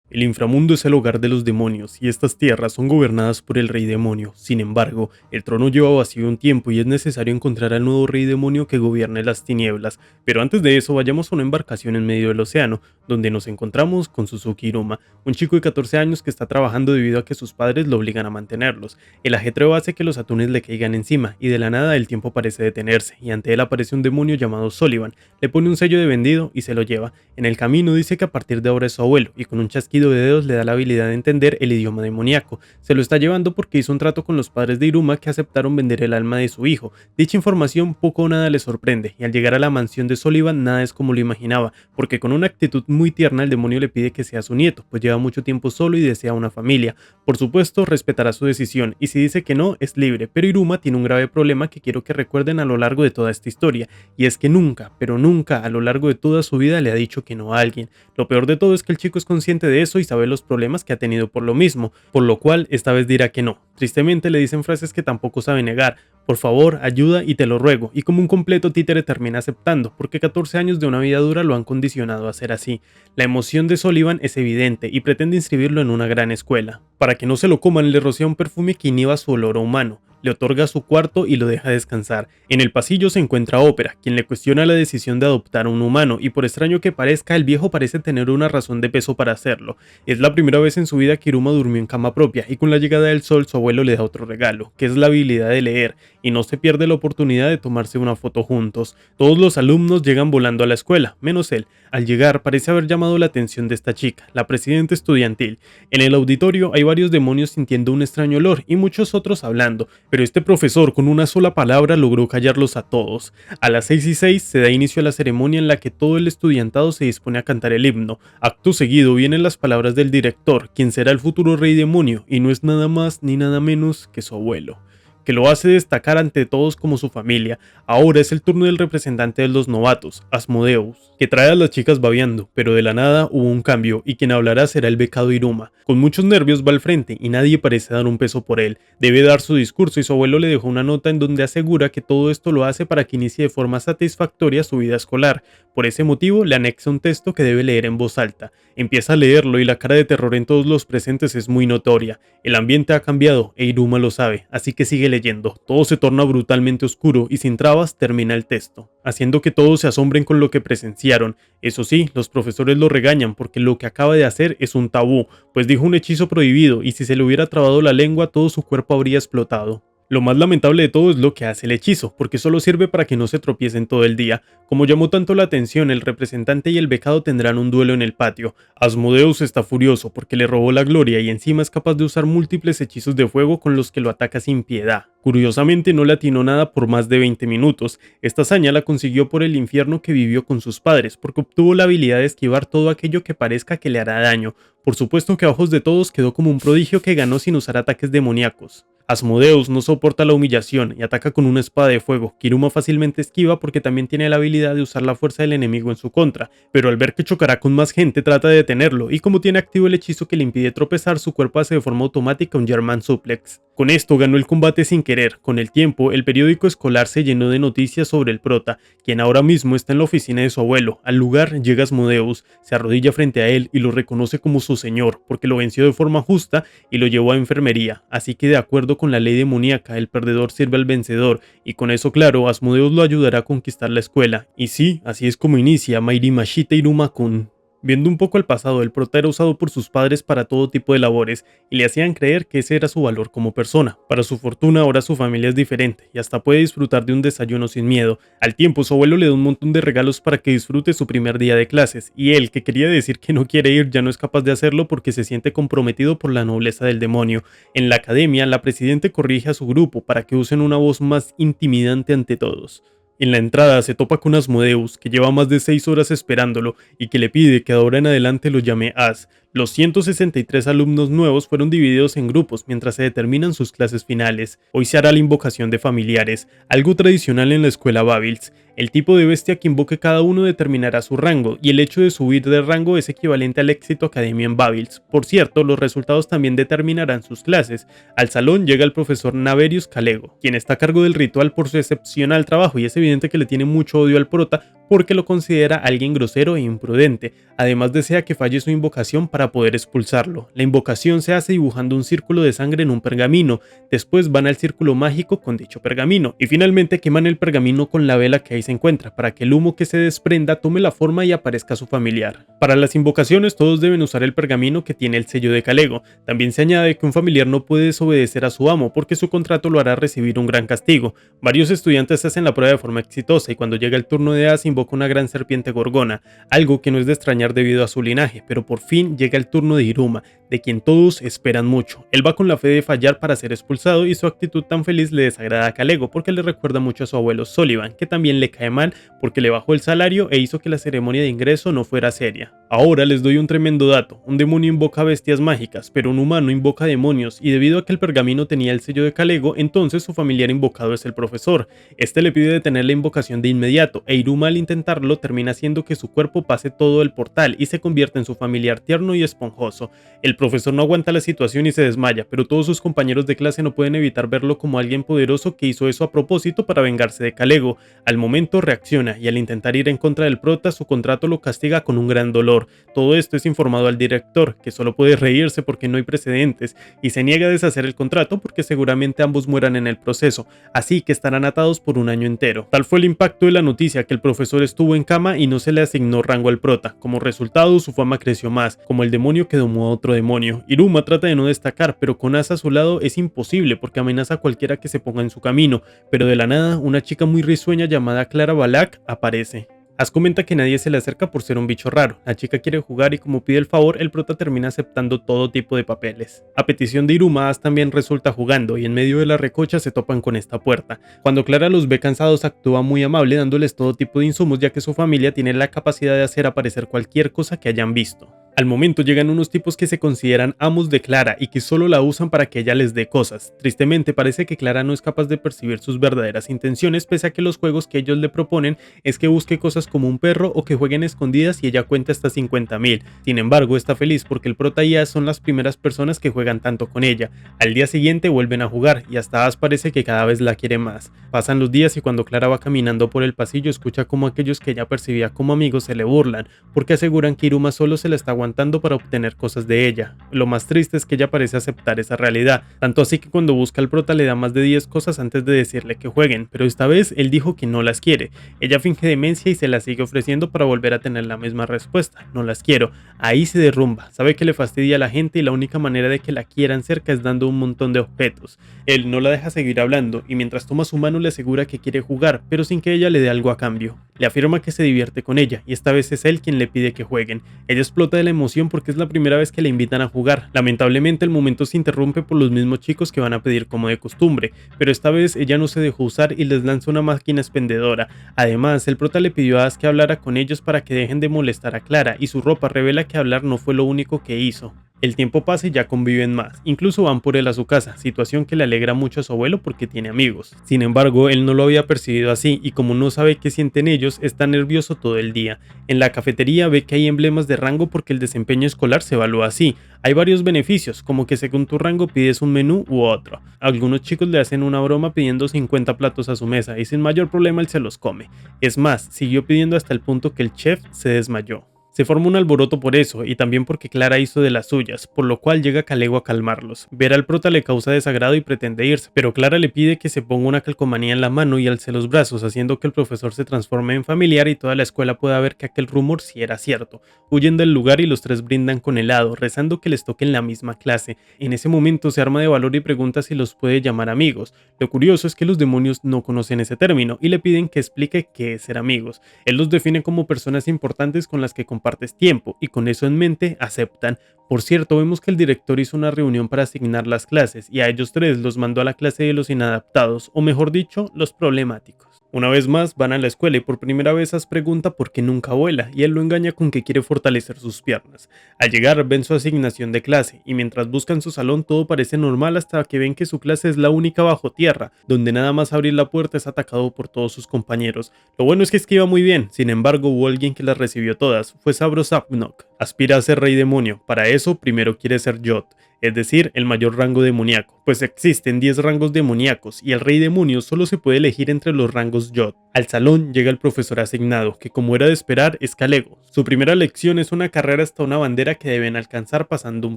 El inframundo es el hogar de los demonios, y estas tierras son gobernadas por el rey demonio. Sin embargo, el trono lleva vacío un tiempo y es necesario encontrar al nuevo rey demonio que gobierne las tinieblas. Pero antes de eso, vayamos a una embarcación en medio del océano, donde nos encontramos con Suzuki Iruma, un chico de 14 años que está trabajando debido a que sus padres lo obligan a mantenerlos. El ajetreo hace que los atunes le caigan encima, y de la nada el tiempo parece detenerse, y ante él aparece un demonio llamado Sullivan. Le pone un sello de vendido y se lo lleva. En el camino dice que a partir de ahora es su abuelo, y con un chasquido de dedos le da la habilidad de entender el idioma demoníaco. Se lo está llevando porque hizo un trato con los padres de Iruma que aceptaron vender el alma de su hijo. Dicha información poco o nada le sorprende, y al llegar a la mansión de Sullivan nada es como lo imaginaba, porque con una actitud muy tierna el demonio le pide que sea su nieto, pues lleva mucho tiempo solo y desea una familia. Por supuesto, respetará su decisión, y si dice que no, es libre, pero Iruma tiene un grave problema que quiero que recuerden a lo largo de toda esta historia, y es que nunca, pero nunca a lo largo de toda su vida le ha dicho que no a alguien. Lo peor de todo es que el chico es consciente de eso y sabe los problemas que ha tenido por lo mismo, por lo cual esta vez dirá que no. Tristemente le dicen frases que tampoco sabe negar: por favor, ayuda y te lo ruego, y como un completo títere termina aceptando, porque 14 años de una vida dura lo han condicionado a ser así. La emoción de Sullivan es evidente y pretende inscribirlo en una gran escuela. Para que no se lo coman, le rocía un perfume que inhiba su olor humano. Le otorga su cuarto y lo deja descansar. En el pasillo se encuentra Ópera, quien le cuestiona la decisión de adoptar a un humano, y por extraño que parezca, el viejo parece tener una razón de peso para hacerlo. Es la primera vez en su vida que Iruma durmió en cama propia, y con la llegada del sol su abuelo le da otro regalo, que es la habilidad de leer, y no se pierde la oportunidad de tomarse una foto juntos. Todos los alumnos llegan volando a la escuela, menos él. Al llegar parece haber llamado la atención de esta chica, la presidenta estudiantil. En el auditorio hay varios demonios sintiendo un extraño olor y muchos otros hablando, pero este profesor con una sola palabra logró callarlos a todos. A las 6:06 se da inicio a la ceremonia en la que todo el estudiantado se dispone a cantar el himno. Acto seguido vienen las palabras del director, quien será el futuro rey demonio, y no es nada más ni nada menos que su abuelo, que lo hace destacar ante todos como su familia. Ahora es el turno del representante de los novatos, Asmodeus, que trae a las chicas babeando, pero de la nada hubo un cambio, y quien hablará será el becado Iruma. Con muchos nervios va al frente, y nadie parece dar un peso por él. Debe dar su discurso, y su abuelo le dejó una nota en donde asegura que todo esto lo hace para que inicie de forma satisfactoria su vida escolar. Por ese motivo le anexa un texto que debe leer en voz alta. Empieza a leerlo y la cara de terror en todos los presentes es muy notoria. El ambiente ha cambiado e Iruma lo sabe, así que sigue leyendo. Todo se torna brutalmente oscuro y sin trabas termina el texto, haciendo que todos se asombren con lo que presenciaron. Eso sí, los profesores lo regañan porque lo que acaba de hacer es un tabú, pues dijo un hechizo prohibido y si se le hubiera trabado la lengua todo su cuerpo habría explotado. Lo más lamentable de todo es lo que hace el hechizo, porque solo sirve para que no se tropiecen todo el día. Como llamó tanto la atención, el representante y el becado tendrán un duelo en el patio. Asmodeus está furioso porque le robó la gloria y encima es capaz de usar múltiples hechizos de fuego con los que lo ataca sin piedad. Curiosamente no le atinó nada por más de 20 minutos. Esta hazaña la consiguió por el infierno que vivió con sus padres, porque obtuvo la habilidad de esquivar todo aquello que parezca que le hará daño. Por supuesto que a ojos de todos quedó como un prodigio que ganó sin usar ataques demoníacos. Asmodeus no soporta la humillación y ataca con una espada de fuego, que Iruma fácilmente esquiva porque también tiene la habilidad de usar la fuerza del enemigo en su contra, pero al ver que chocará con más gente trata de detenerlo, y como tiene activo el hechizo que le impide tropezar, su cuerpo hace de forma automática un German Suplex. Con esto ganó el combate sin querer. Con el tiempo, el periódico escolar se llenó de noticias sobre el prota, quien ahora mismo está en la oficina de su abuelo. Al lugar llega Asmodeus, se arrodilla frente a él y lo reconoce como su señor, porque lo venció de forma justa y lo llevó a enfermería, así que de acuerdo con la ley demoníaca, el perdedor sirve al vencedor, y con eso claro, Asmodeus lo ayudará a conquistar la escuela. Y sí, así es como inicia Mairimashita Iruma-kun. Viendo un poco al pasado, el prota era usado por sus padres para todo tipo de labores y le hacían creer que ese era su valor como persona. Para su fortuna, ahora su familia es diferente y hasta puede disfrutar de un desayuno sin miedo. Al tiempo, su abuelo le da un montón de regalos para que disfrute su primer día de clases, y él, que quería decir que no quiere ir, ya no es capaz de hacerlo porque se siente comprometido por la nobleza del demonio. En la academia, la presidenta corrige a su grupo para que usen una voz más intimidante ante todos. En la entrada se topa con Asmodeus, que lleva más de 6 horas esperándolo y que le pide que de ahora en adelante lo llame As. Los 163 alumnos nuevos fueron divididos en grupos mientras se determinan sus clases finales. Hoy se hará la invocación de familiares, algo tradicional en la escuela Babils. El tipo de bestia que invoque cada uno determinará su rango, y el hecho de subir de rango es equivalente al éxito academia en Babils. Por cierto, los resultados también determinarán sus clases. Al salón llega el profesor Naverius Kalego, quien está a cargo del ritual por su excepcional trabajo, y es evidente que le tiene mucho odio al prota porque lo considera alguien grosero e imprudente. Además desea que falle su invocación para para poder expulsarlo. La invocación se hace dibujando un círculo de sangre en un pergamino, después van al círculo mágico con dicho pergamino y finalmente queman el pergamino con la vela que ahí se encuentra para que el humo que se desprenda tome la forma y aparezca su familiar. Para las invocaciones todos deben usar el pergamino que tiene el sello de Kalego. También se añade que un familiar no puede desobedecer a su amo porque su contrato lo hará recibir un gran castigo. Varios estudiantes hacen la prueba de forma exitosa y cuando llega el turno de As invoca una gran serpiente gorgona, algo que no es de extrañar debido a su linaje, pero por fin llega el turno de Iruma, de quien todos esperan mucho. Él va con la fe de fallar para ser expulsado y su actitud tan feliz le desagrada a Kalego porque le recuerda mucho a su abuelo Sullivan, que también le cae mal porque le bajó el salario e hizo que la ceremonia de ingreso no fuera seria. Ahora les doy un tremendo dato, un demonio invoca bestias mágicas, pero un humano invoca demonios y debido a que el pergamino tenía el sello de Kalego, entonces su familiar invocado es el profesor. Este le pide detener la invocación de inmediato e Iruma al intentarlo termina haciendo que su cuerpo pase todo el portal y se convierta en su familiar tierno y esponjoso. El profesor no aguanta la situación y se desmaya, pero todos sus compañeros de clase no pueden evitar verlo como alguien poderoso que hizo eso a propósito para vengarse de Kalego. Al momento reacciona y al intentar ir en contra del prota su contrato lo castiga con un gran dolor. Todo esto es informado al director, que solo puede reírse porque no hay precedentes, y se niega a deshacer el contrato porque seguramente ambos mueran en el proceso, así que estarán atados por un año entero. Tal fue el impacto de la noticia que el profesor estuvo en cama y no se le asignó rango al prota. Como resultado, su fama creció más, como el demonio que domó a otro demonio. Iruma trata de no destacar, pero con As a su lado es imposible porque amenaza a cualquiera que se ponga en su camino, pero de la nada, una chica muy risueña llamada Clara Balak aparece. As comenta que nadie se le acerca por ser un bicho raro. La chica quiere jugar y como pide el favor, el prota termina aceptando todo tipo de papeles. A petición de Iruma, As también resulta jugando y en medio de la recocha se topan con esta puerta. Cuando Clara los ve cansados, actúa muy amable dándoles todo tipo de insumos ya que su familia tiene la capacidad de hacer aparecer cualquier cosa que hayan visto. Al momento llegan unos tipos que se consideran amos de Clara y que solo la usan para que ella les dé cosas. Tristemente parece que Clara no es capaz de percibir sus verdaderas intenciones pese a que los juegos que ellos le proponen es que busque cosas como un perro o que jueguen escondidas y ella cuenta hasta 50.000. Sin embargo está feliz porque el prota y As son las primeras personas que juegan tanto con ella. Al día siguiente vuelven a jugar y hasta As parece que cada vez la quiere más. Pasan los días y cuando Clara va caminando por el pasillo escucha como aquellos que ella percibía como amigos se le burlan porque aseguran que Iruma solo se la está aguantando para obtener cosas de ella. Lo más triste es que ella parece aceptar esa realidad, tanto así que cuando busca al prota le da más de 10 cosas antes de decirle que jueguen, pero esta vez él dijo que no las quiere. Ella finge demencia y se las sigue ofreciendo para volver a tener la misma respuesta, no las quiero. Ahí se derrumba, sabe que le fastidia a la gente y la única manera de que la quieran cerca es dando un montón de objetos. Él no la deja seguir hablando y mientras toma su mano le asegura que quiere jugar, pero sin que ella le dé algo a cambio. Le afirma que se divierte con ella y esta vez es él quien le pide que jueguen. Ella explota de la emoción porque es la primera vez que le invitan a jugar. Lamentablemente el momento se interrumpe por los mismos chicos que van a pedir como de costumbre, pero esta vez ella no se dejó usar y les lanza una máquina expendedora. Además, el prota le pidió a As que hablara con ellos para que dejen de molestar a Clara y su ropa revela que hablar no fue lo único que hizo. El tiempo pasa y ya conviven más, incluso van por él a su casa, situación que le alegra mucho a su abuelo porque tiene amigos. Sin embargo, él no lo había percibido así y como no sabe qué sienten ellos, está nervioso todo el día. En la cafetería ve que hay emblemas de rango porque el desempeño escolar se evalúa así. Hay varios beneficios, como que según tu rango pides un menú u otro. Algunos chicos le hacen una broma pidiendo 50 platos a su mesa y sin mayor problema él se los come. Es más, siguió pidiendo hasta el punto que el chef se desmayó. Se forma un alboroto por eso y también porque Clara hizo de las suyas, por lo cual llega Kalego a calmarlos. Ver al prota le causa desagrado y pretende irse, pero Clara le pide que se ponga una calcomanía en la mano y alce los brazos, haciendo que el profesor se transforme en familiar y toda la escuela pueda ver que aquel rumor sí era cierto. Huyen del lugar y los tres brindan con helado, rezando que les toque en la misma clase. En ese momento se arma de valor y pregunta si los puede llamar amigos. Lo curioso es que los demonios no conocen ese término y le piden que explique qué es ser amigos. Él los define como personas importantes con las que compartes tiempo y con eso en mente aceptan. Por cierto, vemos que el director hizo una reunión para asignar las clases y a ellos tres los mandó a la clase de los inadaptados, o mejor dicho, los problemáticos. Una vez más van a la escuela y por primera vez As pregunta por qué nunca vuela y él lo engaña con que quiere fortalecer sus piernas. Al llegar ven su asignación de clase y mientras buscan su salón todo parece normal hasta que ven que su clase es la única bajo tierra, donde nada más abrir la puerta es atacado por todos sus compañeros. Lo bueno es que esquiva muy bien, sin embargo hubo alguien que las recibió todas, fue Sabro Sapnok. Aspira a ser rey demonio, para eso primero quiere ser Jot. es decir, el mayor rango demoníaco, pues existen 10 rangos demoníacos y el rey demonio solo se puede elegir entre los rangos Yod. Al salón llega el profesor asignado, que como era de esperar es Kalego. Su primera lección es una carrera hasta una bandera que deben alcanzar pasando un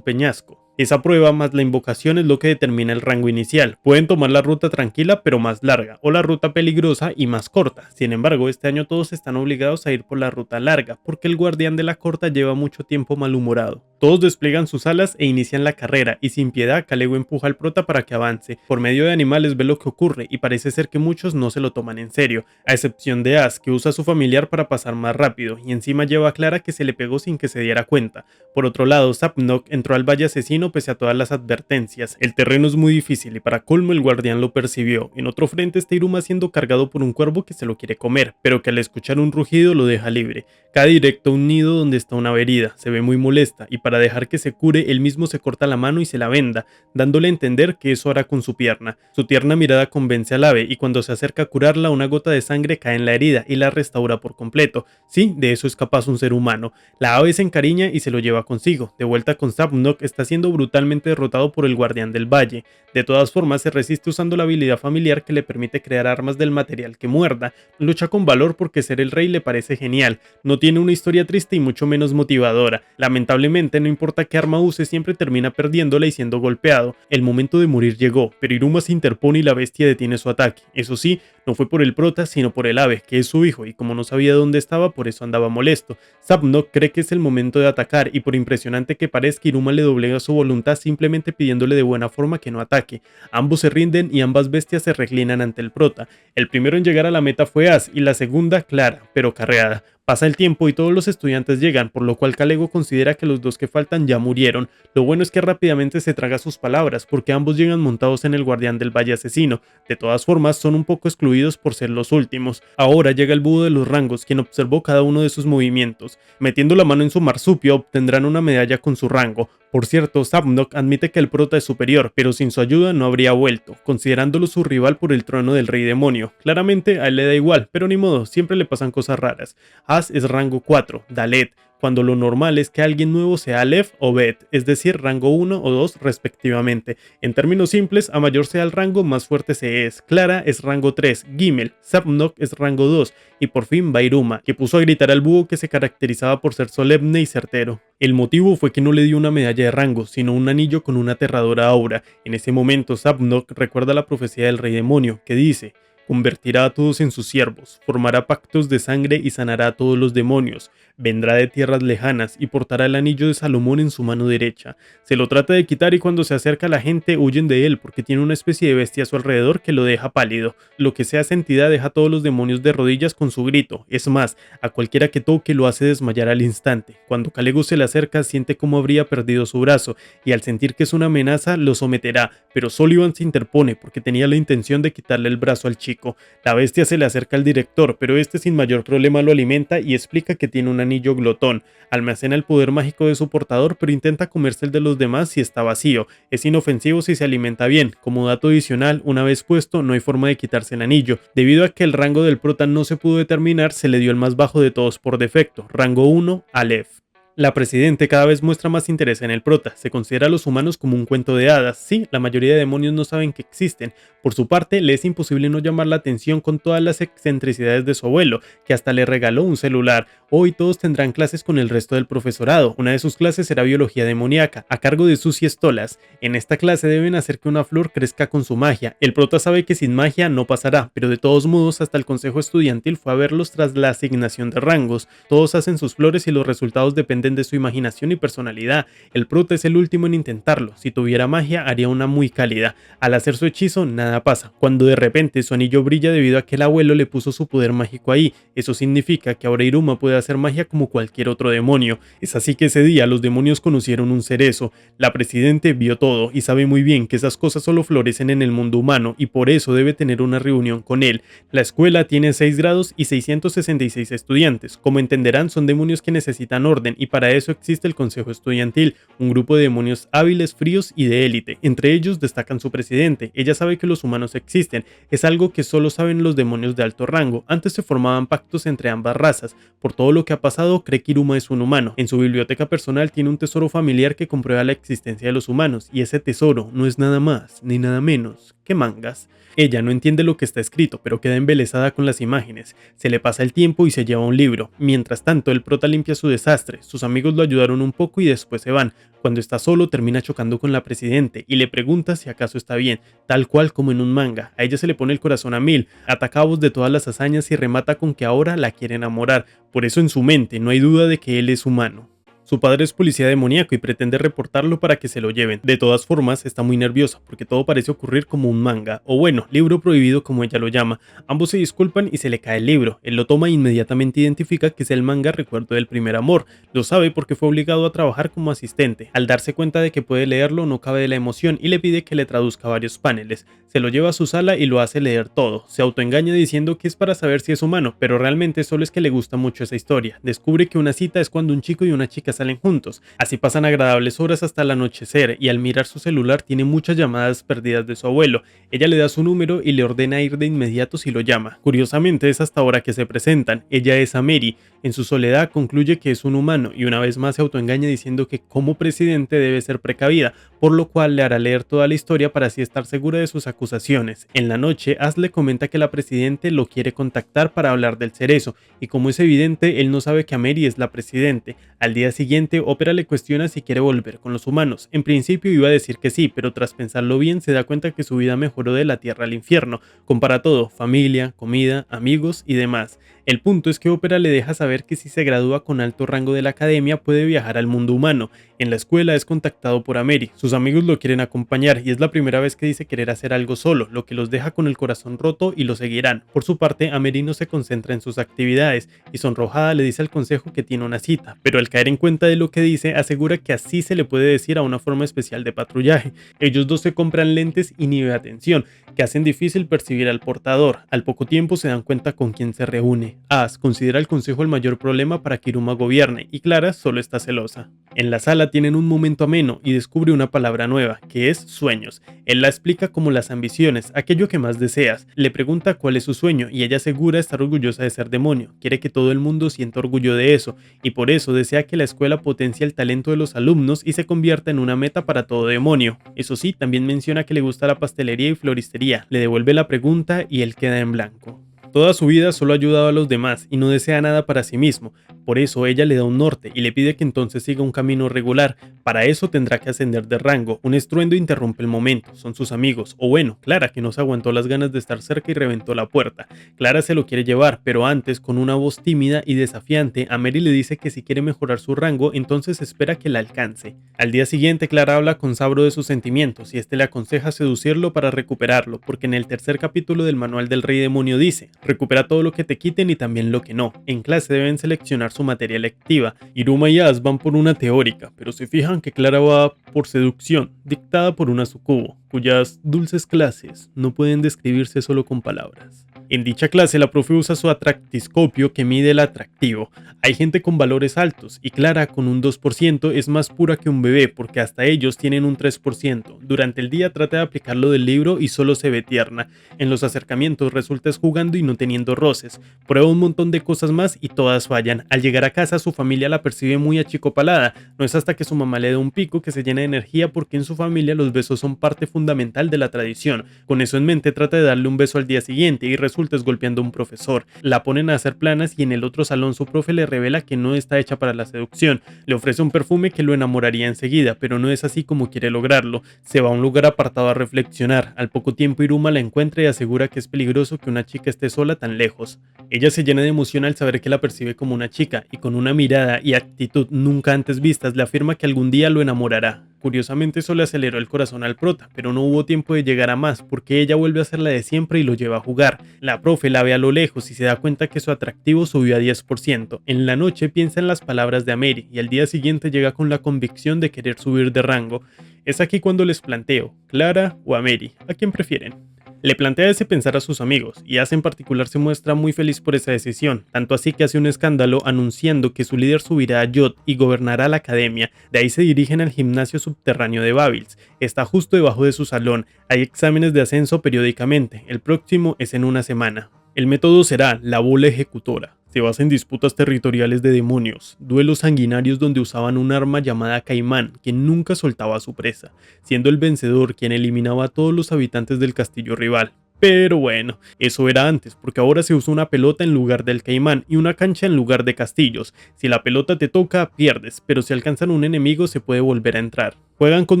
peñasco. Esa prueba más la invocación es lo que determina el rango inicial. Pueden tomar la ruta tranquila pero más larga, o la ruta peligrosa y más corta. Sin embargo, este año todos están obligados a ir por la ruta larga, porque el guardián de la corta lleva mucho tiempo malhumorado. Todos despliegan sus alas e inician la carrera, y sin piedad Kalego empuja al prota para que avance. Por medio de animales ve lo que ocurre, y parece ser que muchos no se lo toman en serio, a excepción de Az, que usa a su familiar para pasar más rápido, y encima lleva a Clara que se le pegó sin que se diera cuenta. Por otro lado, Zapnok entró al valle asesino pese a todas las advertencias. El terreno es muy difícil y para colmo el guardián lo percibió. En otro frente está Iruma siendo cargado por un cuervo que se lo quiere comer, pero que al escuchar un rugido lo deja libre. Cae directo a un nido donde está una herida, se ve muy molesta y para dejar que se cure él mismo se corta la mano y se la venda, dándole a entender que eso hará con su pierna. Su tierna mirada convence al ave y cuando se acerca a curarla una gota de sangre cae en la herida y la restaura por completo. Sí, de eso es capaz un ser humano. La ave se encariña y se lo lleva consigo. De vuelta con Zapnok está siendo brutalmente derrotado por el guardián del valle. De todas formas se resiste usando la habilidad familiar que le permite crear armas del material que muerda. Lucha con valor porque ser el rey le parece genial. No tiene una historia triste y mucho menos motivadora. Lamentablemente no importa qué arma use siempre termina perdiéndola y siendo golpeado. El momento de morir llegó, pero Iruma se interpone y la bestia detiene su ataque. Eso sí, no fue por el prota sino por el ave, que es su hijo y como no sabía dónde estaba por eso andaba molesto. Zapnok cree que es el momento de atacar y por impresionante que parezca Iruma le doblega su voluntad simplemente pidiéndole de buena forma que no ataque. Ambos se rinden y ambas bestias se reclinan ante el prota. El primero en llegar a la meta fue Az y la segunda Clara, pero carreada. Pasa el tiempo y todos los estudiantes llegan, por lo cual Kalego considera que los dos que faltan ya murieron. Lo bueno es que rápidamente se traga sus palabras, porque ambos llegan montados en el guardián del valle asesino. De todas formas, son un poco excluidos por ser los últimos. Ahora llega el búho de los rangos, quien observó cada uno de sus movimientos. Metiendo la mano en su marsupio, obtendrán una medalla con su rango. Por cierto, Zapnok admite que el prota es superior, pero sin su ayuda no habría vuelto, considerándolo su rival por el trono del rey demonio. Claramente a él le da igual, pero ni modo, siempre le pasan cosas raras. Az es rango 4, Dalet, cuando lo normal es que alguien nuevo sea Aleph o Bet, es decir, rango 1 o 2 respectivamente. En términos simples, a mayor sea el rango, más fuerte se es. Clara es rango 3, Gimel, Zapnok es rango 2, y por fin va Iruma, que puso a gritar al búho que se caracterizaba por ser solemne y certero. El motivo fue que no le dio una medalla de rango, sino un anillo con una aterradora aura. En ese momento, Zapnok recuerda la profecía del rey demonio, que dice: convertirá a todos en sus siervos, formará pactos de sangre y sanará a todos los demonios, vendrá de tierras lejanas y portará el anillo de Salomón en su mano derecha. Se lo trata de quitar y cuando se acerca la gente huyen de él porque tiene una especie de bestia a su alrededor que lo deja pálido. Lo que sea esa entidad deja a todos los demonios de rodillas con su grito, es más, a cualquiera que toque lo hace desmayar al instante. Cuando Kalego se le acerca siente como habría perdido su brazo y al sentir que es una amenaza lo someterá, pero Sullivan se interpone porque tenía la intención de quitarle el brazo al chico. La bestia se le acerca al director, pero este sin mayor problema lo alimenta y explica que tiene un anillo glotón. Almacena el poder mágico de su portador, pero intenta comerse el de los demás si está vacío. Es inofensivo si se alimenta bien. Como dato adicional, una vez puesto, no hay forma de quitarse el anillo. Debido a que el rango del prota no se pudo determinar, se le dio el más bajo de todos por defecto, rango 1, Aleph. La presidente cada vez muestra más interés en el prota, se considera a los humanos como un cuento de hadas, sí, la mayoría de demonios no saben que existen, por su parte le es imposible no llamar la atención con todas las excentricidades de su abuelo, que hasta le regaló un celular. Hoy todos tendrán clases con el resto del profesorado, una de sus clases será biología demoníaca, a cargo de Susie Stolas. En esta clase deben hacer que una flor crezca con su magia, el prota sabe que sin magia no pasará, pero de todos modos hasta el consejo estudiantil fue a verlos tras la asignación de rangos, todos hacen sus flores y los resultados dependen de su imaginación y personalidad. El prota es el último en intentarlo, si tuviera magia haría una muy cálida. Al hacer su hechizo nada pasa, cuando de repente su anillo brilla debido a que el abuelo le puso su poder mágico ahí. Eso significa que ahora Iruma puede hacer magia como cualquier otro demonio. Es así que ese día los demonios conocieron un cerezo. La presidente vio todo y sabe muy bien que esas cosas solo florecen en el mundo humano y por eso debe tener una reunión con él. La escuela tiene 6 grados y 666 estudiantes. Como entenderán, son demonios que necesitan orden y para para eso existe el Consejo Estudiantil, un grupo de demonios hábiles, fríos y de élite. Entre ellos destacan su presidente. Ella sabe que los humanos existen, es algo que solo saben los demonios de alto rango. Antes se formaban pactos entre ambas razas. Por todo lo que ha pasado, cree que Iruma es un humano. En su biblioteca personal tiene un tesoro familiar que comprueba la existencia de los humanos, y ese tesoro no es nada más ni nada menos que mangas. Ella no entiende lo que está escrito, pero queda embelesada con las imágenes. Se le pasa el tiempo y se lleva un libro. Mientras tanto, el prota limpia su desastre. Sus amigos lo ayudaron un poco y después se van. Cuando está solo, termina chocando con la presidente y le pregunta si acaso está bien, tal cual como en un manga. A ella se le pone el corazón a mil, ataca a Vos de todas las hazañas y remata con que ahora la quiere enamorar. Por eso en su mente no hay duda de que él es humano. Su padre es policía demoníaco y pretende reportarlo para que se lo lleven. De todas formas, está muy nerviosa porque todo parece ocurrir como un manga, o bueno, libro prohibido como ella lo llama. Ambos se disculpan y se le cae el libro. Él lo toma e inmediatamente identifica que es el manga Recuerdo del primer amor. Lo sabe porque fue obligado a trabajar como asistente. Al darse cuenta de que puede leerlo, no cabe de la emoción y le pide que le traduzca varios paneles. Se lo lleva a su sala y lo hace leer todo. Se autoengaña diciendo que es para saber si es humano, pero realmente solo es que le gusta mucho esa historia. Descubre que una cita es cuando un chico y una chica salen juntos. Así pasan agradables horas hasta el anochecer y al mirar su celular tiene muchas llamadas perdidas de su abuelo. Ella le da su número y le ordena ir de inmediato si lo llama. Curiosamente es hasta ahora que se presentan. Ella es Ameri. En su soledad concluye que es un humano y una vez más se autoengaña diciendo que como presidente debe ser precavida, por lo cual le hará leer toda la historia para así estar segura de sus acusaciones. En la noche, Ash le comenta que la presidente lo quiere contactar para hablar del cerezo, y como es evidente, él no sabe que Ameri es la presidente. Al día siguiente, Ópera le cuestiona si quiere volver con los humanos. En principio iba a decir que sí, pero tras pensarlo bien se da cuenta que su vida mejoró de la tierra al infierno. Compara todo, familia, comida, amigos y demás. El punto es que Ópera le deja saber que si se gradúa con alto rango de la academia puede viajar al mundo humano. En la escuela es contactado por Ameri, sus amigos lo quieren acompañar y es la primera vez que dice querer hacer algo solo, lo que los deja con el corazón roto y lo seguirán. Por su parte, Ameri no se concentra en sus actividades y sonrojada le dice al consejo que tiene una cita, pero al caer en cuenta de lo que dice asegura que así se le puede decir a una forma especial de patrullaje. Ellos dos se compran lentes inhibe atención, que hacen difícil percibir al portador. Al poco tiempo se dan cuenta con quién se reúne. Ash considera el consejo el mayor problema para que Iruma gobierne y Clara solo está celosa. En la sala tienen un momento ameno y descubre una palabra nueva, que es sueños. Él la explica como las ambiciones, aquello que más deseas. Le pregunta cuál es su sueño y ella asegura estar orgullosa de ser demonio. Quiere que todo el mundo sienta orgullo de eso y por eso desea que la escuela potencie el talento de los alumnos y se convierta en una meta para todo demonio. Eso sí, también menciona que le gusta la pastelería y floristería. Le devuelve la pregunta y él queda en blanco. Toda su vida solo ha ayudado a los demás y no desea nada para sí mismo, por eso ella le da un norte y le pide que entonces siga un camino regular. Para eso tendrá que ascender de rango. Un estruendo interrumpe el momento, son sus amigos, o bueno, Clara, que no se aguantó las ganas de estar cerca y reventó la puerta. Clara se lo quiere llevar, pero antes, con una voz tímida y desafiante, Ameri le dice que si quiere mejorar su rango, entonces espera que la alcance. Al día siguiente, Clara habla con Sabro de sus sentimientos y este le aconseja seducirlo para recuperarlo, porque en el tercer capítulo del manual del Rey Demonio dice: recupera todo lo que te quiten y también lo que no. En clase deben seleccionar su materia electiva. Iruma y Ash van por una teórica, pero se fijan que Clara va por seducción, dictada por una sucubo, cuyas dulces clases no pueden describirse solo con palabras. En dicha clase la profe usa su atractiscopio que mide el atractivo. Hay gente con valores altos y Clara con un 2% es más pura que un bebé porque hasta ellos tienen un 3%. Durante el día trata de aplicar lo del libro y solo se ve tierna. En los acercamientos resulta jugando y no teniendo roces. Prueba un montón de cosas más y todas fallan. Al llegar a casa su familia la percibe muy achicopalada. No es hasta que su mamá le da un pico que se llena de energía porque en su familia los besos son parte fundamental de la tradición. Con eso en mente trata de darle un beso al día siguiente y resulta golpeando a un profesor. La ponen a hacer planas y en el otro salón su profe le revela que no está hecha para la seducción. Le ofrece un perfume que lo enamoraría enseguida, pero no es así como quiere lograrlo. Se va a un lugar apartado a reflexionar. Al poco tiempo Iruma la encuentra y asegura que es peligroso que una chica esté sola tan lejos. Ella se llena de emoción al saber que la percibe como una chica y con una mirada y actitud nunca antes vistas le afirma que algún día lo enamorará. Curiosamente eso le aceleró el corazón al prota, pero no hubo tiempo de llegar a más porque ella vuelve a hacer la de siempre y lo lleva a jugar. La profe la ve a lo lejos y se da cuenta que su atractivo subió a 10%. En la noche piensa en las palabras de Ameri y al día siguiente llega con la convicción de querer subir de rango. Es aquí cuando les planteo, ¿Clara o Ameri? ¿A quién prefieren? Le plantea ese pensar a sus amigos, y As en particular se muestra muy feliz por esa decisión, tanto así que hace un escándalo anunciando que su líder subirá a Yod y gobernará la academia. De ahí se dirigen al gimnasio subterráneo de Babils. Está justo debajo de su salón, hay exámenes de ascenso periódicamente, el próximo es en una semana. El método será la bola ejecutora. Se basa en disputas territoriales de demonios, duelos sanguinarios donde usaban un arma llamada Caimán, quien nunca soltaba a su presa, siendo el vencedor quien eliminaba a todos los habitantes del castillo rival. Pero bueno, eso era antes, porque ahora se usa una pelota en lugar del caimán y una cancha en lugar de castillos. Si la pelota te toca, pierdes, pero si alcanzan un enemigo se puede volver a entrar. Juegan con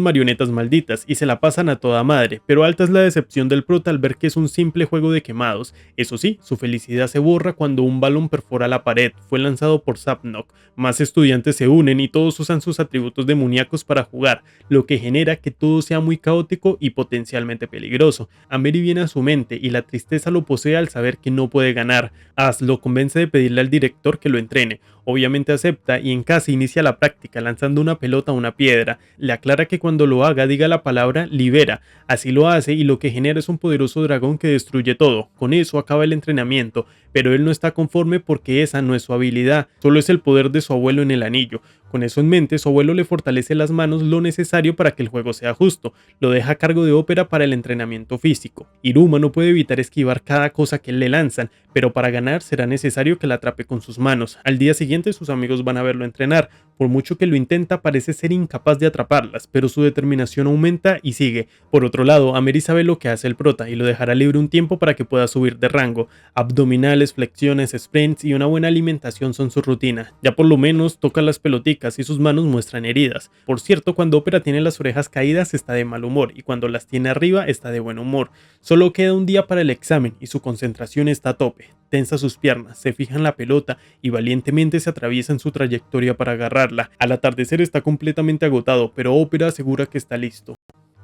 marionetas malditas y se la pasan a toda madre, pero alta es la decepción del prota al ver que es un simple juego de quemados. Eso sí, su felicidad se borra cuando un balón perfora la pared, fue lanzado por Zapnok. Más estudiantes se unen y todos usan sus atributos demoníacos para jugar, lo que genera que todo sea muy caótico y potencialmente peligroso. Ameri viene a su mente y la tristeza lo posee al saber que no puede ganar. As lo convence de pedirle al director que lo entrene. Obviamente acepta y en casa inicia la práctica lanzando una pelota a una piedra. Le aclara que cuando lo haga diga la palabra libera. Así lo hace y lo que genera es un poderoso dragón que destruye todo. Con eso acaba el entrenamiento, pero él no está conforme porque esa no es su habilidad, solo es el poder de su abuelo en el anillo. Con eso en mente, su abuelo le fortalece las manos lo necesario para que el juego sea justo, lo deja a cargo de Ópera para el entrenamiento físico. Iruma no puede evitar esquivar cada cosa que le lanzan, pero para ganar será necesario que la atrape con sus manos. Al día siguiente sus amigos van a verlo entrenar, por mucho que lo intenta parece ser incapaz de atraparlas, pero su determinación aumenta y sigue. Por otro lado, Ameri sabe lo que hace el prota y lo dejará libre un tiempo para que pueda subir de rango. Abdominales, flexiones, sprints y una buena alimentación son su rutina. Ya por lo menos toca las peloticas y sus manos muestran heridas. Por cierto, cuando Ópera tiene las orejas caídas está de mal humor y cuando las tiene arriba está de buen humor. Solo queda un día para el examen y su concentración está a tope. Tensa sus piernas, se fija en la pelota y valientemente se atraviesa en su trayectoria para agarrarla. Al atardecer está completamente agotado, pero Ópera asegura que está listo.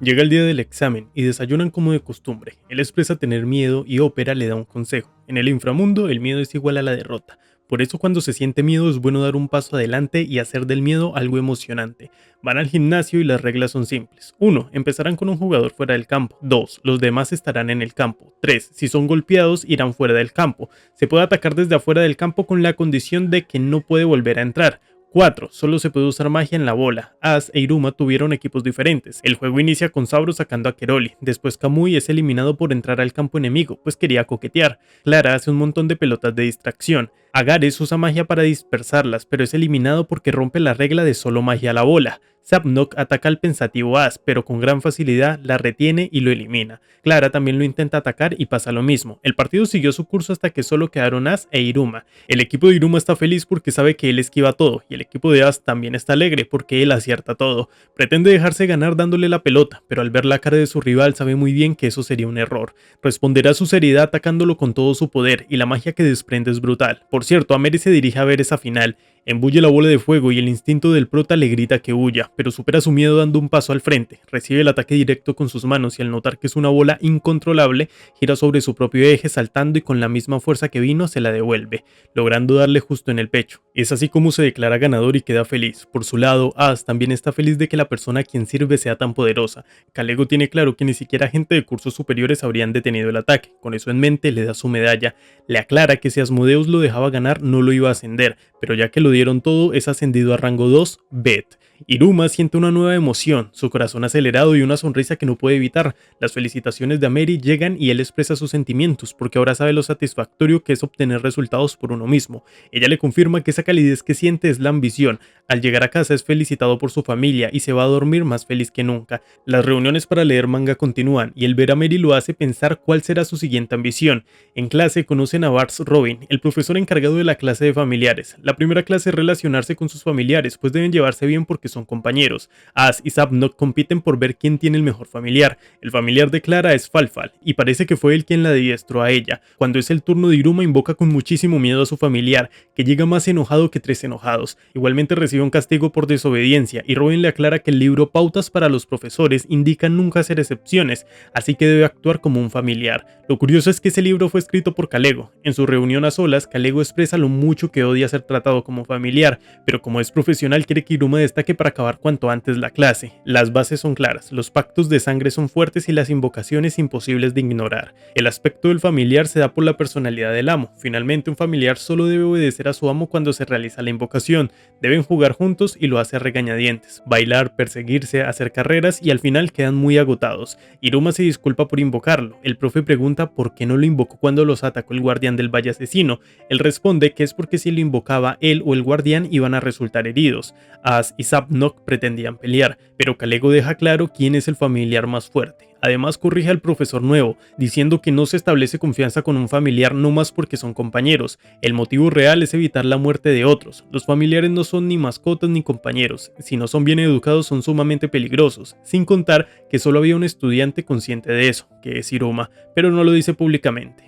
Llega el día del examen y desayunan como de costumbre. Él expresa tener miedo y Ópera le da un consejo. En el inframundo el miedo es igual a la derrota. Por eso cuando se siente miedo es bueno dar un paso adelante y hacer del miedo algo emocionante. Van al gimnasio y las reglas son simples. 1. Empezarán con un jugador fuera del campo. 2. Los demás estarán en el campo. 3. Si son golpeados irán fuera del campo. Se puede atacar desde afuera del campo con la condición de que no puede volver a entrar. 4. Solo se puede usar magia en la bola. As e Iruma tuvieron equipos diferentes. El juego inicia con Sabro sacando a Keroli. Después Kamui es eliminado por entrar al campo enemigo, pues quería coquetear. Clara hace un montón de pelotas de distracción. Agares usa magia para dispersarlas, pero es eliminado porque rompe la regla de solo magia a la bola. Zapnok ataca al pensativo As, pero con gran facilidad la retiene y lo elimina. Clara también lo intenta atacar y pasa lo mismo. El partido siguió su curso hasta que solo quedaron As e Iruma. El equipo de Iruma está feliz porque sabe que él esquiva todo, y el equipo de As también está alegre porque él acierta todo. Pretende dejarse ganar dándole la pelota, pero al ver la cara de su rival sabe muy bien que eso sería un error. Responderá a su seriedad atacándolo con todo su poder, y la magia que desprende es brutal. Por cierto, Ameri se dirige a ver esa final. Embulle la bola de fuego y el instinto del prota le grita que huya, pero supera su miedo dando un paso al frente. Recibe el ataque directo con sus manos y al notar que es una bola incontrolable, gira sobre su propio eje saltando y con la misma fuerza que vino se la devuelve, logrando darle justo en el pecho. Es así como se declara ganador y queda feliz. Por su lado, As también está feliz de que la persona a quien sirve sea tan poderosa. Kalego tiene claro que ni siquiera gente de cursos superiores habrían detenido el ataque. Con eso en mente le da su medalla. Le aclara que si Asmodeus lo dejaba ganar no lo iba a ascender, pero ya que lo dieron todo es ascendido a rango 2, Bet. Iruma siente una nueva emoción, su corazón acelerado y una sonrisa que no puede evitar. Las felicitaciones de Ameri llegan y él expresa sus sentimientos porque ahora sabe lo satisfactorio que es obtener resultados por uno mismo. Ella le confirma que esa calidez que siente es la ambición. Al llegar a casa es felicitado por su familia y se va a dormir más feliz que nunca. Las reuniones para leer manga continúan y el ver a Ameri lo hace pensar cuál será su siguiente ambición. En clase conocen a Bars Robin, el profesor encargado de la clase de familiares. La primera clase es relacionarse con sus familiares, pues deben llevarse bien porque son compañeros. As y Zapnok compiten por ver quién tiene el mejor familiar. El familiar de Clara es Falfal, y parece que fue él quien la adiestró a ella. Cuando es el turno de Iruma invoca con muchísimo miedo a su familiar, que llega más enojado que 3 enojados. Igualmente recibe un castigo por desobediencia, y Robin le aclara que el libro Pautas para los profesores indica nunca hacer excepciones, así que debe actuar como un familiar. Lo curioso es que ese libro fue escrito por Kalego. En su reunión a solas, Kalego expresa lo mucho que odia ser tratado como familiar, pero como es profesional quiere que Iruma destaque para acabar cuanto antes la clase. Las bases son claras, los pactos de sangre son fuertes y las invocaciones imposibles de ignorar. El aspecto del familiar se da por la personalidad del amo. Finalmente, un familiar solo debe obedecer a su amo cuando se realiza la invocación. Deben jugar juntos y lo hace a regañadientes, bailar, perseguirse, hacer carreras y al final quedan muy agotados. Iruma se disculpa por invocarlo. El profe pregunta por qué no lo invocó cuando los atacó el guardián del valle asesino. Él responde que es porque si lo invocaba él o el guardián iban a resultar heridos. As y Sabnok pretendían pelear, pero Kalego deja claro quién es el familiar más fuerte. Además corrige al profesor nuevo, diciendo que no se establece confianza con un familiar no más porque son compañeros. El motivo real es evitar la muerte de otros. Los familiares no son ni mascotas ni compañeros. Si no son bien educados son sumamente peligrosos, sin contar que solo había un estudiante consciente de eso, que es Iruma, pero no lo dice públicamente.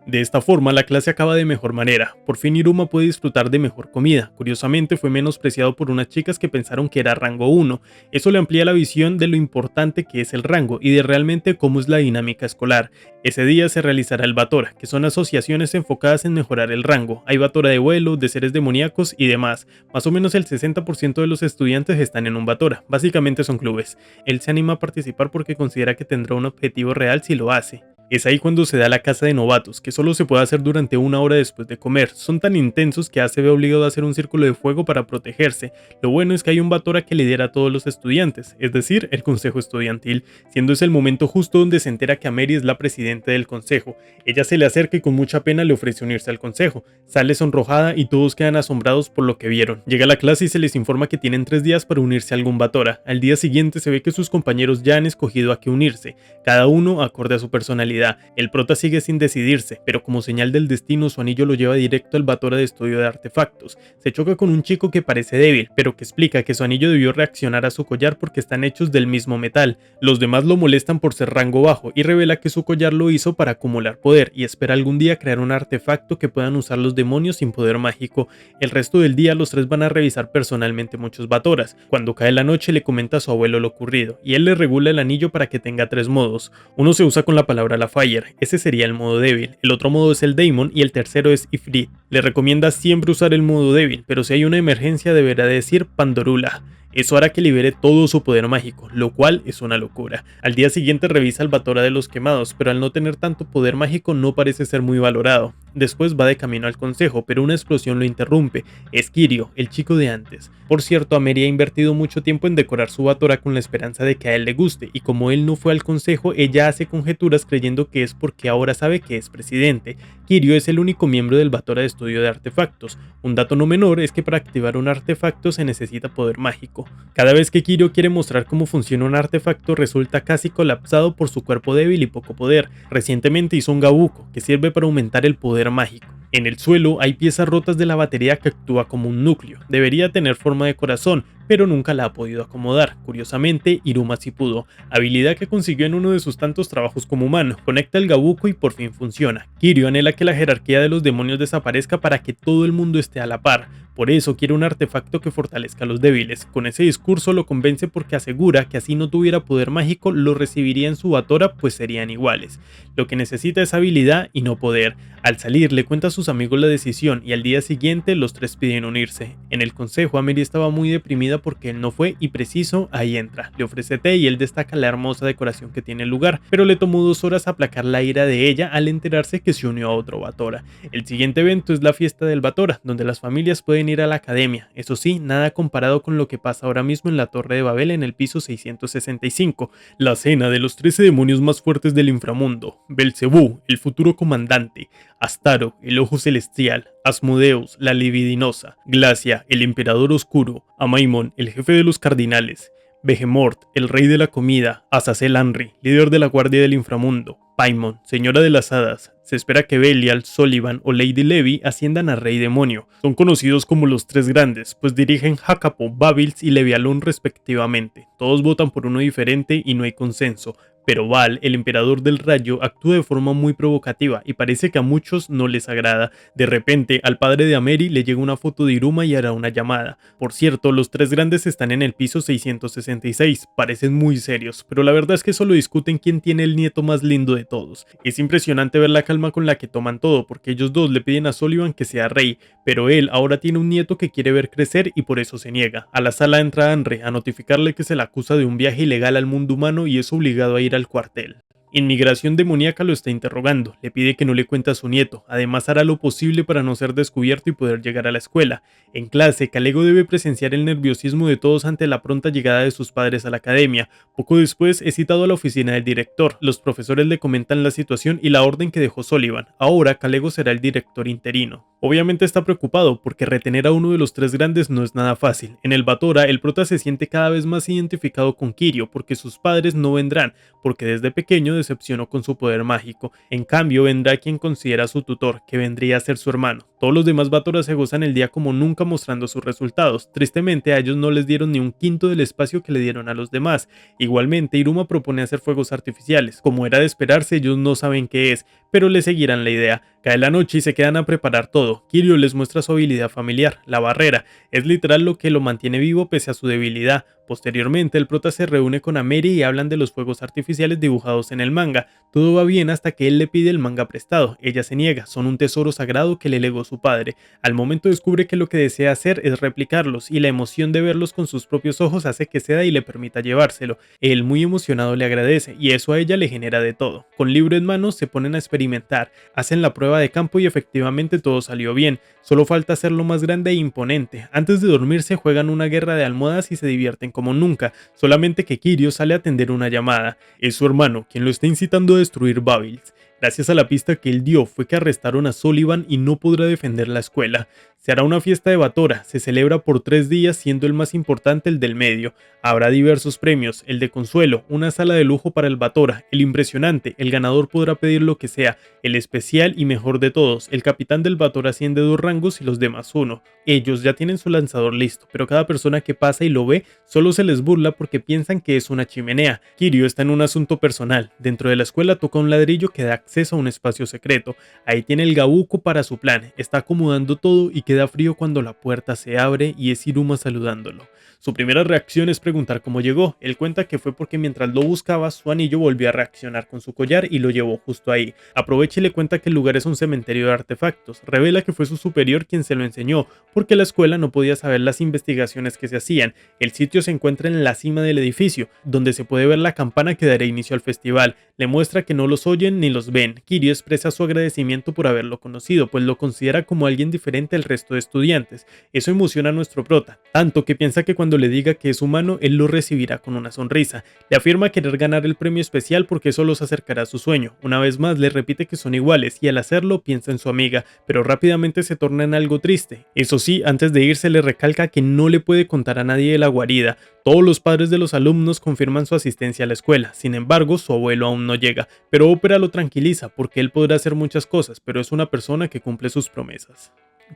De esta forma, la clase acaba de mejor manera. Por fin Iruma puede disfrutar de mejor comida. Curiosamente, fue menospreciado por unas chicas que pensaron que era rango 1. Eso le amplía la visión de lo importante que es el rango y de realmente cómo es la dinámica escolar. Ese día se realizará el Batora, que son asociaciones enfocadas en mejorar el rango. Hay Batora de vuelo, de seres demoníacos y demás. Más o menos el 60% de los estudiantes están en un Batora. Básicamente son clubes. Él se anima a participar porque considera que tendrá un objetivo real si lo hace. Es ahí cuando se da la caza de novatos, que solo se puede hacer durante 1 hora después de comer. Son tan intensos que se ve obligado a hacer un círculo de fuego para protegerse. Lo bueno es que hay un Batora que lidera a todos los estudiantes, es decir, el consejo estudiantil, siendo ese el momento justo donde se entera que Ameri es la presidenta del consejo. Ella se le acerca y con mucha pena le ofrece unirse al consejo. Sale sonrojada y todos quedan asombrados por lo que vieron. Llega a la clase y se les informa que tienen 3 días para unirse a algún Batora. Al día siguiente se ve que sus compañeros ya han escogido a qué unirse, cada uno acorde a su personalidad. El prota sigue sin decidirse, pero como señal del destino su anillo lo lleva directo al Batora de estudio de artefactos. Se choca con un chico que parece débil, pero que explica que su anillo debió reaccionar a su collar porque están hechos del mismo metal. Los demás lo molestan por ser rango bajo y revela que su collar lo hizo para acumular poder y espera algún día crear un artefacto que puedan usar los demonios sin poder mágico. El resto del día los tres van a revisar personalmente muchos Batoras. Cuando cae la noche le comenta a su abuelo lo ocurrido y él le regula el anillo para que tenga 3 modos. Uno se usa con la palabra la Fire, ese sería el modo débil, el otro modo es el Daemon y el tercero es Ifrit. Le recomienda siempre usar el modo débil, pero si hay una emergencia deberá decir Pandorula. Eso hará que libere todo su poder mágico, lo cual es una locura. Al día siguiente revisa el Batora de los quemados, pero al no tener tanto poder mágico no parece ser muy valorado. Después va de camino al consejo, pero una explosión lo interrumpe. Es Kirio, el chico de antes. Por cierto, Ameri ha invertido mucho tiempo en decorar su Batora con la esperanza de que a él le guste, y como él no fue al consejo, ella hace conjeturas creyendo que es porque ahora sabe que es presidente. Kirio es el único miembro del Batora de estudio de artefactos. Un dato no menor es que para activar un artefacto se necesita poder mágico. Cada vez que Kirio quiere mostrar cómo funciona un artefacto resulta casi colapsado por su cuerpo débil y poco poder. Recientemente hizo un Gabuko, que sirve para aumentar el poder mágico. En el suelo hay piezas rotas de la batería que actúa como un núcleo. Debería tener forma de corazón, pero nunca la ha podido acomodar. Curiosamente, Iruma sí pudo, habilidad que consiguió en uno de sus tantos trabajos como humano. Conecta el Gabuko y por fin funciona. Kirio anhela que la jerarquía de los demonios desaparezca para que todo el mundo esté a la par. Por eso quiere un artefacto que fortalezca a los débiles. Con ese discurso lo convence porque asegura que así no tuviera poder mágico lo recibiría en su Batora pues serían iguales. Lo que necesita es habilidad y no poder. Al salir le cuenta a sus amigos la decisión y al día siguiente los tres piden unirse. En el consejo Ameri estaba muy deprimida porque él no fue y preciso ahí entra. Le ofrece té y él destaca la hermosa decoración que tiene el lugar, pero le tomó 2 horas aplacar la ira de ella al enterarse que se unió a otro Batora. El siguiente evento es la fiesta del Batora, donde las familias pueden ir a la academia. Eso sí, nada comparado con lo que pasa ahora mismo en la Torre de Babel en el piso 665, la cena de los 13 demonios más fuertes del inframundo. Belcebú, el futuro comandante, Astaro, el ojo celestial, Asmodeus, la libidinosa, Glacia, el emperador oscuro, Amaimon, el jefe de los cardinales, Behemoth, el rey de la comida, Azazel Anri, líder de la guardia del inframundo, Paimon, señora de las hadas. Se espera que Belial, Sullivan o Lady Levi asciendan a Rey Demonio. Son conocidos como los 3 grandes, pues dirigen Hakapo, Babils y Levialun respectivamente. Todos votan por uno diferente y no hay consenso. Pero Val, el emperador del rayo, actúa de forma muy provocativa y parece que a muchos no les agrada. De repente, al padre de Ameri le llega una foto de Iruma y hará una llamada. Por cierto, los 3 grandes están en el piso 666, parecen muy serios, pero la verdad es que solo discuten quién tiene el nieto más lindo de todos. Es impresionante ver la calma calma con la que toman todo, porque ellos dos le piden a Sullivan que sea rey, pero él ahora tiene un nieto que quiere ver crecer y por eso se niega. A la sala entra Henry a notificarle que se le acusa de un viaje ilegal al mundo humano y es obligado a ir al cuartel. Inmigración demoníaca lo está interrogando, le pide que no le cuente a su nieto, además hará lo posible para no ser descubierto y poder llegar a la escuela. En clase, Calego debe presenciar el nerviosismo de todos ante la pronta llegada de sus padres a la academia. Poco después es citado a la oficina del director, los profesores le comentan la situación y la orden que dejó Sullivan. Ahora Calego será el director interino. Obviamente está preocupado porque retener a uno de los tres grandes no es nada fácil. En el Batora, el prota se siente cada vez más identificado con Kirio porque sus padres no vendrán, porque desde pequeño decepcionó con su poder mágico. En cambio, vendrá quien considera su tutor, que vendría a ser su hermano. Todos los demás Batoras se gozan el día como nunca mostrando sus resultados. Tristemente, a ellos no les dieron ni un quinto del espacio que le dieron a los demás. Igualmente, Iruma propone hacer fuegos artificiales. Como era de esperarse, ellos no saben qué es, pero le seguirán la idea. Cae la noche y se quedan a preparar todo. Kirio les muestra su habilidad familiar, la barrera. Es literal lo que lo mantiene vivo pese a su debilidad. Posteriormente, el prota se reúne con Ameri y hablan de los fuegos artificiales dibujados en el manga. Todo va bien hasta que él le pide el manga prestado. Ella se niega, son un tesoro sagrado que le legó su padre. Al momento descubre que lo que desea hacer es replicarlos y la emoción de verlos con sus propios ojos hace que ceda y le permita llevárselo. Él, muy emocionado, le agradece y eso a ella le genera de todo. Con libro en mano se ponen a experimentar, hacen la prueba de campo y efectivamente todo salió bien. Solo falta hacerlo más grande e imponente. Antes de dormirse juegan una guerra de almohadas y se divierten como nunca, solamente que Kirio sale a atender una llamada. Es su hermano quien lo está incitando a destruir Babils. Gracias a la pista que él dio fue que arrestaron a Sullivan y no podrá defender la escuela. Se hará una fiesta de Batora, se celebra por 3 días siendo el más importante el del medio. Habrá diversos premios, el de consuelo, una sala de lujo para el Batora, el impresionante, el ganador podrá pedir lo que sea, el especial y mejor de todos, el capitán del Batora asciende 2 rangos y los demás 1. Ellos ya tienen su lanzador listo, pero cada persona que pasa y lo ve solo se les burla porque piensan que es una chimenea. Kirio está en un asunto personal, dentro de la escuela toca un ladrillo que da acceso a un espacio secreto, ahí tiene el gabuco para su plan, está acomodando todo y queda frío cuando la puerta se abre y es Iruma saludándolo. Su primera reacción es preguntar cómo llegó. Él cuenta que fue porque mientras lo buscaba, su anillo volvió a reaccionar con su collar y lo llevó justo ahí. Aprovecha y le cuenta que el lugar es un cementerio de artefactos. Revela que fue su superior quien se lo enseñó, porque la escuela no podía saber las investigaciones que se hacían. El sitio se encuentra en la cima del edificio, donde se puede ver la campana que dará inicio al festival. Le muestra que no los oyen ni los ven. Kirio expresa su agradecimiento por haberlo conocido, pues lo considera como alguien diferente al resto de estudiantes. Eso emociona a nuestro prota, tanto que piensa que cuando le diga que es humano, él lo recibirá con una sonrisa. Le afirma querer ganar el premio especial porque eso los acercará a su sueño. Una vez más le repite que son iguales y al hacerlo piensa en su amiga, pero rápidamente se torna en algo triste. Eso sí, antes de irse le recalca que no le puede contar a nadie de la guarida. Todos los padres de los alumnos confirman su asistencia a la escuela, sin embargo su abuelo aún no llega, pero Ópera lo tranquiliza porque él podrá hacer muchas cosas, pero es una persona que cumple sus promesas.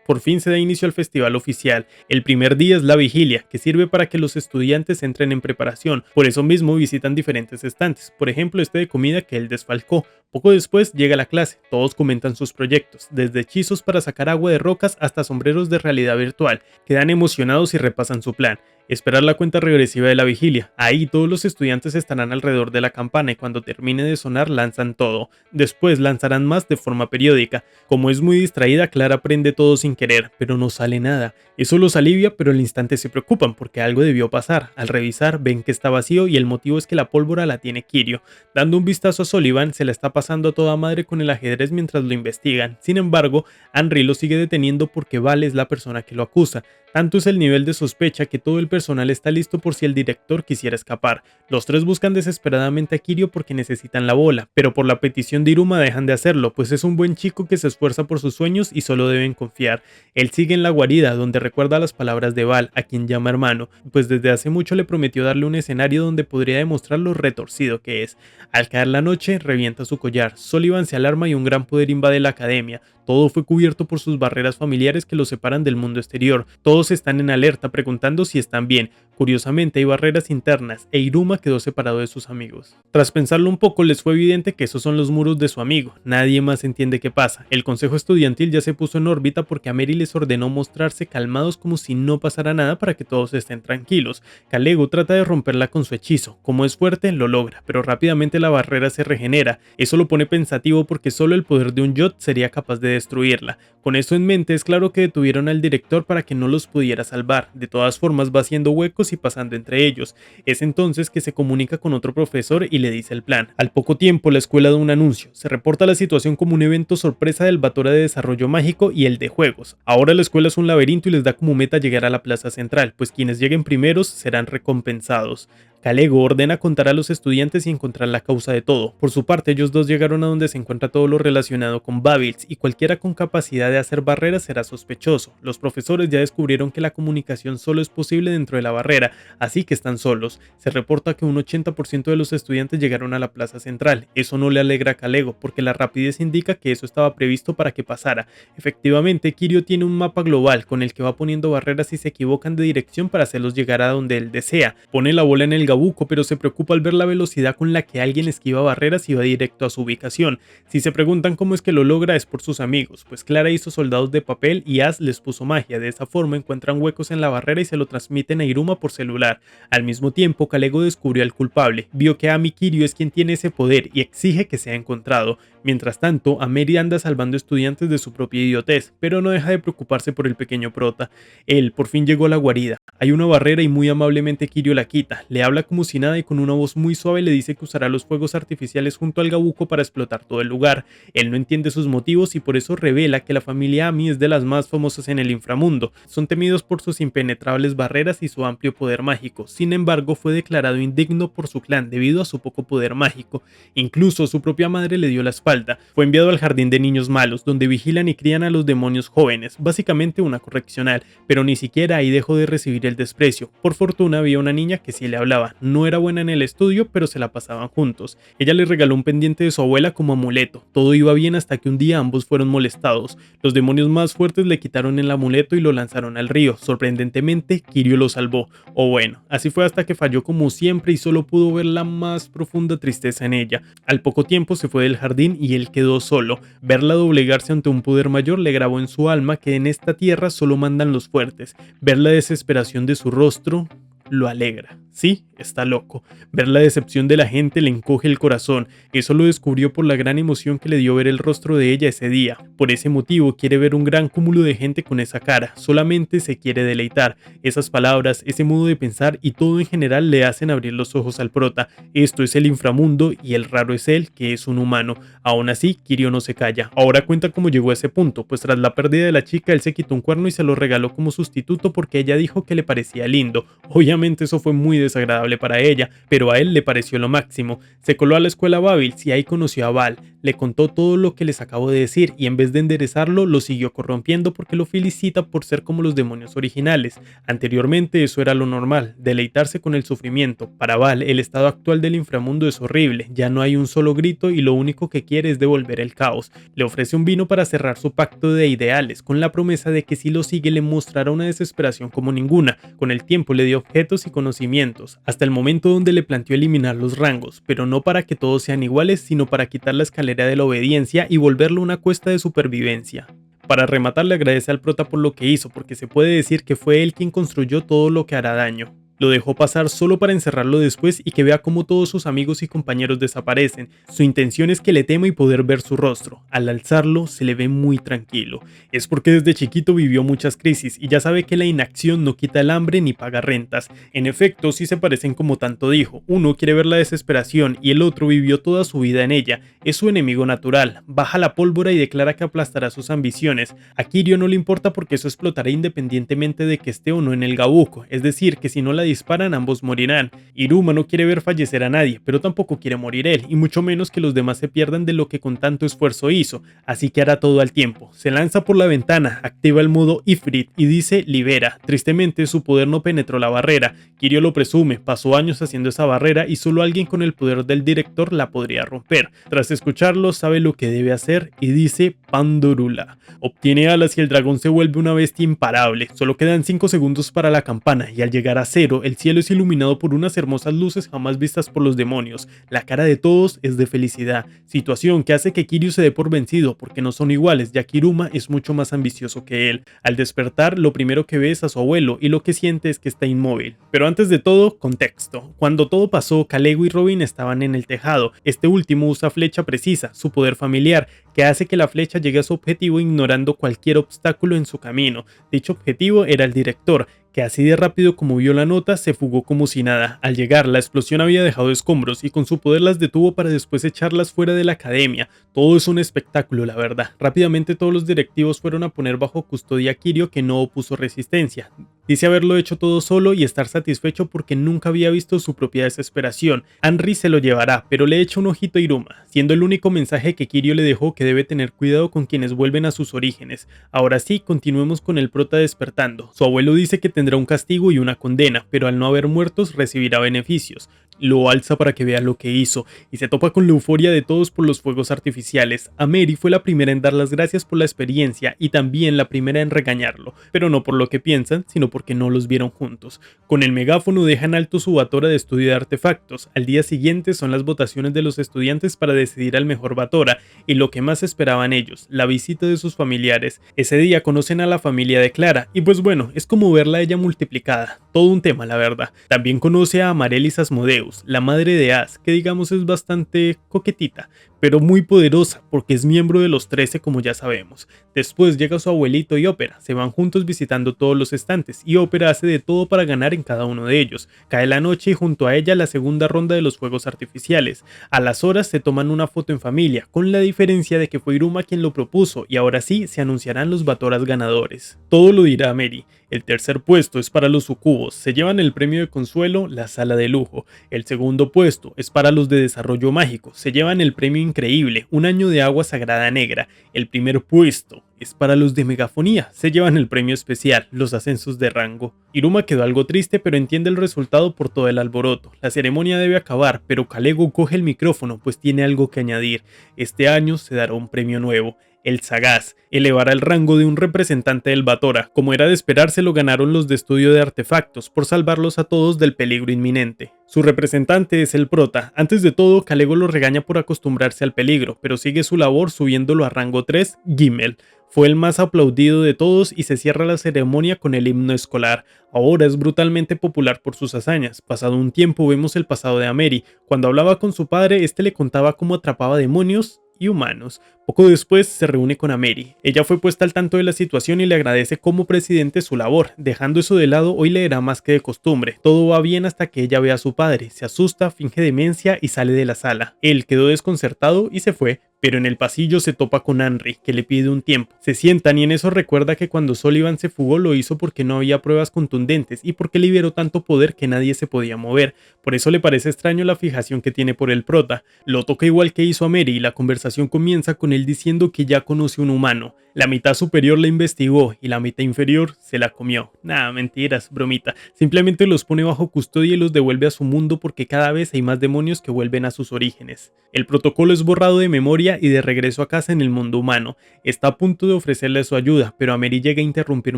Por fin se da inicio al festival oficial. El primer día es la vigilia, que sirve para que los estudiantes entren en preparación. Por eso mismo visitan diferentes estantes, por ejemplo este de comida que él desfalcó. Poco después llega la clase, todos comentan sus proyectos, desde hechizos para sacar agua de rocas hasta sombreros de realidad virtual. Quedan emocionados y repasan su plan. Esperar la cuenta regresiva de la vigilia. Ahí todos los estudiantes estarán alrededor de la campana y cuando termine de sonar lanzan todo. Después lanzarán más de forma periódica. Como es muy distraída, Clara aprende todo sin querer, pero no sale nada. Eso los alivia, pero al instante se preocupan porque algo debió pasar. Al revisar ven que está vacío y el motivo es que la pólvora la tiene Kirio. Dando un vistazo a Sullivan, se la está pasando a toda madre con el ajedrez mientras lo investigan. Sin embargo, Henry lo sigue deteniendo porque Val es la persona que lo acusa. Tanto es el nivel de sospecha que todo el personal está listo por si el director quisiera escapar. Los tres buscan desesperadamente a Kirio porque necesitan la bola, pero por la petición de Iruma dejan de hacerlo, pues es un buen chico que se esfuerza por sus sueños y solo deben confiar. Él sigue en la guarida, donde recuerda las palabras de Val, a quien llama hermano, pues desde hace mucho le prometió darle un escenario donde podría demostrar lo retorcido que es. Al caer la noche, revienta su collar. Sullivan se alarma y un gran poder invade la academia. Todo fue cubierto por sus barreras familiares que los separan del mundo exterior. Todos están en alerta preguntando si están bien. Curiosamente hay barreras internas e Iruma quedó separado de sus amigos. Tras pensarlo un poco les fue evidente que esos son los muros de su amigo, nadie más entiende qué pasa. El consejo estudiantil ya se puso en órbita porque a Mary les ordenó mostrarse calmados como si no pasara nada para que todos estén tranquilos. Kalego trata de romperla con su hechizo, como es fuerte lo logra, pero rápidamente la barrera se regenera. Eso lo pone pensativo porque solo el poder de un Yot sería capaz de destruirla. Con eso en mente es claro que detuvieron al director para que no los pudiera salvar. De todas formas va haciendo huecos y pasando entre ellos. Es entonces que se comunica con otro profesor y le dice el plan. Al poco tiempo la escuela da un anuncio. Se reporta la situación como un evento sorpresa del Batora de Desarrollo Mágico y el de Juegos. Ahora la escuela es un laberinto y les da como meta llegar a la plaza central, pues quienes lleguen primeros serán recompensados. Kalego ordena contar a los estudiantes y encontrar la causa de todo. Por su parte, ellos dos llegaron a donde se encuentra todo lo relacionado con Babils y cualquiera con capacidad de hacer barreras será sospechoso. Los profesores ya descubrieron que la comunicación solo es posible dentro de la barrera, así que están solos. Se reporta que un 80% de los estudiantes llegaron a la plaza central. Eso no le alegra a Kalego, porque la rapidez indica que eso estaba previsto para que pasara. Efectivamente, Kirio tiene un mapa global con el que va poniendo barreras si se equivocan de dirección para hacerlos llegar a donde él desea. Pone la bola en el Gabuco, pero se preocupa al ver la velocidad con la que alguien esquiva barreras y va directo a su ubicación. Si se preguntan cómo es que lo logra es por sus amigos, pues Clara hizo soldados de papel y Az les puso magia. De esa forma encuentran huecos en la barrera y se lo transmiten a Iruma por celular. Al mismo tiempo, Kalego descubrió al culpable, vio que Ami Kirio es quien tiene ese poder y exige que sea encontrado. Mientras tanto, Ameri anda salvando estudiantes de su propia idiotez, pero no deja de preocuparse por el pequeño prota. Él por fin llegó a la guarida. Hay una barrera y muy amablemente Kirio la quita. Le habla como si nada y con una voz muy suave le dice que usará los fuegos artificiales junto al Gabuco para explotar todo el lugar. Él no entiende sus motivos y por eso revela que la familia Ami es de las más famosas en el inframundo. Son temidos por sus impenetrables barreras y su amplio poder mágico. Sin embargo, fue declarado indigno por su clan debido a su poco poder mágico. Incluso su propia madre le dio la espalda. Fue enviado al jardín de niños malos, donde vigilan y crían a los demonios jóvenes, básicamente una correccional, pero ni siquiera ahí dejó de recibir el desprecio. Por fortuna había una niña que sí le hablaba, no era buena en el estudio, pero se la pasaban juntos. Ella le regaló un pendiente de su abuela como amuleto. Todo iba bien hasta que un día ambos fueron molestados. Los demonios más fuertes le quitaron el amuleto y lo lanzaron al río. Sorprendentemente, Kirio lo salvó. O bueno, así fue hasta que falló como siempre y solo pudo ver la más profunda tristeza en ella. Al poco tiempo se fue del jardín y él quedó solo. Verla doblegarse ante un poder mayor le grabó en su alma que en esta tierra solo mandan los fuertes. Ver la desesperación de su rostro lo alegra. Sí, está loco. Ver la decepción de la gente le encoge el corazón. Eso lo descubrió por la gran emoción que le dio ver el rostro de ella ese día. Por ese motivo quiere ver un gran cúmulo de gente con esa cara. Solamente se quiere deleitar. Esas palabras, ese modo de pensar y todo en general le hacen abrir los ojos al prota. Esto es el inframundo y el raro es él, que es un humano. Aún así, Kirio no se calla. Ahora cuenta cómo llegó a ese punto, pues tras la pérdida de la chica él se quitó un cuerno y se lo regaló como sustituto porque ella dijo que le parecía lindo. Obviamente eso fue muy desagradable para ella, pero a él le pareció lo máximo. Se coló a la escuela Babils y ahí conoció a Val. Le contó todo lo que les acabo de decir y en vez de enderezarlo lo siguió corrompiendo porque lo felicita por ser como los demonios originales. Anteriormente eso era lo normal, deleitarse con el sufrimiento. Para Val el estado actual del inframundo es horrible, ya no hay un solo grito y lo único que quiere es devolver el caos. Le ofrece un vino para cerrar su pacto de ideales, con la promesa de que si lo sigue le mostrará una desesperación como ninguna. Con el tiempo le dio objetos y conocimientos, hasta el momento donde le planteó eliminar los rangos, pero no para que todos sean iguales, sino para quitar la escalera de la obediencia y volverlo una cuesta de supervivencia. Para rematar le agradece al prota por lo que hizo, porque se puede decir que fue él quien construyó todo lo que hará daño. Lo dejó pasar solo para encerrarlo después y que vea cómo todos sus amigos y compañeros desaparecen. Su intención es que le tema y poder ver su rostro. Al alzarlo se le ve muy tranquilo. Es porque desde chiquito vivió muchas crisis y ya sabe que la inacción no quita el hambre ni paga rentas. En efecto, sí se parecen como tanto dijo. Uno quiere ver la desesperación y el otro vivió toda su vida en ella. Es su enemigo natural. Baja la pólvora y declara que aplastará sus ambiciones. A Kirio no le importa porque eso explotará independientemente de que esté o no en el Gabuco. Es decir, que si no la disparan ambos morirán. Iruma no quiere ver fallecer a nadie, pero tampoco quiere morir él, y mucho menos que los demás se pierdan de lo que con tanto esfuerzo hizo, así que hará todo al tiempo. Se lanza por la ventana, activa el modo Ifrit y dice libera. Tristemente su poder no penetró la barrera. Kirio lo presume, pasó años haciendo esa barrera y solo alguien con el poder del director la podría romper. Tras escucharlo sabe lo que debe hacer y dice Pandorula. Obtiene alas y el dragón se vuelve una bestia imparable. Solo quedan 5 segundos para la campana y al llegar a 0 momento, el cielo es iluminado por unas hermosas luces jamás vistas por los demonios. La cara de todos es de felicidad, situación que hace que Kiryu se dé por vencido porque no son iguales, ya que Iruma es mucho más ambicioso que él. Al despertar, lo primero que ve es a su abuelo y lo que siente es que está inmóvil. Pero antes de todo, contexto. Cuando todo pasó, Kalego y Robin estaban en el tejado. Este último usa flecha precisa, su poder familiar, que hace que la flecha llegue a su objetivo ignorando cualquier obstáculo en su camino. Dicho objetivo era el director, que así de rápido como vio la nota se fugó como si nada. Al llegar, la explosión había dejado escombros y con su poder las detuvo para después echarlas fuera de la academia. Todo es un espectáculo, la verdad. Rápidamente todos los directivos fueron a poner bajo custodia a Kiryu, que no opuso resistencia. Dice haberlo hecho todo solo y estar satisfecho porque nunca había visto su propia desesperación. Henry se lo llevará, pero le echa un ojito a Iruma, siendo el único mensaje que Kiryu le dejó que debe tener cuidado con quienes vuelven a sus orígenes. Ahora sí, continuemos con el prota despertando. Su abuelo dice que tendrá un castigo y una condena, pero al no haber muertos recibirá beneficios. Lo alza para que vea lo que hizo y se topa con la euforia de todos por los fuegos artificiales. Ameri fue la primera en dar las gracias por la experiencia y también la primera en regañarlo, pero no por lo que piensan, sino porque no los vieron juntos. Con el megáfono dejan alto su batora de estudio de artefactos. Al día siguiente son las votaciones de los estudiantes para decidir al mejor batora y lo que más esperaban ellos, la visita de sus familiares. Ese día conocen a la familia de Clara y pues bueno, es como verla a ella multiplicada. Todo un tema, la verdad. También conoce a Amaryllis Asmodeus, la madre de As, que digamos es bastante coquetita, pero muy poderosa porque es miembro de los 13 como ya sabemos. Después llega su abuelito y Ópera, se van juntos visitando todos los estantes y Ópera hace de todo para ganar en cada uno de ellos. Cae la noche y junto a ella la segunda ronda de los fuegos artificiales. A las horas se toman una foto en familia, con la diferencia de que fue Iruma quien lo propuso y ahora sí se anunciarán los batoras ganadores. Todo lo dirá Mary. El tercer puesto es para los sucubos, se llevan el premio de consuelo, la sala de lujo. El segundo puesto es para los de desarrollo mágico, se llevan el premio increíble, un año de agua sagrada negra. El primer puesto es para los de megafonía, se llevan el premio especial, los ascensos de rango. Iruma quedó algo triste pero entiende el resultado por todo el alboroto. La ceremonia debe acabar, pero Kalego coge el micrófono pues tiene algo que añadir. Este año se dará un premio nuevo. El Sagaz elevará el rango de un representante del Batora. Como era de esperarse, lo ganaron los de estudio de artefactos por salvarlos a todos del peligro inminente. Su representante es el Prota. Antes de todo, Kalego lo regaña por acostumbrarse al peligro, pero sigue su labor subiéndolo a rango 3, Gimel. Fue el más aplaudido de todos y se cierra la ceremonia con el himno escolar. Ahora es brutalmente popular por sus hazañas. Pasado un tiempo vemos el pasado de Ameri. Cuando hablaba con su padre, este le contaba cómo atrapaba demonios y humanos. Poco después se reúne con Ameri. Ella fue puesta al tanto de la situación y le agradece como presidente su labor. Dejando eso de lado, hoy leerá más que de costumbre. Todo va bien hasta que ella ve a su padre. Se asusta, finge demencia y sale de la sala. Él quedó desconcertado y se fue. Pero en el pasillo se topa con Henry, que le pide un tiempo. Se sientan y en eso recuerda que cuando Sullivan se fugó lo hizo porque no había pruebas contundentes y porque liberó tanto poder que nadie se podía mover. Por eso le parece extraño la fijación que tiene por el prota. Lo toca igual que hizo a Mary y la conversación comienza con él diciendo que ya conoce un humano. La mitad superior la investigó y la mitad inferior se la comió. Nah, mentiras, bromita. Simplemente los pone bajo custodia y los devuelve a su mundo porque cada vez hay más demonios que vuelven a sus orígenes. El protocolo es borrado de memoria y de regreso a casa en el mundo humano. Está a punto de ofrecerle su ayuda, pero Ameri llega a interrumpir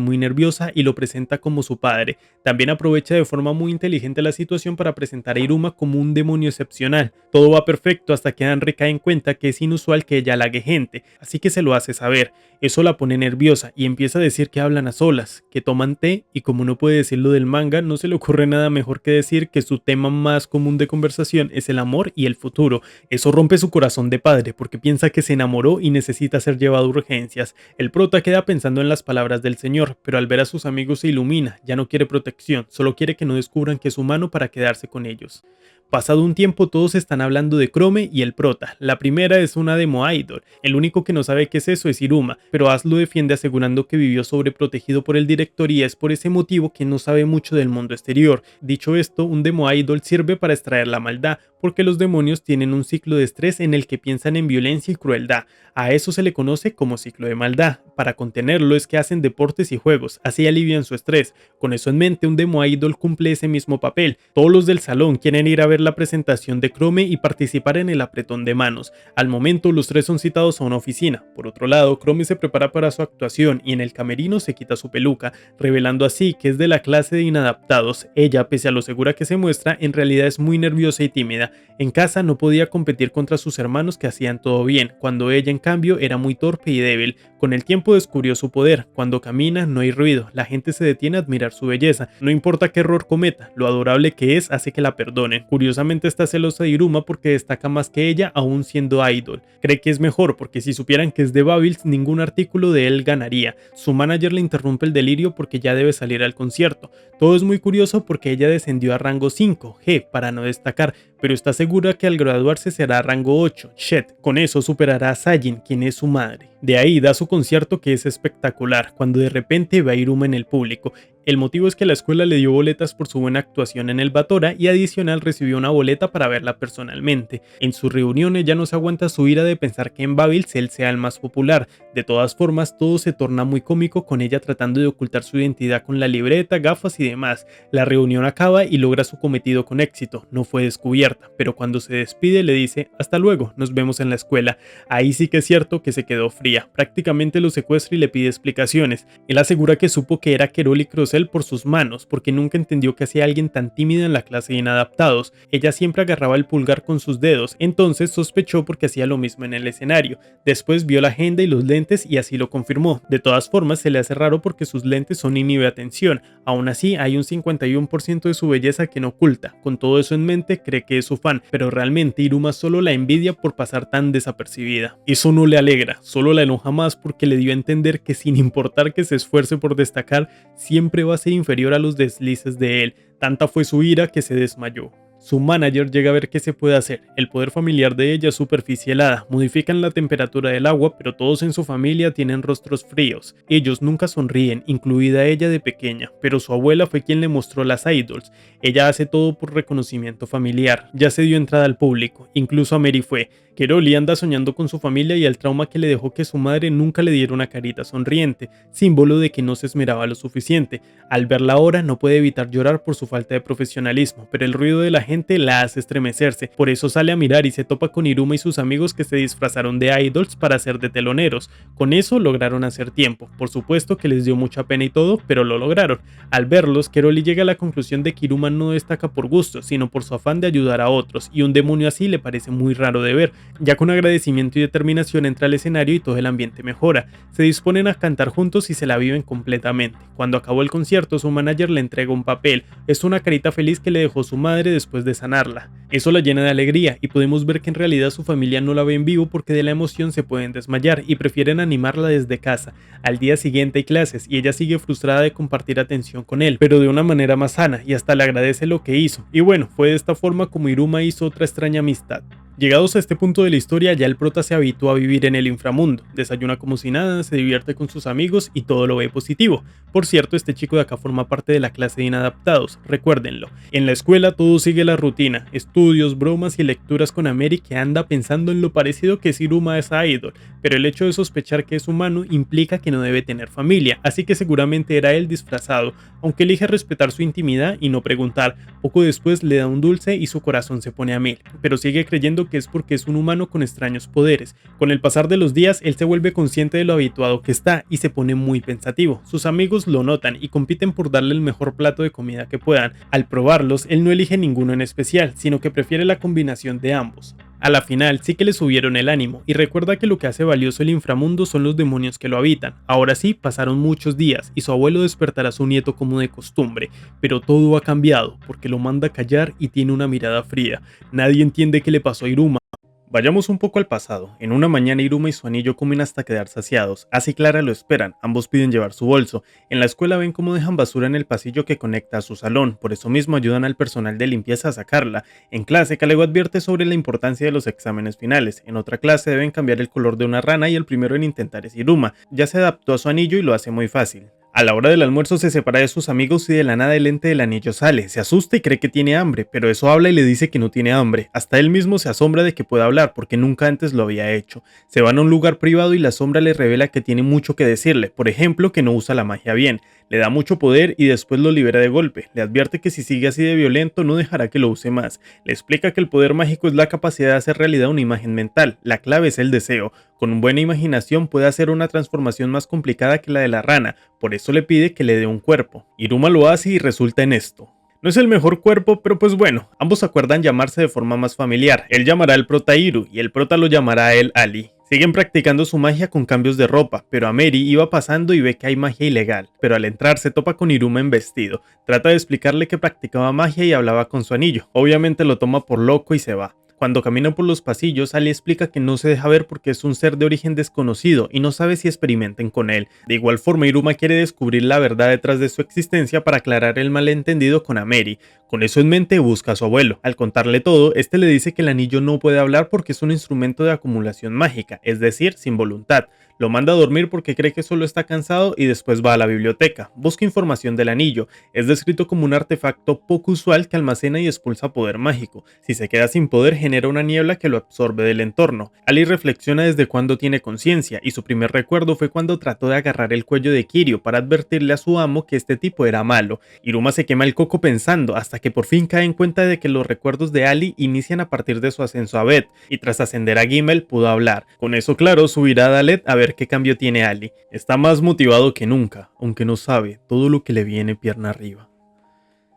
muy nerviosa y lo presenta como su padre. También aprovecha de forma muy inteligente la situación para presentar a Iruma como un demonio excepcional. Todo va perfecto hasta que Henry cae en cuenta que es inusual que ella halague gente, así que se lo hace saber. Eso la pone nerviosa y empieza a decir que hablan a solas, que toman té y como no puede decirlo del manga, no se le ocurre nada mejor que decir que su tema más común de conversación es el amor y el futuro. Eso rompe su corazón de padre porque piensa que se enamoró y necesita ser llevado a urgencias. El prota queda pensando en las palabras del señor, pero al ver a sus amigos se ilumina, ya no quiere protección, solo quiere que no descubran que es humano para quedarse con ellos. Pasado un tiempo todos están hablando de Chrome y el prota. La primera es una demo idol. El único que no sabe qué es eso es Iruma, pero As lo defiende asegurando que vivió sobreprotegido por el director y es por ese motivo que no sabe mucho del mundo exterior. Dicho esto, un demo idol sirve para extraer la maldad, porque los demonios tienen un ciclo de estrés en el que piensan en violencia y crueldad. A eso se le conoce como ciclo de maldad. Para contenerlo es que hacen deportes y juegos, así alivian su estrés. Con eso en mente, un demo idol cumple ese mismo papel. Todos los del salón quieren ir a ver la presentación de Chrome y participar en el apretón de manos. Al momento, los tres son citados a una oficina. Por otro lado, Chrome se prepara para su actuación y en el camerino se quita su peluca, revelando así que es de la clase de inadaptados. Ella, pese a lo segura que se muestra, en realidad es muy nerviosa y tímida. En casa no podía competir contra sus hermanos que hacían todo bien, cuando ella en cambio era muy torpe y débil. Con el tiempo descubrió su poder. Cuando camina no hay ruido, la gente se detiene a admirar su belleza. No importa qué error cometa, lo adorable que es hace que la perdonen. Curiosamente está celosa de Iruma porque destaca más que ella aún siendo idol. Cree que es mejor porque si supieran que es de Babils ningún artículo de él ganaría. Su manager le interrumpe el delirio porque ya debe salir al concierto. Todo es muy curioso porque ella descendió a rango 5, G, para no destacar, pero está segura que al graduarse será rango 8, Shet. Con eso superará a Sajin, quien es su madre. De ahí da su concierto que es espectacular, cuando de repente ve a Iruma en el público. El motivo es que la escuela le dio boletas por su buena actuación en el Batora y adicional recibió una boleta para verla personalmente. En su reunión ella no se aguanta su ira de pensar que en Babils él sea el más popular. De todas formas, todo se torna muy cómico con ella tratando de ocultar su identidad con la libreta, gafas y demás. La reunión acaba y logra su cometido con éxito. No fue descubierta, pero cuando se despide le dice hasta luego, nos vemos en la escuela. Ahí sí que es cierto que se quedó fría. Prácticamente lo secuestra y le pide explicaciones. Él asegura que supo que era Kerol y Crosel por sus manos, porque nunca entendió que hacía alguien tan tímido en la clase de inadaptados. Ella siempre agarraba el pulgar con sus dedos, entonces sospechó porque hacía lo mismo en el escenario. Después vio la agenda y los lentes y así lo confirmó. De todas formas se le hace raro porque sus lentes son inhibe atención. Aún así hay un 51% de su belleza que no oculta. Con todo eso en mente cree que es su fan, pero realmente Iruma solo la envidia por pasar tan desapercibida. Eso no le alegra, solo la enoja más porque le dio a entender que sin importar que se esfuerce por destacar, siempre va a ser inferior a los deslices de él. Tanta fue su ira que se desmayó. Su manager llega a ver qué se puede hacer. El poder familiar de ella es superficie helada, modifican la temperatura del agua, pero todos en su familia tienen rostros fríos. Ellos nunca sonríen, incluida ella de pequeña, pero su abuela fue quien le mostró las idols. Ella hace todo por reconocimiento familiar, ya se dio entrada al público, incluso a Mary fue. Keroli anda soñando con su familia y el trauma que le dejó que su madre nunca le diera una carita sonriente, símbolo de que no se esmeraba lo suficiente. Al verla ahora no puede evitar llorar por su falta de profesionalismo, pero el ruido de la gente la hace estremecerse, por eso sale a mirar y se topa con Iruma y sus amigos que se disfrazaron de idols para ser de teloneros. Con eso lograron hacer tiempo, por supuesto que les dio mucha pena y todo, pero lo lograron. Al verlos, Keroli llega a la conclusión de que Iruma no destaca por gusto, sino por su afán de ayudar a otros, y un demonio así le parece muy raro de ver. Ya con agradecimiento y determinación entra al escenario y todo el ambiente mejora. Se disponen a cantar juntos y se la viven completamente. Cuando acabó el concierto, su manager le entrega un papel. Es una carita feliz que le dejó su madre después de sanarla. Eso la llena de alegría y podemos ver que en realidad su familia no la ve en vivo porque de la emoción se pueden desmayar y prefieren animarla desde casa. Al día siguiente hay clases y ella sigue frustrada de compartir atención con él, pero de una manera más sana y hasta le agradece lo que hizo. Y bueno, fue de esta forma como Iruma hizo otra extraña amistad. Llegados a este punto de la historia, ya el prota se habitúa a vivir en el inframundo, desayuna como si nada, se divierte con sus amigos y todo lo ve positivo. Por cierto, este chico de acá forma parte de la clase de inadaptados, recuérdenlo. En la escuela todo sigue la rutina, estudios, bromas y lecturas con Ameri que anda pensando en lo parecido que es Iruma a esa idol, pero el hecho de sospechar que es humano implica que no debe tener familia, así que seguramente era él disfrazado, aunque elige respetar su intimidad y no preguntar. Poco después le da un dulce y su corazón se pone a mil, pero sigue creyendo que es porque es un humano con extraños poderes. Con el pasar de los días, él se vuelve consciente de lo habituado que está y se pone muy pensativo. Sus amigos lo notan y compiten por darle el mejor plato de comida que puedan. Al probarlos, él no elige ninguno en especial, sino que prefiere la combinación de ambos. A la final sí que le subieron el ánimo y recuerda que lo que hace valioso el inframundo son los demonios que lo habitan. Ahora sí, pasaron muchos días y su abuelo despertará a su nieto como de costumbre, pero todo ha cambiado porque lo manda a callar y tiene una mirada fría. Nadie entiende qué le pasó a Iruma. Vayamos un poco al pasado. En una mañana Iruma y su anillo comen hasta quedar saciados. Asi y Clara lo esperan, ambos piden llevar su bolso. En la escuela ven cómo dejan basura en el pasillo que conecta a su salón, por eso mismo ayudan al personal de limpieza a sacarla. En clase, Kalego advierte sobre la importancia de los exámenes finales. En otra clase deben cambiar el color de una rana y el primero en intentar es Iruma. Ya se adaptó a su anillo y lo hace muy fácil. A la hora del almuerzo se separa de sus amigos y de la nada el ente del anillo sale, se asusta y cree que tiene hambre, pero eso habla y le dice que no tiene hambre. Hasta él mismo se asombra de que pueda hablar porque nunca antes lo había hecho. Se van a un lugar privado y la sombra le revela que tiene mucho que decirle, por ejemplo que no usa la magia bien, le da mucho poder y después lo libera de golpe. Le advierte que si sigue así de violento no dejará que lo use más. Le explica que el poder mágico es la capacidad de hacer realidad una imagen mental, la clave es el deseo. Con una buena imaginación puede hacer una transformación más complicada que la de la rana, por eso le pide que le dé un cuerpo. Iruma lo hace y resulta en esto. No es el mejor cuerpo, pero pues bueno, ambos acuerdan llamarse de forma más familiar. Él llamará al prota Iru y el prota lo llamará a él Ali. Siguen practicando su magia con cambios de ropa, pero Ameri iba pasando y ve que hay magia ilegal, pero al entrar se topa con Iruma en vestido. Trata de explicarle que practicaba magia y hablaba con su anillo. Obviamente lo toma por loco y se va. Cuando camina por los pasillos, Ali explica que no se deja ver porque es un ser de origen desconocido y no sabe si experimenten con él. De igual forma, Iruma quiere descubrir la verdad detrás de su existencia para aclarar el malentendido con Ameri. Con eso en mente busca a su abuelo. Al contarle todo, este le dice que el anillo no puede hablar porque es un instrumento de acumulación mágica, es decir, sin voluntad. Lo manda a dormir porque cree que solo está cansado y después va a la biblioteca. Busca información del anillo. Es descrito como un artefacto poco usual que almacena y expulsa poder mágico. Si se queda sin poder, genera una niebla que lo absorbe del entorno. Ali reflexiona desde cuando tiene conciencia y su primer recuerdo fue cuando trató de agarrar el cuello de Kiryu para advertirle a su amo que este tipo era malo. Iruma se quema el coco pensando hasta que por fin cae en cuenta de que los recuerdos de Ali inician a partir de su ascenso a Beth y tras ascender a Gimel pudo hablar. Con eso claro, subirá a Dalet a ver qué cambio tiene Ali. Está más motivado que nunca, aunque no sabe todo lo que le viene pierna arriba.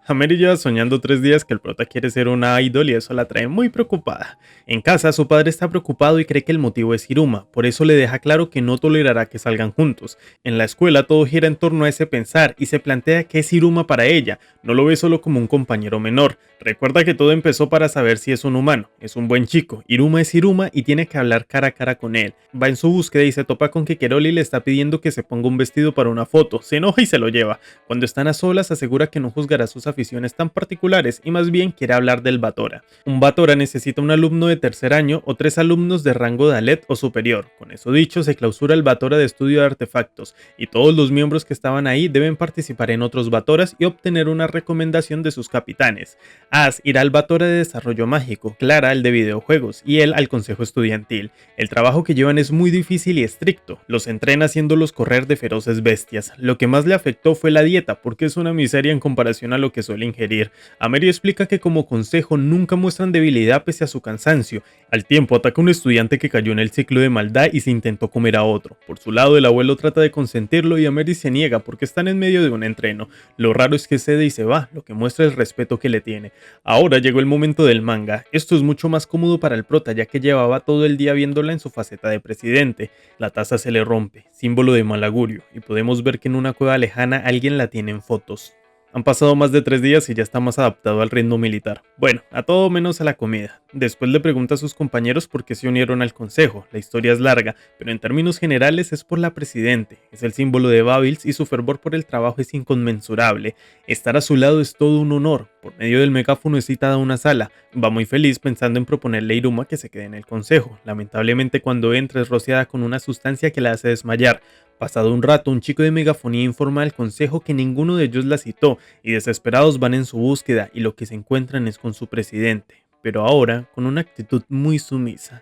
Ameri lleva soñando 3 días que el prota quiere ser una idol y eso la trae muy preocupada. En casa, su padre está preocupado y cree que el motivo es Iruma, por eso le deja claro que no tolerará que salgan juntos. En la escuela todo gira en torno a ese pensar y se plantea que es Iruma para ella, no lo ve solo como un compañero menor. Recuerda que todo empezó para saber si es un humano, es un buen chico, Iruma es Iruma y tiene que hablar cara a cara con él. Va en su búsqueda y se topa con que Keroli le está pidiendo que se ponga un vestido para una foto, se enoja y se lo lleva. Cuando están a solas asegura que no juzgará sus aficiones tan particulares y más bien quiere hablar del Batora. Un Batora necesita un alumno de tercer año o 3 alumnos de rango Dalet o superior. Con eso dicho, se clausura el Batora de estudio de artefactos y todos los miembros que estaban ahí deben participar en otros Batoras y obtener una recomendación de sus capitanes. Az irá al Batora de desarrollo mágico, Clara al de videojuegos y él al consejo estudiantil. El trabajo que llevan es muy difícil y estricto, los entrena haciéndolos correr de feroces bestias. Lo que más le afectó fue la dieta porque es una miseria en comparación a lo que suele ingerir. Ameri explica que como consejo nunca muestran debilidad pese a su cansancio. Al tiempo ataca a un estudiante que cayó en el ciclo de maldad y se intentó comer a otro. Por su lado el abuelo trata de consentirlo y Ameri se niega porque están en medio de un entreno. Lo raro es que cede y se va, lo que muestra el respeto que le tiene. Ahora llegó el momento del manga. Esto es mucho más cómodo para el prota ya que llevaba todo el día viéndola en su faceta de presidente. La taza se le rompe, símbolo de mal augurio, y podemos ver que en una cueva lejana alguien la tiene en fotos. Han pasado más de 3 días y ya está más adaptado al ritmo militar. Bueno, a todo menos a la comida. Después le pregunta a sus compañeros por qué se unieron al consejo. La historia es larga, pero en términos generales es por la presidente. Es el símbolo de Babils y su fervor por el trabajo es inconmensurable. Estar a su lado es todo un honor. Por medio del megáfono es citada a una sala. Va muy feliz pensando en proponerle a Iruma que se quede en el consejo. Lamentablemente cuando entra es rociada con una sustancia que la hace desmayar. Pasado un rato, un chico de megafonía informa al consejo que ninguno de ellos la citó y desesperados van en su búsqueda y lo que se encuentran es con su presidente, pero ahora con una actitud muy sumisa.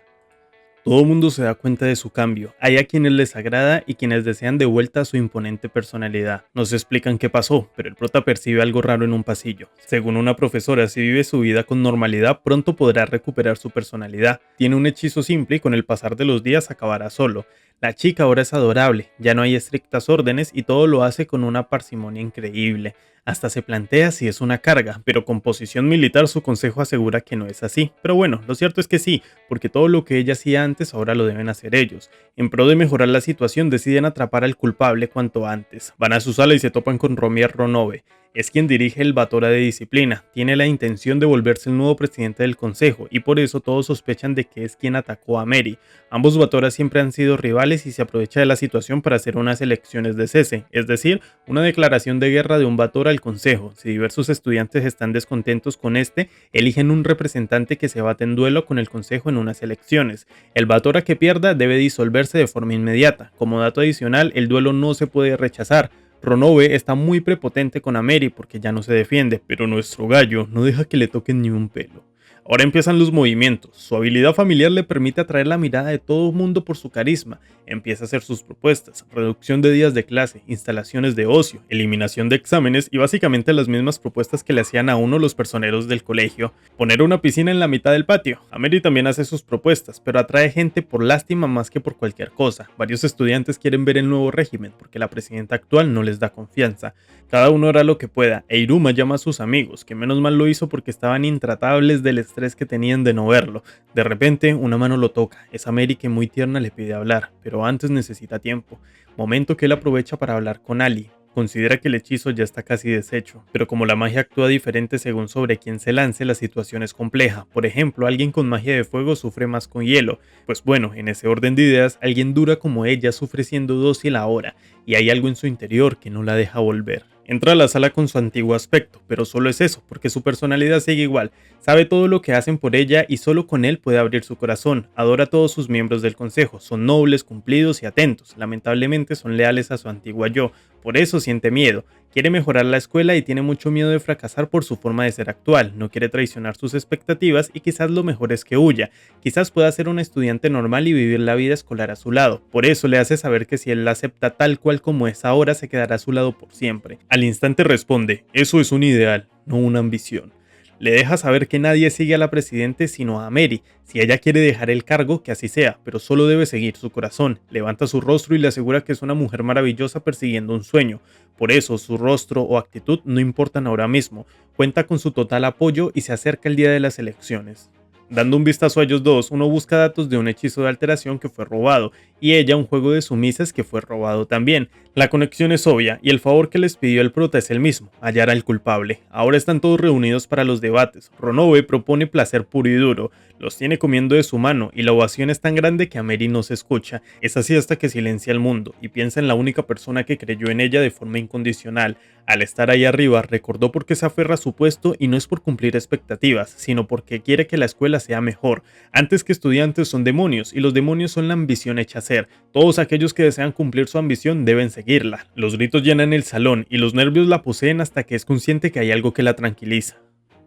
Todo el mundo se da cuenta de su cambio, hay a quienes les agrada y quienes desean de vuelta su imponente personalidad. No se explican qué pasó, pero el prota percibe algo raro en un pasillo. Según una profesora, si vive su vida con normalidad, pronto podrá recuperar su personalidad. Tiene un hechizo simple y con el pasar de los días acabará solo. La chica ahora es adorable, ya no hay estrictas órdenes y todo lo hace con una parsimonia increíble. Hasta se plantea si es una carga, pero con posición militar su consejo asegura que no es así. Pero bueno, lo cierto es que sí, porque todo lo que ella hacía antes ahora lo deben hacer ellos. En pro de mejorar la situación deciden atrapar al culpable cuanto antes. Van a su sala y se topan con Romier Ronove. Es quien dirige el Batora de disciplina, tiene la intención de volverse el nuevo presidente del consejo y por eso todos sospechan de que es quien atacó a Mary. Ambos Batoras siempre han sido rivales y se aprovecha de la situación para hacer unas elecciones de cese, es decir, una declaración de guerra de un Batora al consejo. Si diversos estudiantes están descontentos con este, eligen un representante que se bate en duelo con el consejo en unas elecciones. El Batora que pierda debe disolverse de forma inmediata. Como dato adicional, el duelo no se puede rechazar. Ronobe está muy prepotente con Ameri porque ya no se defiende, pero nuestro gallo no deja que le toquen ni un pelo. Ahora empiezan los movimientos. Su habilidad familiar le permite atraer la mirada de todo el mundo por su carisma. Empieza a hacer sus propuestas: reducción de días de clase, instalaciones de ocio, eliminación de exámenes y básicamente las mismas propuestas que le hacían a uno los personeros del colegio. Poner una piscina en la mitad del patio. Ameri también hace sus propuestas, pero atrae gente por lástima más que por cualquier cosa. Varios estudiantes quieren ver el nuevo régimen porque la presidenta actual no les da confianza. Cada uno hará lo que pueda, e Iruma llama a sus amigos, que menos mal lo hizo porque estaban intratables del estrés que tenían de no verlo. De repente, una mano lo toca. Es Ameri, que muy tierna le pide hablar, pero antes necesita tiempo. Momento que él aprovecha para hablar con Ali. Considera que el hechizo ya está casi deshecho, pero como la magia actúa diferente según sobre quién se lance, la situación es compleja. Por ejemplo, alguien con magia de fuego sufre más con hielo. Pues bueno, en ese orden de ideas, alguien dura como ella sufre siendo dócil ahora, y hay algo en su interior que no la deja volver. Entra a la sala con su antiguo aspecto, pero solo es eso, porque su personalidad sigue igual. Sabe todo lo que hacen por ella y solo con él puede abrir su corazón. Adora a todos sus miembros del consejo, son nobles, cumplidos y atentos. Lamentablemente son leales a su antigua yo, por eso siente miedo. Quiere mejorar la escuela y tiene mucho miedo de fracasar por su forma de ser actual. No quiere traicionar sus expectativas y quizás lo mejor es que huya. Quizás pueda ser un estudiante normal y vivir la vida escolar a su lado. Por eso le hace saber que si él la acepta tal cual como es ahora, se quedará a su lado por siempre. Al instante responde: eso es un ideal, no una ambición. Le deja saber que nadie sigue a la presidente sino a Ameri. Si ella quiere dejar el cargo, que así sea, pero solo debe seguir su corazón. Levanta su rostro y le asegura que es una mujer maravillosa persiguiendo un sueño. Por eso su rostro o actitud no importan ahora mismo. Cuenta con su total apoyo y se acerca el día de las elecciones. Dando un vistazo a ellos dos, uno busca datos de un hechizo de alteración que fue robado, y ella un juego de sumisas que fue robado también. La conexión es obvia, y el favor que les pidió el prota es el mismo: hallar al culpable. Ahora están todos reunidos para los debates. Ronobe propone placer puro y duro, los tiene comiendo de su mano, y la ovación es tan grande que Ameri no se escucha. Es así hasta que silencia el mundo, y piensa en la única persona que creyó en ella de forma incondicional. Al estar ahí arriba, recordó por qué se aferra a su puesto, y no es por cumplir expectativas, sino porque quiere que la escuela sea mejor. Antes que estudiantes son demonios, y los demonios son la ambición hecha ser. Todos aquellos que desean cumplir su ambición deben seguirla. Los gritos llenan el salón, y los nervios la poseen hasta que es consciente que hay algo que la tranquiliza.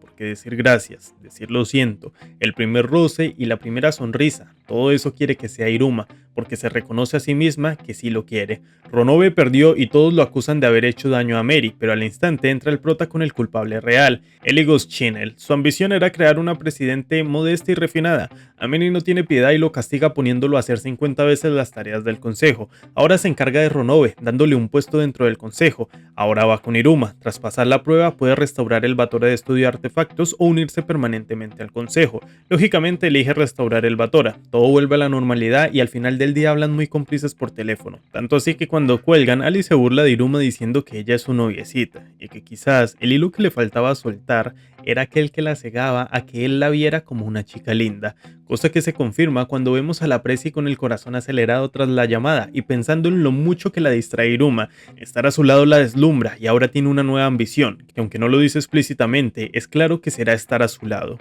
Porque decir gracias, decir lo siento, el primer roce y la primera sonrisa, todo eso quiere que sea Iruma, porque se reconoce a sí misma que sí lo quiere. Ronobe perdió y todos lo acusan de haber hecho daño a Mary, pero al instante entra el prota con el culpable real, Eligos Chinel. Su ambición era crear una presidente modesta y refinada. Ameri no tiene piedad y lo castiga poniéndolo a hacer 50 veces las tareas del consejo. Ahora se encarga de Ronobe, dándole un puesto dentro del consejo. Ahora va con Iruma. Tras pasar la prueba, puede restaurar el Batora de estudio de artefactos o unirse permanentemente al consejo. Lógicamente elige restaurar el Batora. Todo vuelve a la normalidad y al final del día hablan muy cómplices por teléfono. Tanto así que cuando cuelgan, Ali se burla de Iruma diciendo que ella es su noviecita y que quizás el hilo que le faltaba soltar era aquel que la cegaba a que él la viera como una chica linda, cosa que se confirma cuando vemos a la Presi con el corazón acelerado tras la llamada y pensando en lo mucho que la distrae Iruma. Estar a su lado la deslumbra y ahora tiene una nueva ambición, que aunque no lo dice explícitamente, es claro que será estar a su lado.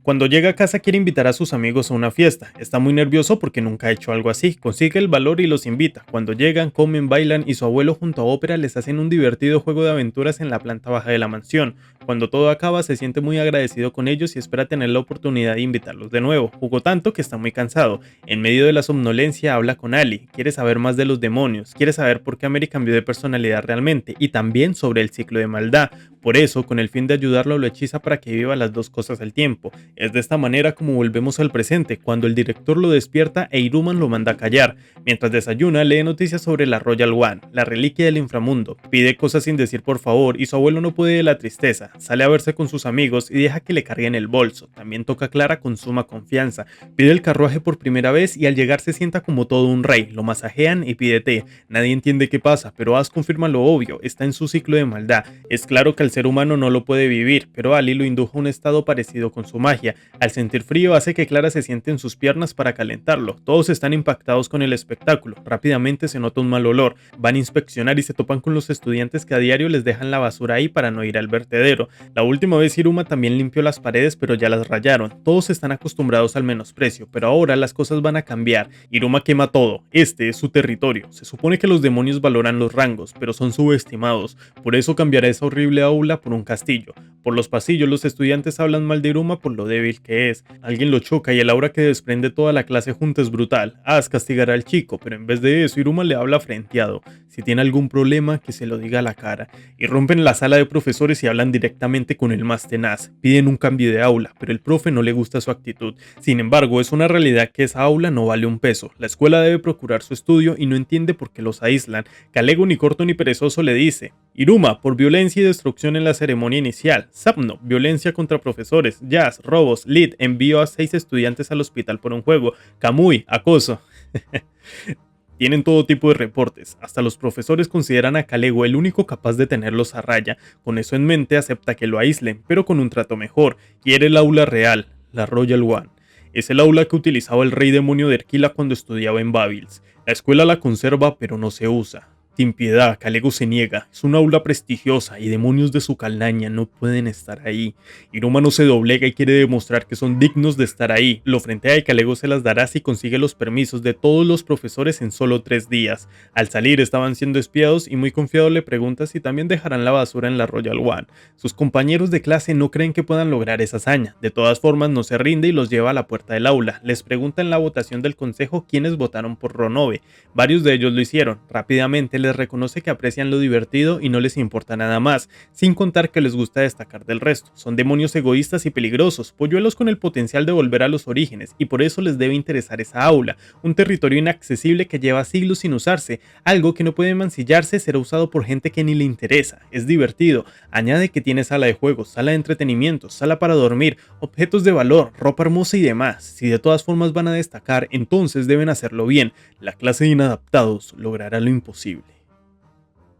Cuando llega a casa quiere invitar a sus amigos a una fiesta. Está muy nervioso porque nunca ha hecho algo así. Consigue el valor y los invita. Cuando llegan, comen, bailan y su abuelo junto a Ópera les hacen un divertido juego de aventuras en la planta baja de la mansión. Cuando todo acaba se siente muy agradecido con ellos y espera tener la oportunidad de invitarlos de nuevo. Jugó tanto que está muy cansado. En medio de la somnolencia habla con Ali. Quiere saber más de los demonios. Quiere saber por qué Ameri cambió de personalidad realmente y también sobre el ciclo de maldad. Por eso, con el fin de ayudarlo, lo hechiza para que viva las dos cosas al tiempo. Es de esta manera como volvemos al presente, cuando el director lo despierta e Iruman lo manda a callar. Mientras desayuna, lee noticias sobre la Royal One, la reliquia del inframundo. Pide cosas sin decir por favor y su abuelo no puede de la tristeza. Sale a verse con sus amigos y deja que le carguen el bolso. También toca a Clara con suma confianza. Pide el carruaje por primera vez y al llegar se sienta como todo un rey. Lo masajean y pide té. Nadie entiende qué pasa, pero As confirma lo obvio. Está en su ciclo de maldad. Es claro que el ser humano no lo puede vivir, pero Ali lo indujo a un estado parecido con su magia. Al sentir frío hace que Clara se siente en sus piernas para calentarlo. Todos están impactados con el espectáculo. Rápidamente se nota un mal olor. Van a inspeccionar y se topan con los estudiantes que a diario les dejan la basura ahí para no ir al vertedero. verdadero. La última vez Iruma también limpió las paredes, pero ya las rayaron. Todos están acostumbrados al menosprecio, pero ahora las cosas van a cambiar. Iruma quema todo. Este es su territorio. Se supone que los demonios valoran los rangos, pero son subestimados. Por eso cambiará esa horrible aula por un castillo. Por los pasillos los estudiantes hablan mal de Iruma por lo débil que es. Alguien lo choca y el aura que desprende toda la clase junta es brutal. Castigará al chico, pero en vez de eso Iruma le habla frenteado. Si tiene algún problema, que se lo diga a la cara. Y rompen la sala de profesores y hablan directamente con el más tenaz. Piden un cambio de aula, pero el profe no le gusta su actitud. Sin embargo, es una realidad que esa aula no vale un peso. La escuela debe procurar su estudio y no entiende por qué los aíslan. Calego, ni corto ni perezoso, le dice: Iruma, por violencia y destrucción en la ceremonia inicial. Sapno, violencia contra profesores. Jazz, robos. Lid, envío a 6 estudiantes al hospital por un juego. Kamui, acoso. Tienen todo tipo de reportes. Hasta los profesores consideran a Kalego el único capaz de tenerlos a raya. Con eso en mente acepta que lo aíslen, pero con un trato mejor. Quiere el aula real, la Royal One. Es el aula que utilizaba el rey demonio de Erquila cuando estudiaba en Babils. La escuela la conserva, pero no se usa. Sin piedad, Kalego se niega. Es una aula prestigiosa y demonios de su calaña no pueden estar ahí. Iruma no se doblega y quiere demostrar que son dignos de estar ahí. Lo frentea y Kalego se las dará si consigue los permisos de todos los profesores en solo 3 días. Al salir estaban siendo espiados y muy confiado le pregunta si también dejarán la basura en la Royal One. Sus compañeros de clase no creen que puedan lograr esa hazaña. De todas formas no se rinde y los lleva a la puerta del aula. Les pregunta en la votación del consejo quiénes votaron por Ronobe. Varios de ellos lo hicieron. Rápidamente les reconoce que aprecian lo divertido y no les importa nada más, sin contar que les gusta destacar del resto. Son demonios egoístas y peligrosos, polluelos con el potencial de volver a los orígenes, y por eso les debe interesar esa aula, un territorio inaccesible que lleva siglos sin usarse, algo que no puede mancillarse, será usado por gente que ni le interesa, es divertido. Añade que tiene sala de juegos, sala de entretenimiento, sala para dormir, objetos de valor, ropa hermosa y demás. Si de todas formas van a destacar, entonces deben hacerlo bien. La clase de inadaptados logrará lo imposible.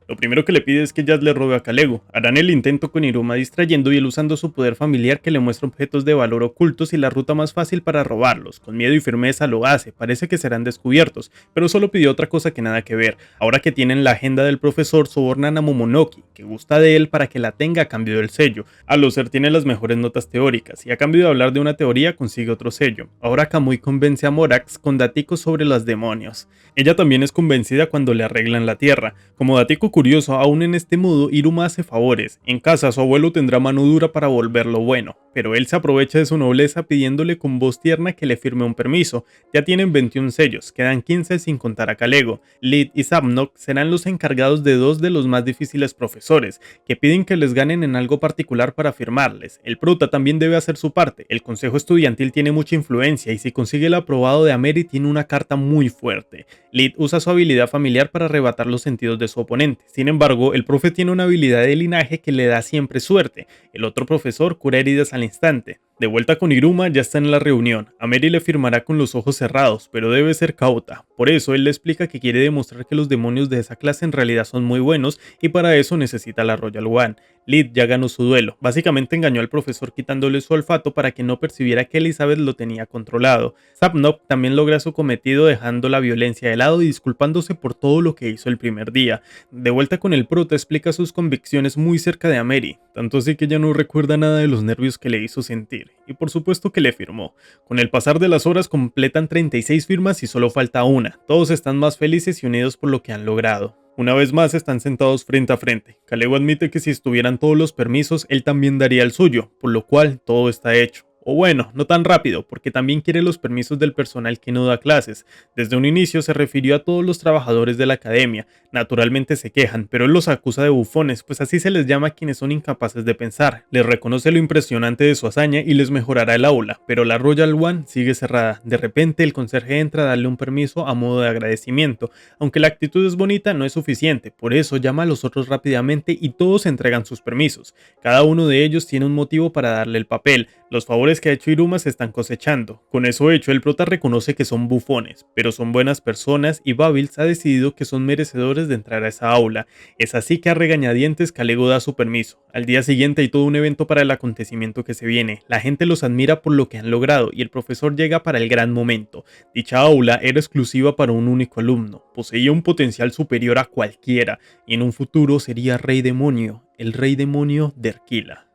Lo primero que le pide es que Jazz le robe a Kalego. Harán el intento con Iruma distrayendo y él usando su poder familiar que le muestra objetos de valor ocultos y la ruta más fácil para robarlos. Con miedo y firmeza lo hace, parece que serán descubiertos, pero solo pidió otra cosa que nada que ver. Ahora que tienen la agenda del profesor, sobornan a Momonoki, que gusta de él para que la tenga a cambio del sello. Alucer tiene las mejores notas teóricas, y a cambio de hablar de una teoría consigue otro sello. Ahora Kamui convence a Morax con daticos sobre los demonios. Ella también es convencida cuando le arreglan la tierra. Como datico curioso, aún en este modo, Iruma hace favores. En casa su abuelo tendrá mano dura para volverlo bueno, pero él se aprovecha de su nobleza pidiéndole con voz tierna que le firme un permiso. Ya tienen 21 sellos, quedan 15 sin contar a Kalego. Lid y Sabnok serán los encargados de 2 de los más difíciles profesores, que piden que les ganen en algo particular para firmarles. El prota también debe hacer su parte. El consejo estudiantil tiene mucha influencia y si consigue el aprobado de Ameri tiene una carta muy fuerte. Lid usa su habilidad familiar para arrebatar los sentidos de su oponente. Sin embargo, el profe tiene una habilidad de linaje que le da siempre suerte. El otro profesor cura heridas al instante. De vuelta con Iruma, ya está en la reunión. Ameri le firmará con los ojos cerrados, pero debe ser cauta. Por eso él le explica que quiere demostrar que los demonios de esa clase en realidad son muy buenos y para eso necesita la Royal One. Lid ya ganó su duelo. Básicamente engañó al profesor quitándole su olfato para que no percibiera que Elizabeth lo tenía controlado. Sabnok también logra su cometido dejando la violencia de lado y disculpándose por todo lo que hizo el primer día. De vuelta con el prota explica sus convicciones muy cerca de Ameri, tanto así que ya no recuerda nada de los nervios que le hizo sentir. Y por supuesto que le firmó. Con el pasar de las horas completan 36 firmas y solo falta una. Todos están más felices y unidos por lo que han logrado. Una vez más están sentados frente a frente. Kalego admite que si estuvieran todos los permisos, él también daría el suyo, por lo cual todo está hecho. O bueno, no tan rápido, porque también quiere los permisos del personal que no da clases. Desde un inicio se refirió a todos los trabajadores de la academia. Naturalmente se quejan, pero él los acusa de bufones, pues así se les llama a quienes son incapaces de pensar. Les reconoce lo impresionante de su hazaña y les mejorará el aula, pero la Royal One sigue cerrada. De repente el conserje entra a darle un permiso a modo de agradecimiento. Aunque la actitud es bonita, no es suficiente, por eso llama a los otros rápidamente y todos entregan sus permisos. Cada uno de ellos tiene un motivo para darle el papel. Los favores que ha hecho Iruma se están cosechando. Con eso hecho, el prota reconoce que son bufones, pero son buenas personas y Babils ha decidido que son merecedores de entrar a esa aula. Es así que a regañadientes Kalego da su permiso. Al día siguiente hay todo un evento para el acontecimiento que se viene. La gente los admira por lo que han logrado y el profesor llega para el gran momento. Dicha aula era exclusiva para un único alumno. Poseía un potencial superior a cualquiera y en un futuro sería rey demonio, el rey demonio de Erquila.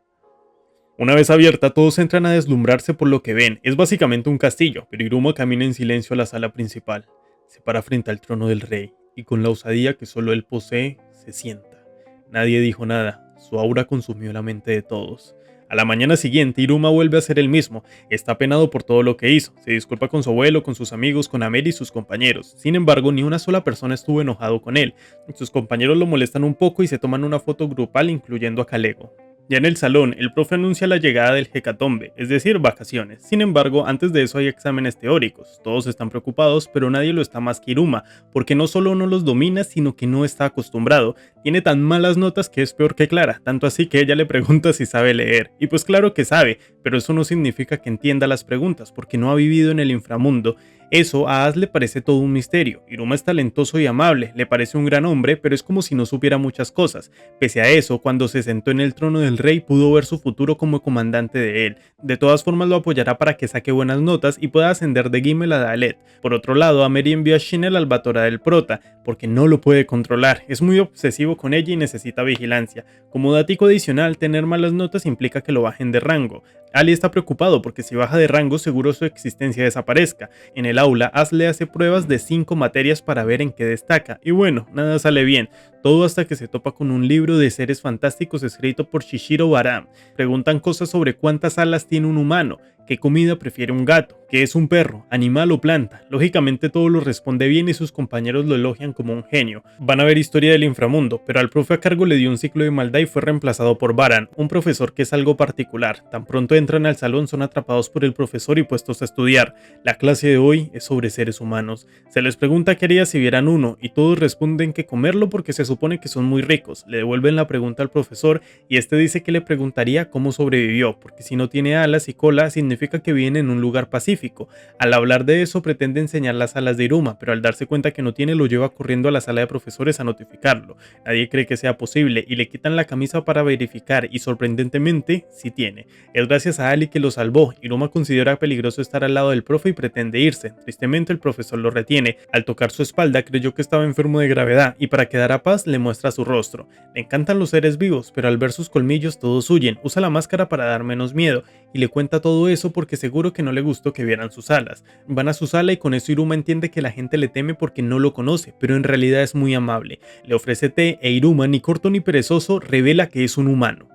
Una vez abierta, todos entran a deslumbrarse por lo que ven. Es básicamente un castillo, pero Iruma camina en silencio a la sala principal. Se para frente al trono del rey, y con la osadía que solo él posee, se sienta. Nadie dijo nada, su aura consumió la mente de todos. A la mañana siguiente, Iruma vuelve a ser el mismo. Está penado por todo lo que hizo. Se disculpa con su abuelo, con sus amigos, con Ameri y sus compañeros. Sin embargo, ni una sola persona estuvo enojado con él. Sus compañeros lo molestan un poco y se toman una foto grupal, incluyendo a Kalego. Ya en el salón, el profe anuncia la llegada del hecatombe, es decir, vacaciones. Sin embargo, antes de eso hay exámenes teóricos. Todos están preocupados, pero nadie lo está más que Iruma, porque no solo no los domina, sino que no está acostumbrado. Tiene tan malas notas que es peor que Clara, tanto así que ella le pregunta si sabe leer. Y pues claro que sabe, pero eso no significa que entienda las preguntas, porque no ha vivido en el inframundo. Eso a Az le parece todo un misterio. Iruma es talentoso y amable, le parece un gran hombre, pero es como si no supiera muchas cosas. Pese a eso, cuando se sentó en el trono del rey pudo ver su futuro como comandante de él. De todas formas lo apoyará para que saque buenas notas y pueda ascender de Gimel a Dalet. Por otro lado, Ameri envió a Shin al Albatora del Prota, porque no lo puede controlar, es muy obsesivo con ella y necesita vigilancia. Como datico adicional, tener malas notas implica que lo bajen de rango. Ali está preocupado porque si baja de rango seguro su existencia desaparezca. En el aula, Az le hace pruebas de 5 materias para ver en qué destaca, y bueno, nada sale bien. Todo hasta que se topa con un libro de seres fantásticos escrito por Shishiro Baram. Preguntan cosas sobre cuántas alas tiene un humano, qué comida prefiere un gato, qué es un perro, animal o planta. Lógicamente todo lo responde bien y sus compañeros lo elogian como un genio. Van a ver historia del inframundo, pero al profe a cargo le dio un ciclo de maldad y fue reemplazado por Baran, un profesor que es algo particular. Tan pronto entran al salón son atrapados por el profesor y puestos a estudiar. La clase de hoy es sobre seres humanos. Se les pregunta qué haría si vieran uno y todos responden que comerlo porque se supone que son muy ricos. Le devuelven la pregunta al profesor y este dice que le preguntaría cómo sobrevivió, porque si no tiene alas y cola significa que vive en un lugar pacífico. Al hablar de eso pretende enseñar las alas de Iruma, pero al darse cuenta que no tiene lo lleva corriendo a la sala de profesores a notificarlo. Nadie cree que sea posible y le quitan la camisa para verificar y sorprendentemente sí tiene. Es gracias a Ali que lo salvó. Iruma considera peligroso estar al lado del profe y pretende irse. Tristemente el profesor lo retiene. Al tocar su espalda creyó que estaba enfermo de gravedad y para quedar a paz le muestra su rostro. Le encantan los seres vivos, pero al ver sus colmillos todos huyen. Usa la máscara para dar menos miedo y le cuenta todo eso porque seguro que no le gustó que vieran sus alas. Van a su sala y con eso Iruma entiende que la gente le teme porque no lo conoce, pero en realidad es muy amable. Le ofrece té e Iruma, ni corto ni perezoso, revela que es un humano.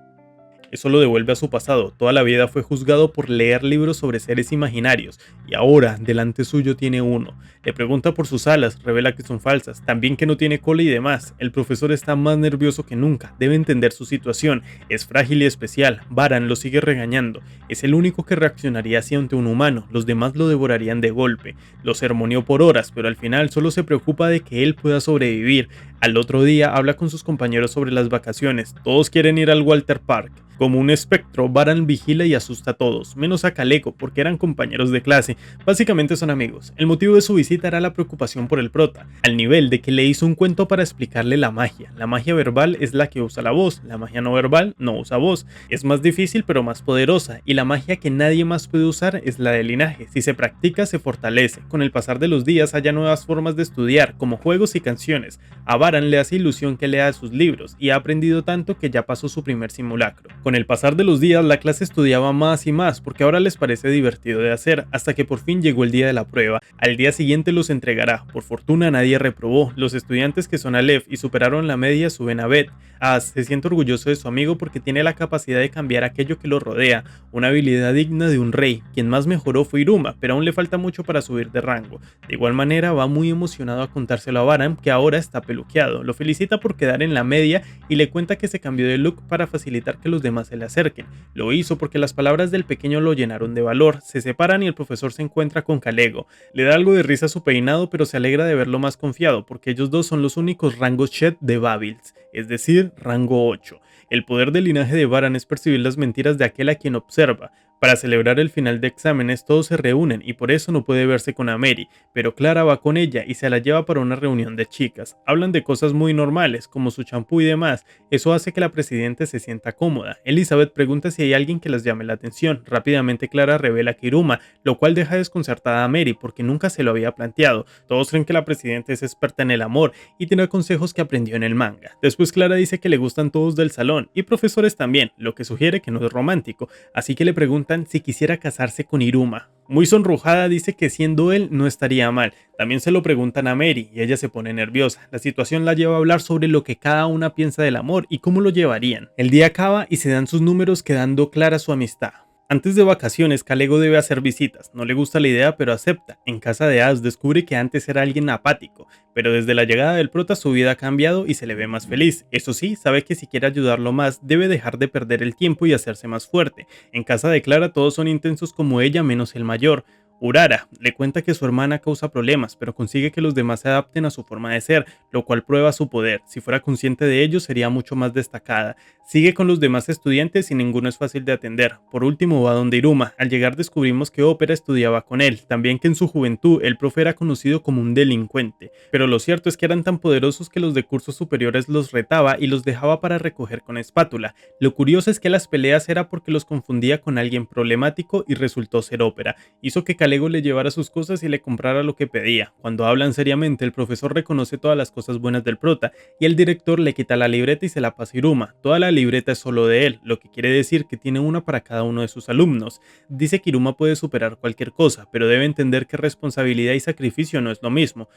Eso lo devuelve a su pasado. Toda la vida fue juzgado por leer libros sobre seres imaginarios y ahora delante suyo tiene uno. Le pregunta por sus alas, revela que son falsas, también que no tiene cola y demás. El profesor está más nervioso que nunca, debe entender su situación, es frágil y especial. Baran lo sigue regañando, es el único que reaccionaría así ante un humano, los demás lo devorarían de golpe. Lo sermoneó por horas, pero al final solo se preocupa de que él pueda sobrevivir. Al otro día habla con sus compañeros sobre las vacaciones, todos quieren ir al Walter Park. Como un espectro, Baran vigila y asusta a todos, menos a Kaleko porque eran compañeros de clase. Básicamente son amigos. El motivo de su visita era la preocupación por el prota, al nivel de que le hizo un cuento para explicarle la magia. La magia verbal es la que usa la voz, la magia no verbal no usa voz. Es más difícil pero más poderosa, y la magia que nadie más puede usar es la del linaje. Si se practica, se fortalece. Con el pasar de los días haya nuevas formas de estudiar, como juegos y canciones. A Baran le hace ilusión que lea sus libros, y ha aprendido tanto que ya pasó su primer simulacro. Con el pasar de los días, la clase estudiaba más y más, porque ahora les parece divertido de hacer, hasta que por fin llegó el día de la prueba. Al día siguiente los entregará. Por fortuna nadie reprobó. Los estudiantes que son Aleph y superaron la media suben a Bet. Az se siente orgulloso de su amigo porque tiene la capacidad de cambiar aquello que lo rodea, una habilidad digna de un rey. Quien más mejoró fue Iruma, pero aún le falta mucho para subir de rango. De igual manera va muy emocionado a contárselo a Baran, que ahora está peluqueado. Lo felicita por quedar en la media y le cuenta que se cambió de look para facilitar que los demás se le acerquen. Lo hizo porque las palabras del pequeño lo llenaron de valor. Se separan y el profesor se encuentra con Kalego. Le da algo de risa su peinado, pero se alegra de verlo más confiado, porque ellos dos son los únicos rangos Shed de Babils, es decir, rango 8. El poder del linaje de Baran es percibir las mentiras de aquel a quien observa. Para celebrar el final de exámenes todos se reúnen y por eso no puede verse con Mary, pero Clara va con ella y se la lleva para una reunión de chicas. Hablan de cosas muy normales, como su champú y demás. Eso hace que la presidenta se sienta cómoda. Elizabeth pregunta si hay alguien que les llame la atención. Rápidamente Clara revela que Iruma, lo cual deja desconcertada a Mary porque nunca se lo había planteado. Todos creen que la presidenta es experta en el amor y tiene consejos que aprendió en el manga. Después Clara dice que le gustan todos del salón y profesores también, lo que sugiere que no es romántico, así que le preguntan si quisiera casarse con Iruma. Muy sonrojada dice que siendo él no estaría mal. También se lo preguntan a Mary y ella se pone nerviosa. La situación la lleva a hablar sobre lo que cada una piensa del amor y cómo lo llevarían. El día acaba y se dan sus números quedando clara su amistad. Antes de vacaciones, Kalego debe hacer visitas. No le gusta la idea, pero acepta. En casa de Ash descubre que antes era alguien apático, pero desde la llegada del prota su vida ha cambiado y se le ve más feliz. Eso sí, sabe que si quiere ayudarlo más, debe dejar de perder el tiempo y hacerse más fuerte. En casa de Clara todos son intensos como ella, menos el mayor. Urara le cuenta que su hermana causa problemas, pero consigue que los demás se adapten a su forma de ser, lo cual prueba su poder. Si fuera consciente de ello, sería mucho más destacada. Sigue con los demás estudiantes y ninguno es fácil de atender. Por último va donde Iruma. Al llegar descubrimos que Ópera estudiaba con él, también que en su juventud el profe era conocido como un delincuente, pero lo cierto es que eran tan poderosos que los de cursos superiores los retaba y los dejaba para recoger con espátula. Lo curioso es que las peleas era porque los confundía con alguien problemático y resultó ser Ópera. Hizo que Kalego le llevara sus cosas y le comprara lo que pedía. Cuando hablan seriamente, el profesor reconoce todas las cosas buenas del prota y el director le quita la libreta y se la pasa a Iruma. Toda la libreta es solo de él, lo que quiere decir que tiene una para cada uno de sus alumnos. Dice que Iruma puede superar cualquier cosa, pero debe entender que responsabilidad y sacrificio no es lo mismo.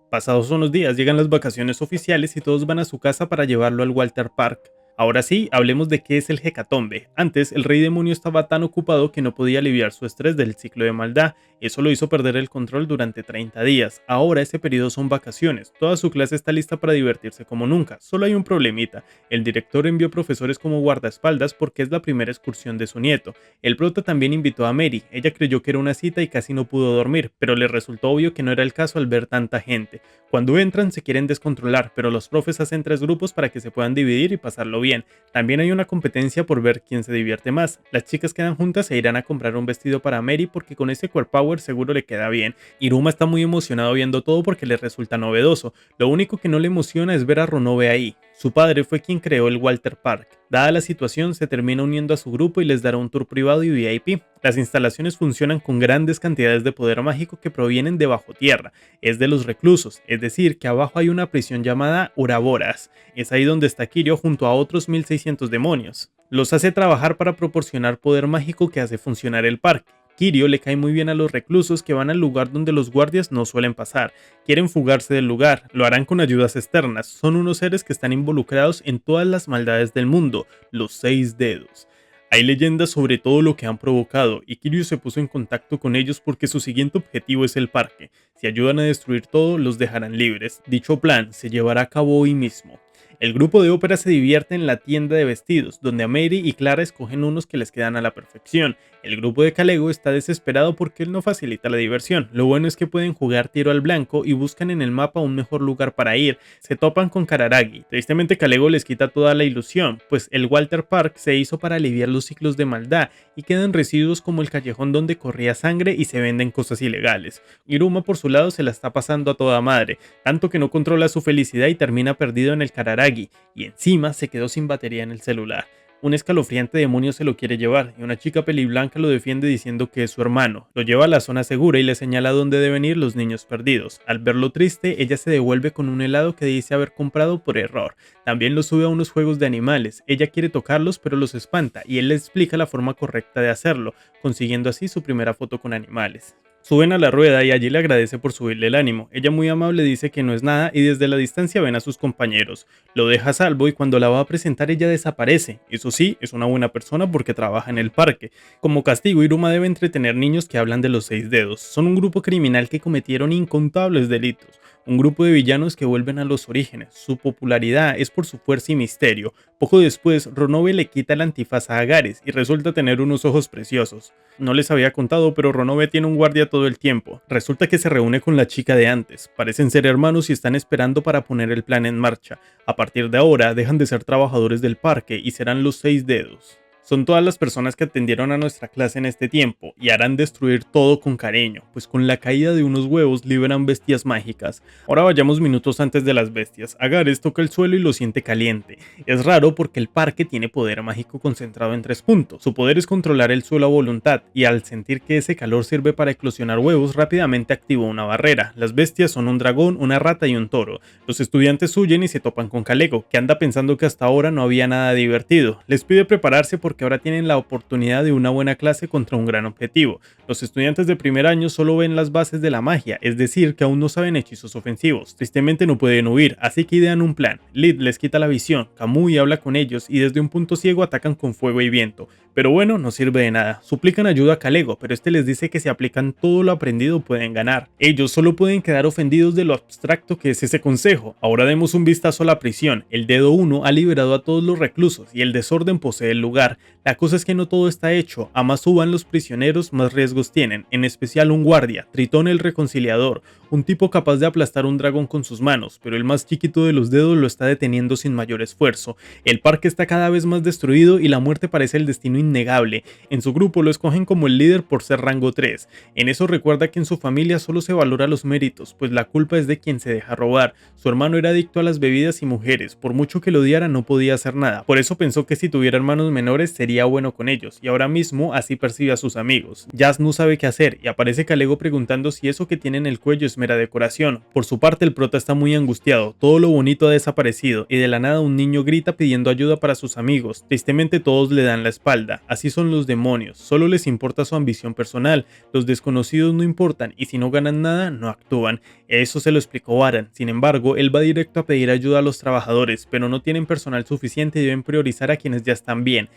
Pasados unos días llegan las vacaciones oficiales y todos van a su casa para llevarlo al Walter Park. Ahora sí, hablemos de qué es el Hecatombe. Antes, el rey demonio estaba tan ocupado que no podía aliviar su estrés del ciclo de maldad. Eso lo hizo perder el control durante 30 días. Ahora ese periodo son vacaciones. Toda su clase está lista para divertirse como nunca. Solo hay un problemita. El director envió profesores como guardaespaldas porque es la primera excursión de su nieto. El prota también invitó a Mary. Ella creyó que era una cita y casi no pudo dormir, pero le resultó obvio que no era el caso al ver tanta gente. Cuando entran se quieren descontrolar, pero los profes hacen 3 grupos para que se puedan dividir y pasarlo bien. También hay una competencia por ver quién se divierte más. Las chicas quedan juntas e irán a comprar un vestido para Mary porque con ese core power seguro le queda bien. Iruma está muy emocionado viendo todo porque le resulta novedoso. Lo único que no le emociona es ver a Ronobe ahí. Su padre fue quien creó el Walter Park. Dada la situación, se termina uniendo a su grupo y les dará un tour privado y VIP. Las instalaciones funcionan con grandes cantidades de poder mágico que provienen de bajo tierra. Es de los reclusos, es decir, que abajo hay una prisión llamada Uraboras. Es ahí donde está Kirio junto a otros 1600 demonios. Los hace trabajar para proporcionar poder mágico que hace funcionar el parque. Kirio le cae muy bien a los reclusos que van al lugar donde los guardias no suelen pasar. Quieren fugarse del lugar, lo harán con ayudas externas. Son unos seres que están involucrados en todas las maldades del mundo, los 6 dedos. Hay leyendas sobre todo lo que han provocado y Kirio se puso en contacto con ellos porque su siguiente objetivo es el parque. Si ayudan a destruir todo, los dejarán libres. Dicho plan se llevará a cabo hoy mismo. El grupo de ópera se divierte en la tienda de vestidos, donde Mary y Clara escogen unos que les quedan a la perfección. El grupo de Kalego está desesperado porque él no facilita la diversión. Lo bueno es que pueden jugar tiro al blanco y buscan en el mapa un mejor lugar para ir. Se topan con Kararagi. Tristemente Kalego les quita toda la ilusión, pues el Walter Park se hizo para aliviar los ciclos de maldad y quedan residuos como el callejón donde corría sangre y se venden cosas ilegales. Iruma por su lado se la está pasando a toda madre, tanto que no controla su felicidad y termina perdido en el Kararagi, y encima se quedó sin batería en el celular. Un escalofriante demonio se lo quiere llevar y una chica peliblanca lo defiende diciendo que es su hermano. Lo lleva a la zona segura y le señala dónde deben ir los niños perdidos. Al verlo triste, ella se devuelve con un helado que dice haber comprado por error. También lo sube a unos juegos de animales. Ella quiere tocarlos pero los espanta y él le explica la forma correcta de hacerlo, consiguiendo así su primera foto con animales. Suben a la rueda y allí le agradece por subirle el ánimo. Ella muy amable dice que no es nada y desde la distancia ven a sus compañeros. Lo deja a salvo y cuando la va a presentar ella desaparece. Eso sí, es una buena persona porque trabaja en el parque. Como castigo, Iruma debe entretener niños que hablan de los 6 dedos. Son un grupo criminal que cometieron incontables delitos. Un grupo de villanos que vuelven a los orígenes. Su popularidad es por su fuerza y misterio. Poco después, Ronobe le quita el antifaz a Agares y resulta tener unos ojos preciosos. No les había contado, pero Ronobe tiene un guardia todo el tiempo. Resulta que se reúne con la chica de antes. Parecen ser hermanos y están esperando para poner el plan en marcha. A partir de ahora, dejan de ser trabajadores del parque y serán los 6 dedos. Son todas las personas que atendieron a nuestra clase en este tiempo y harán destruir todo con cariño, pues con la caída de unos huevos liberan bestias mágicas. Ahora vayamos minutos antes de las bestias. Agares toca el suelo y lo siente caliente. Es raro porque el parque tiene poder mágico concentrado en 3 puntos. Su poder es controlar el suelo a voluntad y al sentir que ese calor sirve para eclosionar huevos, rápidamente activó una barrera. Las bestias son un dragón, una rata y un toro. Los estudiantes huyen y se topan con Calego, que anda pensando que hasta ahora no había nada divertido. Les pide prepararse porque ahora tienen la oportunidad de una buena clase contra un gran objetivo. Los estudiantes de primer año solo ven las bases de la magia, es decir, que aún no saben hechizos ofensivos. Tristemente no pueden huir, así que idean un plan. Lid les quita la visión, Kamui habla con ellos y desde un punto ciego atacan con fuego y viento. Pero bueno, no sirve de nada. Suplican ayuda a Calego, pero este les dice que si aplican todo lo aprendido pueden ganar. Ellos solo pueden quedar ofendidos de lo abstracto que es ese consejo. Ahora demos un vistazo a la prisión. El dedo 1 ha liberado a todos los reclusos y el desorden posee el lugar. La cosa es que no todo está hecho. A más suban los prisioneros, más riesgos tienen, en especial un guardia, Tritón el Reconciliador, un tipo capaz de aplastar un dragón con sus manos, pero el más chiquito de los dedos lo está deteniendo sin mayor esfuerzo. El parque está cada vez más destruido y la muerte parece el destino innegable. En su grupo lo escogen como el líder por ser rango 3. En eso recuerda que en su familia solo se valora los méritos, pues la culpa es de quien se deja robar. Su hermano era adicto a las bebidas y mujeres, por mucho que lo odiara no podía hacer nada. Por eso pensó que si tuviera hermanos menores sería bueno con ellos, y ahora mismo así percibe a sus amigos. Jazz no sabe qué hacer, y aparece Calego preguntando si eso que tiene en el cuello es mera decoración. Por su parte el prota está muy angustiado, todo lo bonito ha desaparecido, y de la nada un niño grita pidiendo ayuda para sus amigos. Tristemente todos le dan la espalda. Así son los demonios, solo les importa su ambición personal, los desconocidos no importan, y si no ganan nada, no actúan. Eso se lo explicó Baran. Sin embargo, él va directo a pedir ayuda a los trabajadores, pero no tienen personal suficiente y deben priorizar a quienes ya están bien.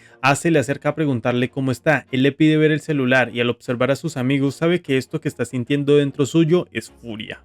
Se le acerca a preguntarle cómo está, él le pide ver el celular y al observar a sus amigos sabe que esto que está sintiendo dentro suyo es furia.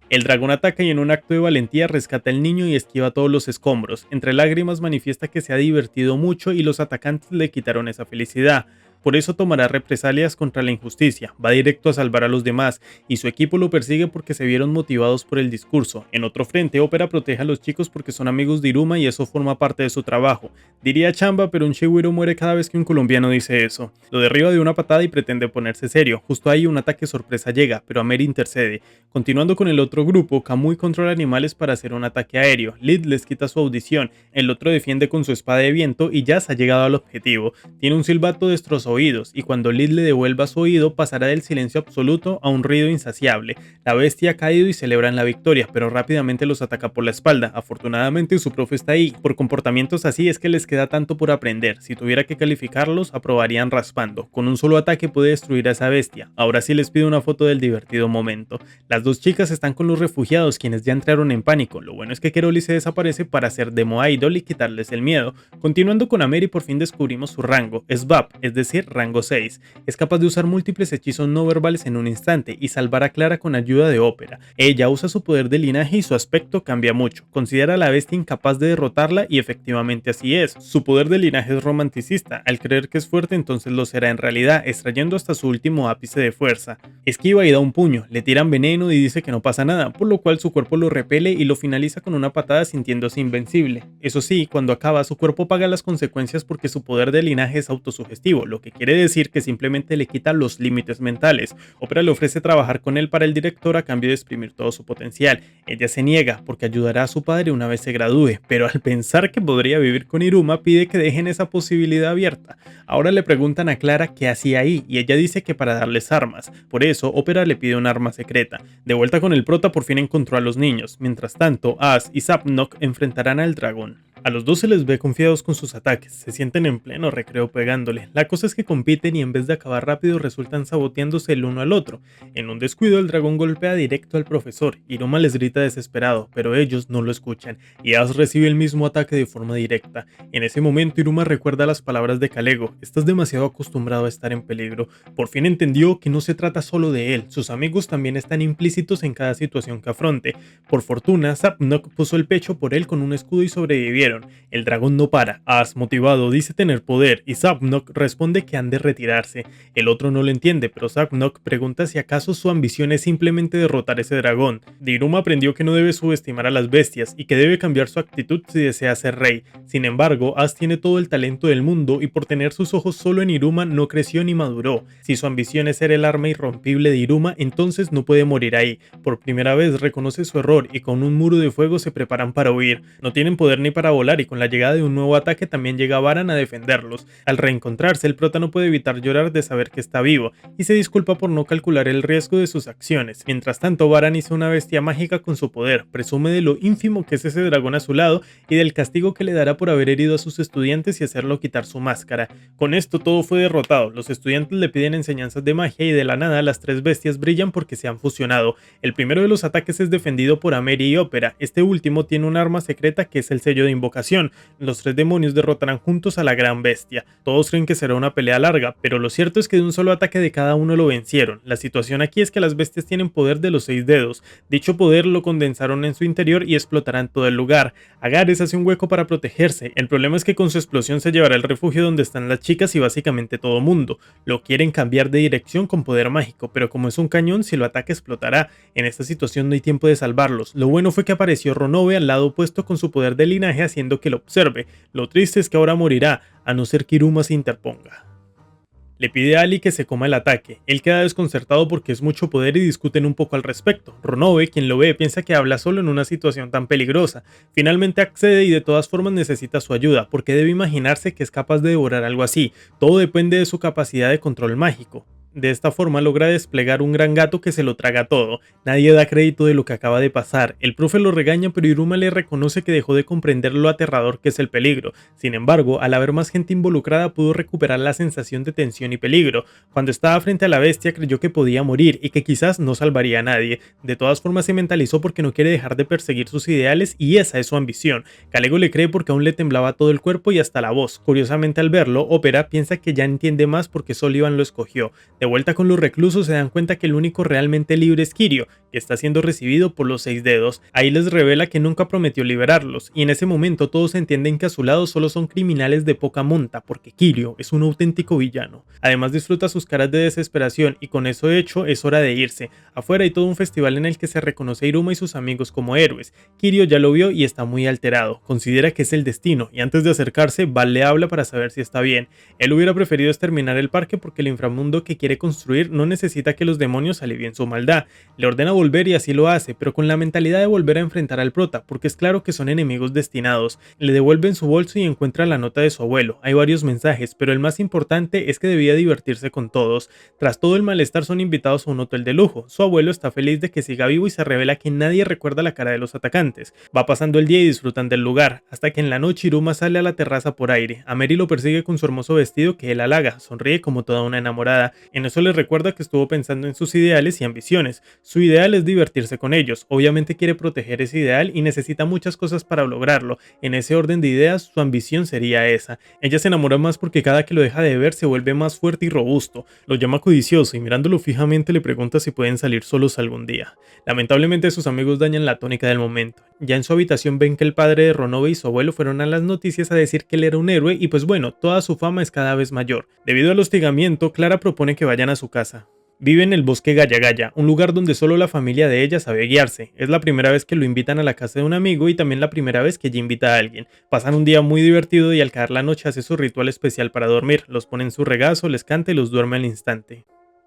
El dragón ataca y en un acto de valentía rescata al niño y esquiva todos los escombros. Entre lágrimas manifiesta que se ha divertido mucho y los atacantes le quitaron esa felicidad. Por eso tomará represalias contra la injusticia, va directo a salvar a los demás, y su equipo lo persigue porque se vieron motivados por el discurso. En otro frente, Ópera protege a los chicos porque son amigos de Iruma y eso forma parte de su trabajo. Diría chamba, pero un Shiwiro muere cada vez que un colombiano dice eso. Lo derriba de una patada y pretende ponerse serio. Justo ahí un ataque sorpresa llega, pero Ameri intercede. Continuando con el otro grupo, Kamui controla animales para hacer un ataque aéreo. Lid les quita su audición, el otro defiende con su espada de viento y Jazz ha llegado al objetivo. Tiene un silbato destrozado oídos, y cuando Lid le devuelva su oído pasará del silencio absoluto a un ruido insaciable. La bestia ha caído y celebran la victoria, pero rápidamente los ataca por la espalda. Afortunadamente su profe está ahí. Por comportamientos así es que les queda tanto por aprender. Si tuviera que calificarlos, aprobarían raspando. Con un solo ataque puede destruir a esa bestia. Ahora sí les pido una foto del divertido momento. Las dos chicas están con los refugiados, quienes ya entraron en pánico. Lo bueno es que Keroli se desaparece para hacer demo idol y quitarles el miedo. Continuando con Ameri, por fin descubrimos su rango. Es VAP, es decir, rango 6. Es capaz de usar múltiples hechizos no verbales en un instante y salvar a Clara con ayuda de Ópera. Ella usa su poder de linaje y su aspecto cambia mucho. Considera a la bestia incapaz de derrotarla y efectivamente así es. Su poder de linaje es romanticista. Al creer que es fuerte entonces lo será en realidad, extrayendo hasta su último ápice de fuerza. Esquiva y da un puño, le tiran veneno y dice que no pasa nada, por lo cual su cuerpo lo repele y lo finaliza con una patada sintiéndose invencible. Eso sí, cuando acaba su cuerpo paga las consecuencias porque su poder de linaje es autosugestivo, lo que quiere decir que simplemente le quita los límites mentales. Ópera le ofrece trabajar con él para el director a cambio de exprimir todo su potencial. Ella se niega porque ayudará a su padre una vez se gradúe, pero al pensar que podría vivir con Iruma pide que dejen esa posibilidad abierta. Ahora le preguntan a Clara qué hacía ahí y ella dice que para darles armas. Por eso Ópera le pide un arma secreta. De vuelta con el prota por fin encontró a los niños. Mientras tanto, Ash y Zapnok enfrentarán al dragón. A los dos se les ve confiados con sus ataques, se sienten en pleno recreo pegándole. La cosa es que compiten y en vez de acabar rápido resultan saboteándose el uno al otro. En un descuido el dragón golpea directo al profesor, Iruma les grita desesperado, pero ellos no lo escuchan, y Ash recibe el mismo ataque de forma directa. En ese momento Iruma recuerda las palabras de Calego: estás demasiado acostumbrado a estar en peligro. Por fin entendió que no se trata solo de él, sus amigos también están implícitos en cada situación que afronte. Por fortuna, Zapnok puso el pecho por él con un escudo y sobrevivieron. fueron. El dragón no para, Aas motivado dice tener poder y Sabnok responde que han de retirarse. El otro no lo entiende, pero Sabnok pregunta si acaso su ambición es simplemente derrotar ese dragón. Diruma aprendió que no debe subestimar a las bestias y que debe cambiar su actitud si desea ser rey. Sin embargo, Aas tiene todo el talento del mundo y por tener sus ojos solo en Iruma no creció ni maduró. Si su ambición es ser el arma irrompible de Iruma, entonces no puede morir ahí. Por primera vez reconoce su error y con un muro de fuego se preparan para huir. No tienen poder ni para volar y con la llegada de un nuevo ataque también llega Varan a defenderlos. Al reencontrarse, el prota no puede evitar llorar de saber que está vivo y se disculpa por no calcular el riesgo de sus acciones. Mientras tanto, Varan hizo una bestia mágica con su poder, presume de lo ínfimo que es ese dragón a su lado y del castigo que le dará por haber herido a sus estudiantes y hacerlo quitar su máscara. Con esto todo fue derrotado, los estudiantes le piden enseñanzas de magia y de la nada las tres bestias brillan porque se han fusionado. El primero de los ataques es defendido por Ameri y Ópera, este último tiene un arma secreta que es el sello de invocación. Los tres demonios derrotarán juntos a la gran bestia. Todos creen que será una pelea larga, pero lo cierto es que de un solo ataque de cada uno lo vencieron. La situación aquí es que las bestias tienen poder de los 6 dedos. Dicho poder lo condensaron en su interior y explotarán todo el lugar. Agares hace un hueco para protegerse. El problema es que con su explosión se llevará el refugio donde están las chicas y básicamente todo mundo. Lo quieren cambiar de dirección con poder mágico, pero como es un cañón, si lo ataca explotará. En esta situación no hay tiempo de salvarlos. Lo bueno fue que apareció Ronove al lado opuesto con su poder de linaje haciendo que lo observe. Lo triste es que ahora morirá, a no ser que Iruma se interponga. Le pide a Ali que se coma el ataque. Él queda desconcertado porque es mucho poder y discuten un poco al respecto. Ronove, quien lo ve, piensa que habla solo en una situación tan peligrosa. Finalmente accede y de todas formas necesita su ayuda, porque debe imaginarse que es capaz de devorar algo así. Todo depende de su capacidad de control mágico. De esta forma logra desplegar un gran gato que se lo traga todo. Nadie da crédito de lo que acaba de pasar. El profe lo regaña, pero Iruma le reconoce que dejó de comprender lo aterrador que es el peligro. Sin embargo, al haber más gente involucrada pudo recuperar la sensación de tensión y peligro. Cuando estaba frente a la bestia creyó que podía morir y que quizás no salvaría a nadie. De todas formas se mentalizó porque no quiere dejar de perseguir sus ideales y esa es su ambición. Kalego le cree porque aún le temblaba todo el cuerpo y hasta la voz. Curiosamente al verlo, Ópera piensa que ya entiende más porque Sullivan lo escogió. De vuelta con los reclusos se dan cuenta que el único realmente libre es Kirio, que está siendo recibido por los 6 dedos. Ahí les revela que nunca prometió liberarlos, y en ese momento todos entienden que a su lado solo son criminales de poca monta, porque Kirio es un auténtico villano. Además disfruta sus caras de desesperación y con eso hecho es hora de irse. Afuera hay todo un festival en el que se reconoce a Iruma y sus amigos como héroes. Kirio ya lo vio y está muy alterado, considera que es el destino, y antes de acercarse Val le habla para saber si está bien. Él hubiera preferido exterminar el parque porque el inframundo que quiere construir no necesita que los demonios alivien su maldad. Le ordena volver y así lo hace, pero con la mentalidad de volver a enfrentar al prota, porque es claro que son enemigos destinados. Le devuelven su bolso y encuentra la nota de su abuelo. Hay varios mensajes, pero el más importante es que debía divertirse con todos. Tras todo el malestar son invitados a un hotel de lujo. Su abuelo está feliz de que siga vivo y se revela que nadie recuerda la cara de los atacantes. Va pasando el día y disfrutan del lugar, hasta que en la noche Iruma sale a la terraza por aire. Ameri lo persigue con su hermoso vestido que él halaga, sonríe como toda una enamorada. En eso le recuerda que estuvo pensando en sus ideales y ambiciones. Su ideal es divertirse con ellos, obviamente quiere proteger ese ideal y necesita muchas cosas para lograrlo. En ese orden de ideas, su ambición sería esa. Ella se enamora más porque cada que lo deja de ver se vuelve más fuerte y robusto. Lo llama codicioso y mirándolo fijamente le pregunta si pueden salir solos algún día. Lamentablemente sus amigos dañan la tónica del momento. Ya en su habitación ven que el padre de Ronove y su abuelo fueron a las noticias a decir que él era un héroe y pues bueno, toda su fama es cada vez mayor. Debido al hostigamiento, Clara propone que vayan a su casa. Vive en el bosque Gaya Gaya, un lugar donde solo la familia de ella sabe guiarse. Es la primera vez que lo invitan a la casa de un amigo y también la primera vez que ella invita a alguien. Pasan un día muy divertido y al caer la noche hace su ritual especial para dormir. Los pone en su regazo, les canta y los duerme al instante.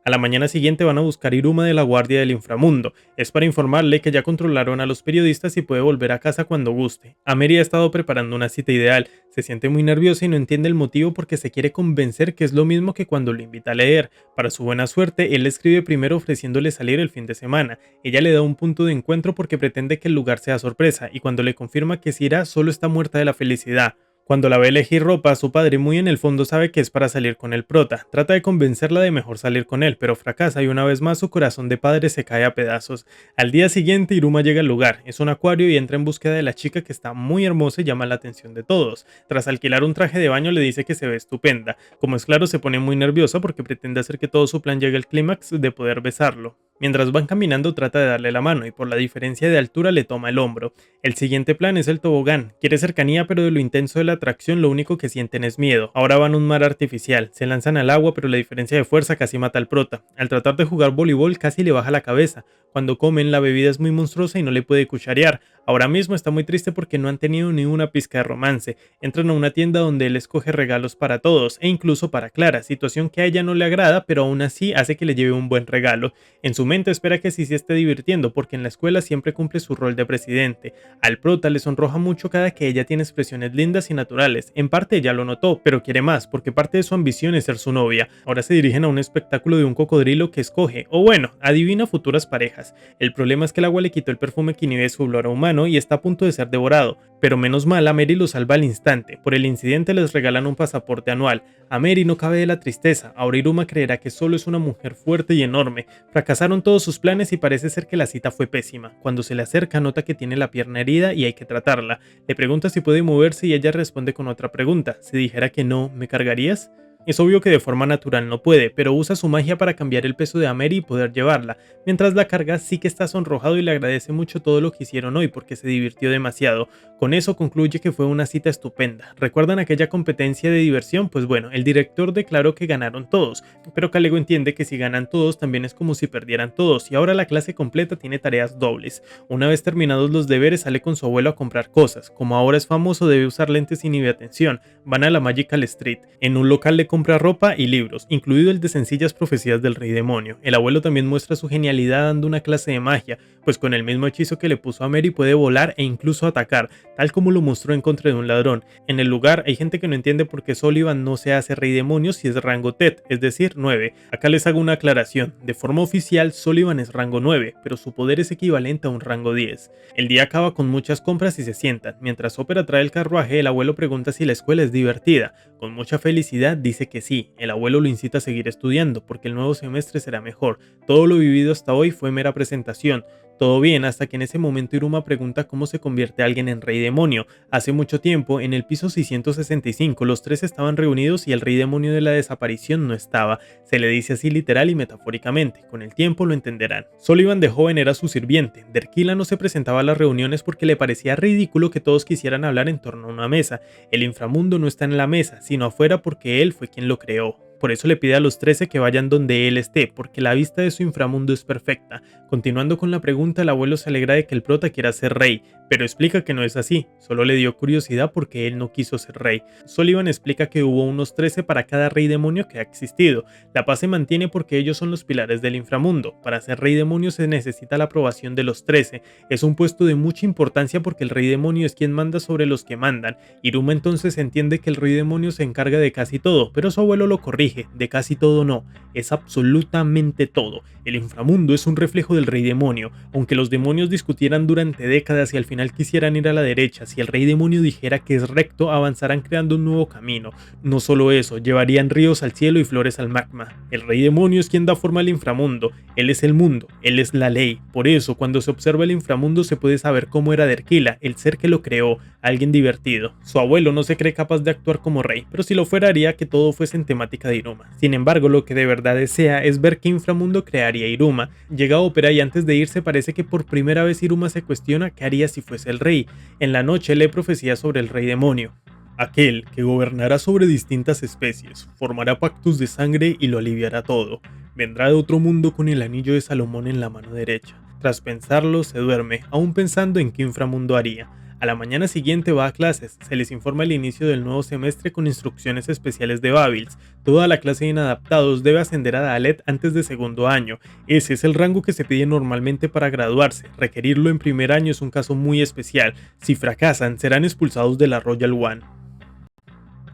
A la mañana siguiente van a buscar a Iruma de la Guardia del Inframundo. Es para informarle que ya controlaron a los periodistas y puede volver a casa cuando guste. Ameri ha estado preparando una cita ideal. Se siente muy nerviosa y no entiende el motivo porque se quiere convencer que es lo mismo que cuando lo invita a leer. Para su buena suerte, él le escribe primero ofreciéndole salir el fin de semana. Ella le da un punto de encuentro porque pretende que el lugar sea sorpresa y cuando le confirma que sí irá, solo está muerta de la felicidad. Cuando la ve elegir ropa, su padre muy en el fondo sabe que es para salir con el prota. Trata de convencerla de mejor salir con él, pero fracasa y una vez más su corazón de padre se cae a pedazos. Al día siguiente Iruma llega al lugar, es un acuario y entra en búsqueda de la chica que está muy hermosa y llama la atención de todos. Tras alquilar un traje de baño le dice que se ve estupenda. Como es claro se pone muy nerviosa porque pretende hacer que todo su plan llegue al clímax de poder besarlo. Mientras van caminando trata de darle la mano y por la diferencia de altura le toma el hombro. El siguiente plan es el tobogán. Quiere cercanía pero de lo intenso de la atracción lo único que sienten es miedo. Ahora van a un mar artificial. Se lanzan al agua pero la diferencia de fuerza casi mata al prota. Al tratar de jugar voleibol casi le baja la cabeza. Cuando comen la bebida es muy monstruosa y no le puede cucharear. Ahora mismo está muy triste porque no han tenido ni una pizca de romance. Entran a una tienda donde él escoge regalos para todos e incluso para Clara, situación que a ella no le agrada pero aún así hace que le lleve un buen regalo. En su mente espera que sí se esté divirtiendo porque en la escuela siempre cumple su rol de presidente. Al prota le sonroja mucho cada que ella tiene expresiones lindas y naturales. En parte ella lo notó, pero quiere más porque parte de su ambición es ser su novia. Ahora se dirigen a un espectáculo de un cocodrilo que escoge, o bueno, adivina futuras parejas. El problema es que el agua le quitó el perfume que inhibe su olor humano y está a punto de ser devorado. Pero menos mal, a Mary lo salva al instante. Por el incidente les regalan un pasaporte anual. A Mary no cabe de la tristeza. Ahora Iruma creerá que solo es una mujer fuerte y enorme. Fracasaron todos sus planes y parece ser que la cita fue pésima. Cuando se le acerca nota que tiene la pierna herida y hay que tratarla. Le pregunta si puede moverse y ella responde con otra pregunta. Si dijera que no, ¿me cargarías? Es obvio que de forma natural no puede, pero usa su magia para cambiar el peso de Ameri y poder llevarla. Mientras la carga, sí que está sonrojado y le agradece mucho todo lo que hicieron hoy porque se divirtió demasiado. Con eso concluye que fue una cita estupenda. ¿Recuerdan aquella competencia de diversión? Pues bueno, el director declaró que ganaron todos, pero Kalego entiende que si ganan todos también es como si perdieran todos y ahora la clase completa tiene tareas dobles. Una vez terminados los deberes sale con su abuelo a comprar cosas. Como ahora es famoso debe usar lentes sin inhibe atención. Van a la Magical Street. En un local le compra ropa y libros, incluido el de sencillas profecías del rey demonio. El abuelo también muestra su genialidad dando una clase de magia, pues con el mismo hechizo que le puso a Mary puede volar e incluso atacar, tal como lo mostró en contra de un ladrón. En el lugar hay gente que no entiende por qué Sullivan no se hace rey demonio si es rango TED, es decir, 9. Acá les hago una aclaración. De forma oficial, Sullivan es rango 9, pero su poder es equivalente a un rango 10. El día acaba con muchas compras y se sientan. Mientras Opera trae el carruaje, el abuelo pregunta si la escuela es divertida. Con mucha felicidad dice que sí. El abuelo lo incita a seguir estudiando, porque el nuevo semestre será mejor. Todo lo vivido hasta hoy fue mera presentación. Todo bien hasta que en ese momento Iruma pregunta cómo se convierte alguien en rey demonio. Hace mucho tiempo, en el piso 665, los tres estaban reunidos y el rey demonio de la desaparición no estaba. Se le dice así literal y metafóricamente. Con el tiempo lo entenderán. Sullivan de joven era su sirviente. Derquila no se presentaba a las reuniones porque le parecía ridículo que todos quisieran hablar en torno a una mesa. El inframundo no está en la mesa, sino afuera porque él fue quien lo creó. Por eso le pide a los 13 que vayan donde él esté, porque la vista de su inframundo es perfecta. Continuando con la pregunta, el abuelo se alegra de que el prota quiera ser rey, pero explica que no es así, solo le dio curiosidad porque él no quiso ser rey. Sullivan explica que hubo unos 13 para cada rey demonio que ha existido. La paz se mantiene porque ellos son los pilares del inframundo. Para ser rey demonio se necesita la aprobación de los 13. Es un puesto de mucha importancia porque el rey demonio es quien manda sobre los que mandan. Iruma entonces entiende que el rey demonio se encarga de casi todo, pero su abuelo lo corrige. De casi todo no, es absolutamente todo. El inframundo es un reflejo del rey demonio. Aunque los demonios discutieran durante décadas y al final quisieran ir a la derecha, si el rey demonio dijera que es recto, avanzarán creando un nuevo camino. No solo eso, llevarían ríos al cielo y flores al magma. El rey demonio es quien da forma al inframundo. Él es el mundo, él es la ley. Por eso, cuando se observa el inframundo se puede saber cómo era Derquila, el ser que lo creó, alguien divertido. Su abuelo no se cree capaz de actuar como rey, pero si lo fuera haría que todo fuese en temática de Iruma. Sin embargo, lo que de verdad desea es ver qué inframundo crearía Iruma. Llega a Ópera y antes de irse parece que por primera vez Iruma se cuestiona qué haría si fuese el rey. En la noche lee profecía sobre el rey demonio. Aquel que gobernará sobre distintas especies, formará pactos de sangre y lo aliviará todo. Vendrá de otro mundo con el anillo de Salomón en la mano derecha. Tras pensarlo, se duerme, aún pensando en qué inframundo haría. A la mañana siguiente va a clases, se les informa el inicio del nuevo semestre con instrucciones especiales de Babils. Toda la clase de inadaptados debe ascender a Dalet antes de segundo año. Ese es el rango que se pide normalmente para graduarse. Requerirlo en primer año es un caso muy especial. Si fracasan, serán expulsados de la Royal One.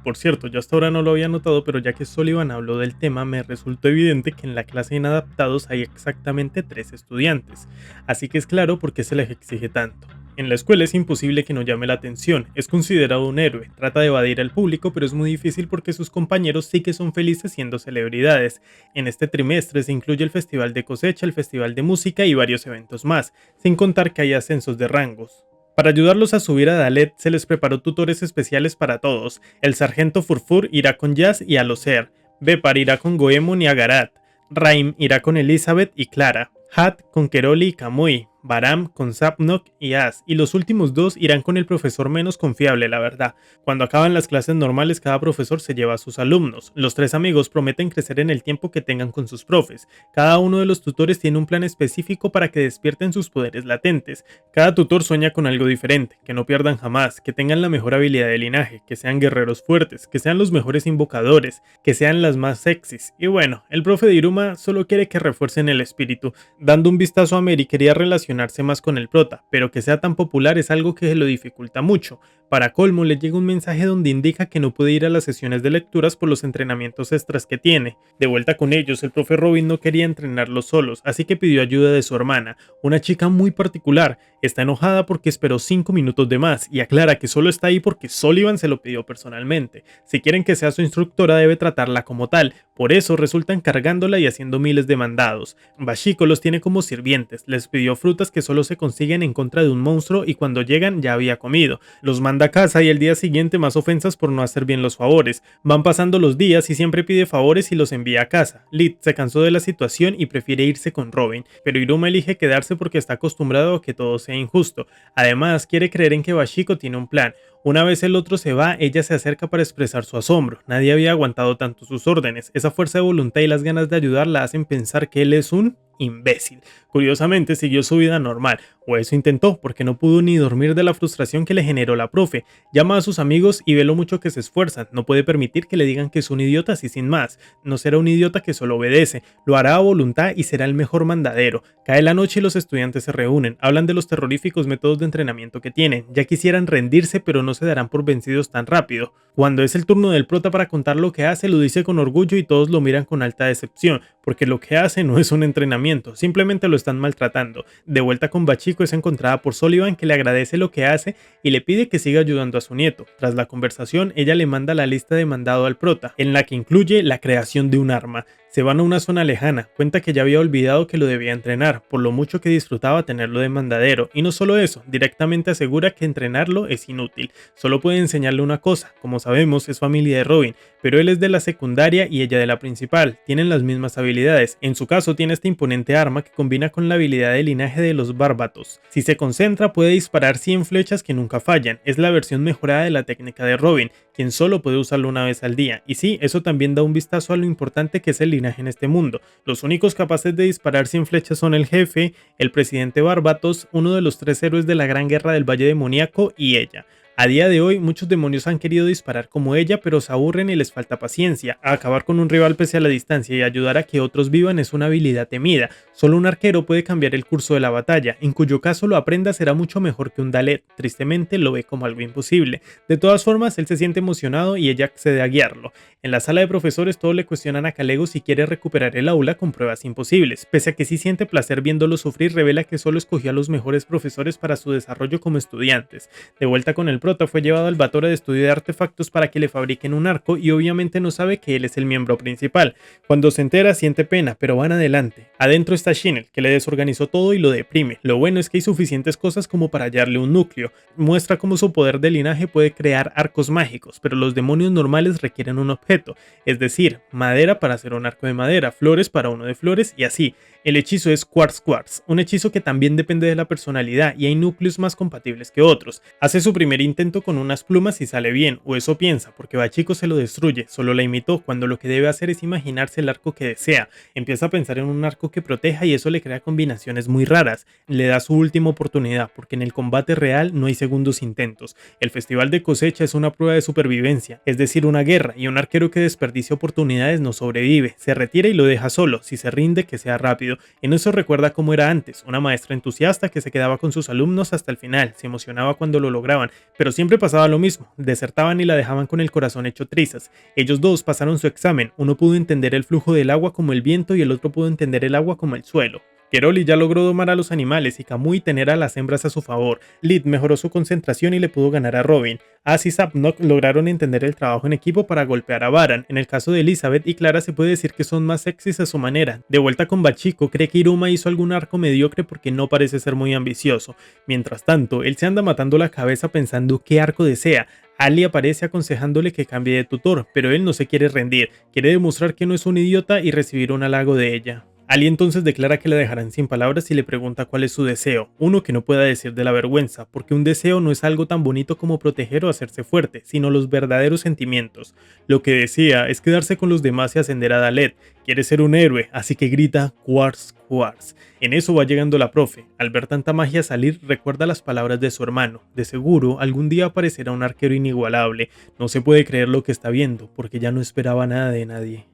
Por cierto, yo hasta ahora no lo había notado, pero ya que Sullivan habló del tema, me resultó evidente que en la clase de inadaptados hay exactamente 3 estudiantes. Así que es claro por qué se les exige tanto. En la escuela es imposible que no llame la atención, es considerado un héroe, trata de evadir al público pero es muy difícil porque sus compañeros sí que son felices siendo celebridades. En este trimestre se incluye el festival de cosecha, el festival de música y varios eventos más, sin contar que hay ascensos de rangos. Para ayudarlos a subir a Dalet se les preparó tutores especiales para todos. El sargento Furfur irá con Jazz y Alocer, Bepar irá con Goemon y Agarat, Raim irá con Elizabeth y Clara, Hat con Keroli y Kamui, Baram con Zapnok y As, y los últimos dos irán con el profesor menos confiable, la verdad. Cuando acaban las clases normales, cada profesor se lleva a sus alumnos. Los tres amigos prometen crecer en el tiempo que tengan con sus profes. Cada uno de los tutores tiene un plan específico para que despierten sus poderes latentes. Cada tutor sueña con algo diferente, que no pierdan jamás, que tengan la mejor habilidad de linaje, que sean guerreros fuertes, que sean los mejores invocadores, que sean las más sexys. Y bueno, el profe de Iruma solo quiere que refuercen el espíritu. Dando un vistazo a Mary, quería relacionarse más con el prota, pero que sea tan popular es algo que se lo dificulta mucho. Para colmo, le llega un mensaje donde indica que no puede ir a las sesiones de lecturas por los entrenamientos extras que tiene. De vuelta con ellos, el profe Robin no quería entrenarlos solos, así que pidió ayuda de su hermana, una chica muy particular. Está enojada porque esperó 5 minutos de más y aclara que solo está ahí porque Sullivan se lo pidió personalmente. Si quieren que sea su instructora, debe tratarla como tal, por eso resultan cargándola y haciendo miles de mandados. Bashiko los tiene como sirvientes, les pidió frutas que solo se consiguen en contra de un monstruo y cuando llegan ya había comido. Los manda a casa y el día siguiente más ofensas por no hacer bien los favores. Van pasando los días y siempre pide favores y los envía a casa. Lid se cansó de la situación y prefiere irse con Robin, pero Iruma elige quedarse porque está acostumbrado a que todo sea injusto. Además, quiere creer en que Bashiko tiene un plan. Una vez el otro se va, ella se acerca para expresar su asombro. Nadie había aguantado tanto sus órdenes. Esa fuerza de voluntad y las ganas de ayudar la hacen pensar que él es un imbécil. Curiosamente siguió su vida normal, o eso intentó, porque no pudo ni dormir de la frustración que le generó la profe. Llama a sus amigos y ve lo mucho que se esfuerzan. No puede permitir que le digan que es un idiota así sin más. No será un idiota que solo obedece, lo hará a voluntad y será el mejor mandadero. Cae la noche y los estudiantes se reúnen, hablan de los terroríficos métodos de entrenamiento que tienen. Ya quisieran rendirse, pero no se darán por vencidos tan rápido. Cuando es el turno del prota para contar lo que hace, lo dice con orgullo y todos lo miran con alta decepción, porque lo que hace no es un entrenamiento, simplemente lo están maltratando. De vuelta con Bachiko es encontrada por Sullivan, que le agradece lo que hace y le pide que siga ayudando a su nieto. Tras la conversación, ella le manda la lista de mandado al prota, en la que incluye la creación de un arma. Se van a una zona lejana, cuenta que ya había olvidado que lo debía entrenar, por lo mucho que disfrutaba tenerlo de mandadero, y no solo eso, directamente asegura que entrenarlo es inútil, solo puede enseñarle una cosa. Como sabemos, es familia de Robin, pero él es de la secundaria y ella de la principal, tienen las mismas habilidades. En su caso tiene esta imponente arma que combina con la habilidad de linaje de los bárbatos. Si se concentra puede disparar 100 flechas que nunca fallan, es la versión mejorada de la técnica de Robin, quien solo puede usarlo una vez al día, y sí, eso también da un vistazo a lo importante que es el linaje en este mundo. Los únicos capaces de disparar 100 flechas son el jefe, el presidente Barbatos, uno de los 3 héroes de la Gran Guerra del Valle Demoníaco y ella. A día de hoy, muchos demonios han querido disparar como ella, pero se aburren y les falta paciencia. Acabar con un rival pese a la distancia y ayudar a que otros vivan es una habilidad temida. Solo un arquero puede cambiar el curso de la batalla, en cuyo caso lo aprenda será mucho mejor que un Dalet. Tristemente lo ve como algo imposible. De todas formas, él se siente emocionado y ella accede a guiarlo. En la sala de profesores todos le cuestionan a Kalego si quiere recuperar el aula con pruebas imposibles. Pese a que sí siente placer viéndolo sufrir, revela que solo escogió a los mejores profesores para su desarrollo como estudiantes. De vuelta con el prota, fue llevado al Batora de estudio de artefactos para que le fabriquen un arco y obviamente no sabe que él es el miembro principal. Cuando se entera siente pena, pero van adelante. Adentro está Shinel, que le desorganizó todo y lo deprime. Lo bueno es que hay suficientes cosas como para hallarle un núcleo. Muestra cómo su poder de linaje puede crear arcos mágicos, pero los demonios normales requieren un objeto, es decir, madera para hacer un arco de madera, flores para uno de flores y así. El hechizo es Quartz Quartz, un hechizo que también depende de la personalidad y hay núcleos más compatibles que otros. Hace su primer intento con unas plumas y sale bien, o eso piensa, porque Bachiko se lo destruye, solo la imitó, cuando lo que debe hacer es imaginarse el arco que desea. Empieza a pensar en un arco que proteja y eso le crea combinaciones muy raras. Le da su última oportunidad, porque en el combate real no hay segundos intentos. El festival de cosecha es una prueba de supervivencia, es decir, una guerra, y un arquero que desperdicia oportunidades no sobrevive. Se retira y lo deja solo, si se rinde que sea rápido. En eso recuerda cómo era antes, una maestra entusiasta que se quedaba con sus alumnos hasta el final, se emocionaba cuando lo lograban, pero siempre pasaba lo mismo, desertaban y la dejaban con el corazón hecho trizas. Ellos dos pasaron su examen, uno pudo entender el flujo del agua como el viento y el otro pudo entender el agua como el suelo. Keroli ya logró domar a los animales y Kamui tener a las hembras a su favor. Lid mejoró su concentración y le pudo ganar a Robin. As y Zapnok lograron entender el trabajo en equipo para golpear a Baran. En el caso de Elizabeth y Clara se puede decir que son más sexys a su manera. De vuelta con Bachiko, cree que Iruma hizo algún arco mediocre porque no parece ser muy ambicioso. Mientras tanto, él se anda matando la cabeza pensando qué arco desea. Ali aparece aconsejándole que cambie de tutor, pero él no se quiere rendir. Quiere demostrar que no es un idiota y recibir un halago de ella. Ali entonces declara que la dejarán sin palabras y le pregunta cuál es su deseo, uno que no pueda decir de la vergüenza, porque un deseo no es algo tan bonito como proteger o hacerse fuerte, sino los verdaderos sentimientos. Lo que desea es quedarse con los demás y ascender a Dalet, quiere ser un héroe, así que grita Quartz Quartz. En eso va llegando la profe. Al ver tanta magia salir, recuerda las palabras de su hermano. De seguro, algún día aparecerá un arquero inigualable. No se puede creer lo que está viendo, porque ya no esperaba nada de nadie.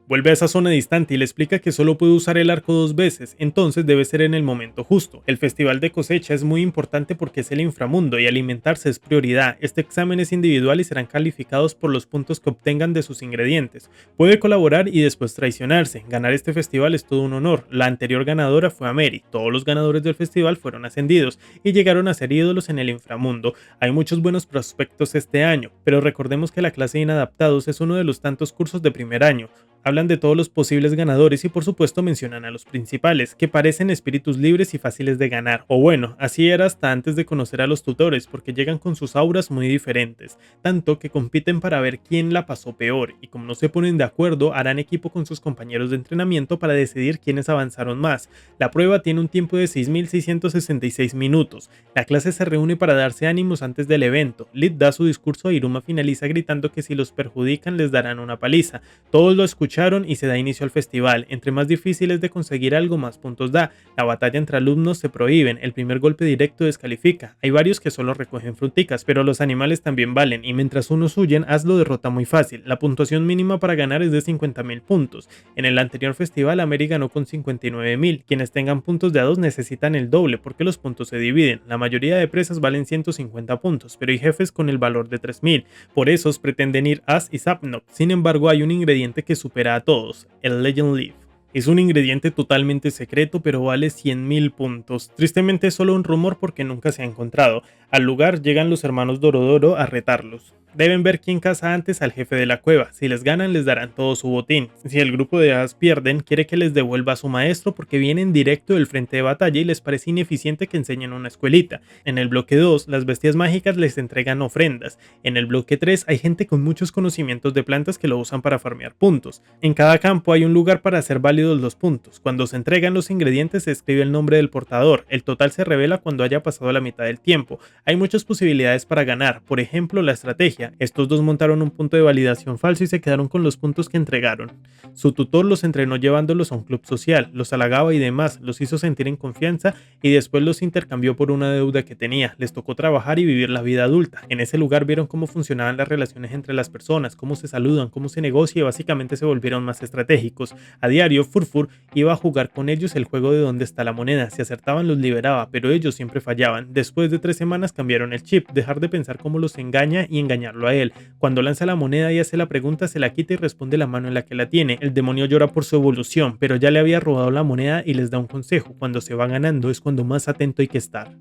Vuelve a esa zona distante y le explica que solo puede usar el arco 2 veces, entonces debe ser en el momento justo. El festival de cosecha es muy importante porque es el inframundo y alimentarse es prioridad. Este examen es individual y serán calificados por los puntos que obtengan de sus ingredientes. Puede colaborar y después traicionarse. Ganar este festival es todo un honor. La anterior ganadora fue Ameri. Todos los ganadores del festival fueron ascendidos y llegaron a ser ídolos en el inframundo. Hay muchos buenos prospectos este año, pero recordemos que la clase de inadaptados es uno de los tantos cursos de primer año. Hablan de todos los posibles ganadores y por supuesto mencionan a los principales, que parecen espíritus libres y fáciles de ganar. O bueno, así era hasta antes de conocer a los tutores, porque llegan con sus auras muy diferentes, tanto que compiten para ver quién la pasó peor, y como no se ponen de acuerdo, harán equipo con sus compañeros de entrenamiento para decidir quiénes avanzaron más. La prueba tiene un tiempo de 6.666 minutos. La clase se reúne para darse ánimos antes del evento. Lid da su discurso y Iruma finaliza gritando que si los perjudican les darán una paliza. Todos lo escuchan y se da inicio al festival. Entre más difícil es de conseguir algo, más puntos da. La batalla entre alumnos se prohíben, el primer golpe directo descalifica. Hay varios que solo recogen fruticas, pero los animales también valen, y mientras unos huyen, Ash lo derrota muy fácil. La puntuación mínima para ganar es de 50.000 puntos. En el anterior festival, Ameri ganó con 59.000. Quienes tengan puntos de A2 necesitan el doble, porque los puntos se dividen. La mayoría de presas valen 150 puntos, pero hay jefes con el valor de 3.000. Por esos pretenden ir Ash y Zapnok. Sin embargo, hay un ingrediente que supera a todos, el Legend Leaf. Es un ingrediente totalmente secreto, pero vale 100.000 puntos. Tristemente es solo un rumor porque nunca se ha encontrado. Al lugar llegan los hermanos Dorodoro a retarlos. Deben ver quién caza antes al jefe de la cueva. Si les ganan, les darán todo su botín. Si el grupo de Ash pierden, quiere que les devuelva a su maestro porque vienen directo del frente de batalla y les parece ineficiente que enseñen una escuelita. En el bloque 2, las bestias mágicas les entregan ofrendas. En el bloque 3, hay gente con muchos conocimientos de plantas que lo usan para farmear puntos. En cada campo hay un lugar para hacer válidos los puntos. Cuando se entregan los ingredientes, se escribe el nombre del portador. El total se revela cuando haya pasado la mitad del tiempo. Hay muchas posibilidades para ganar, por ejemplo la estrategia. Estos dos montaron un punto de validación falso y se quedaron con los puntos que entregaron. Su tutor los entrenó llevándolos a un club social, los halagaba y demás, los hizo sentir en confianza y después los intercambió por una deuda que tenía. Les tocó trabajar y vivir la vida adulta. En ese lugar vieron cómo funcionaban las relaciones entre las personas, cómo se saludan, cómo se negocia y básicamente se volvieron más estratégicos. A diario, Furfur iba a jugar con ellos el juego de dónde está la moneda. Si acertaban los liberaba, pero ellos siempre fallaban. Después de 3 semanas cambiaron el chip, dejar de pensar cómo los engaña y engañarlo a él. Cuando lanza la moneda y hace la pregunta, se la quita y responde la mano en la que la tiene. El demonio llora por su evolución, pero ya le había robado la moneda y les da un consejo: cuando se va ganando es cuando más atento hay que estar.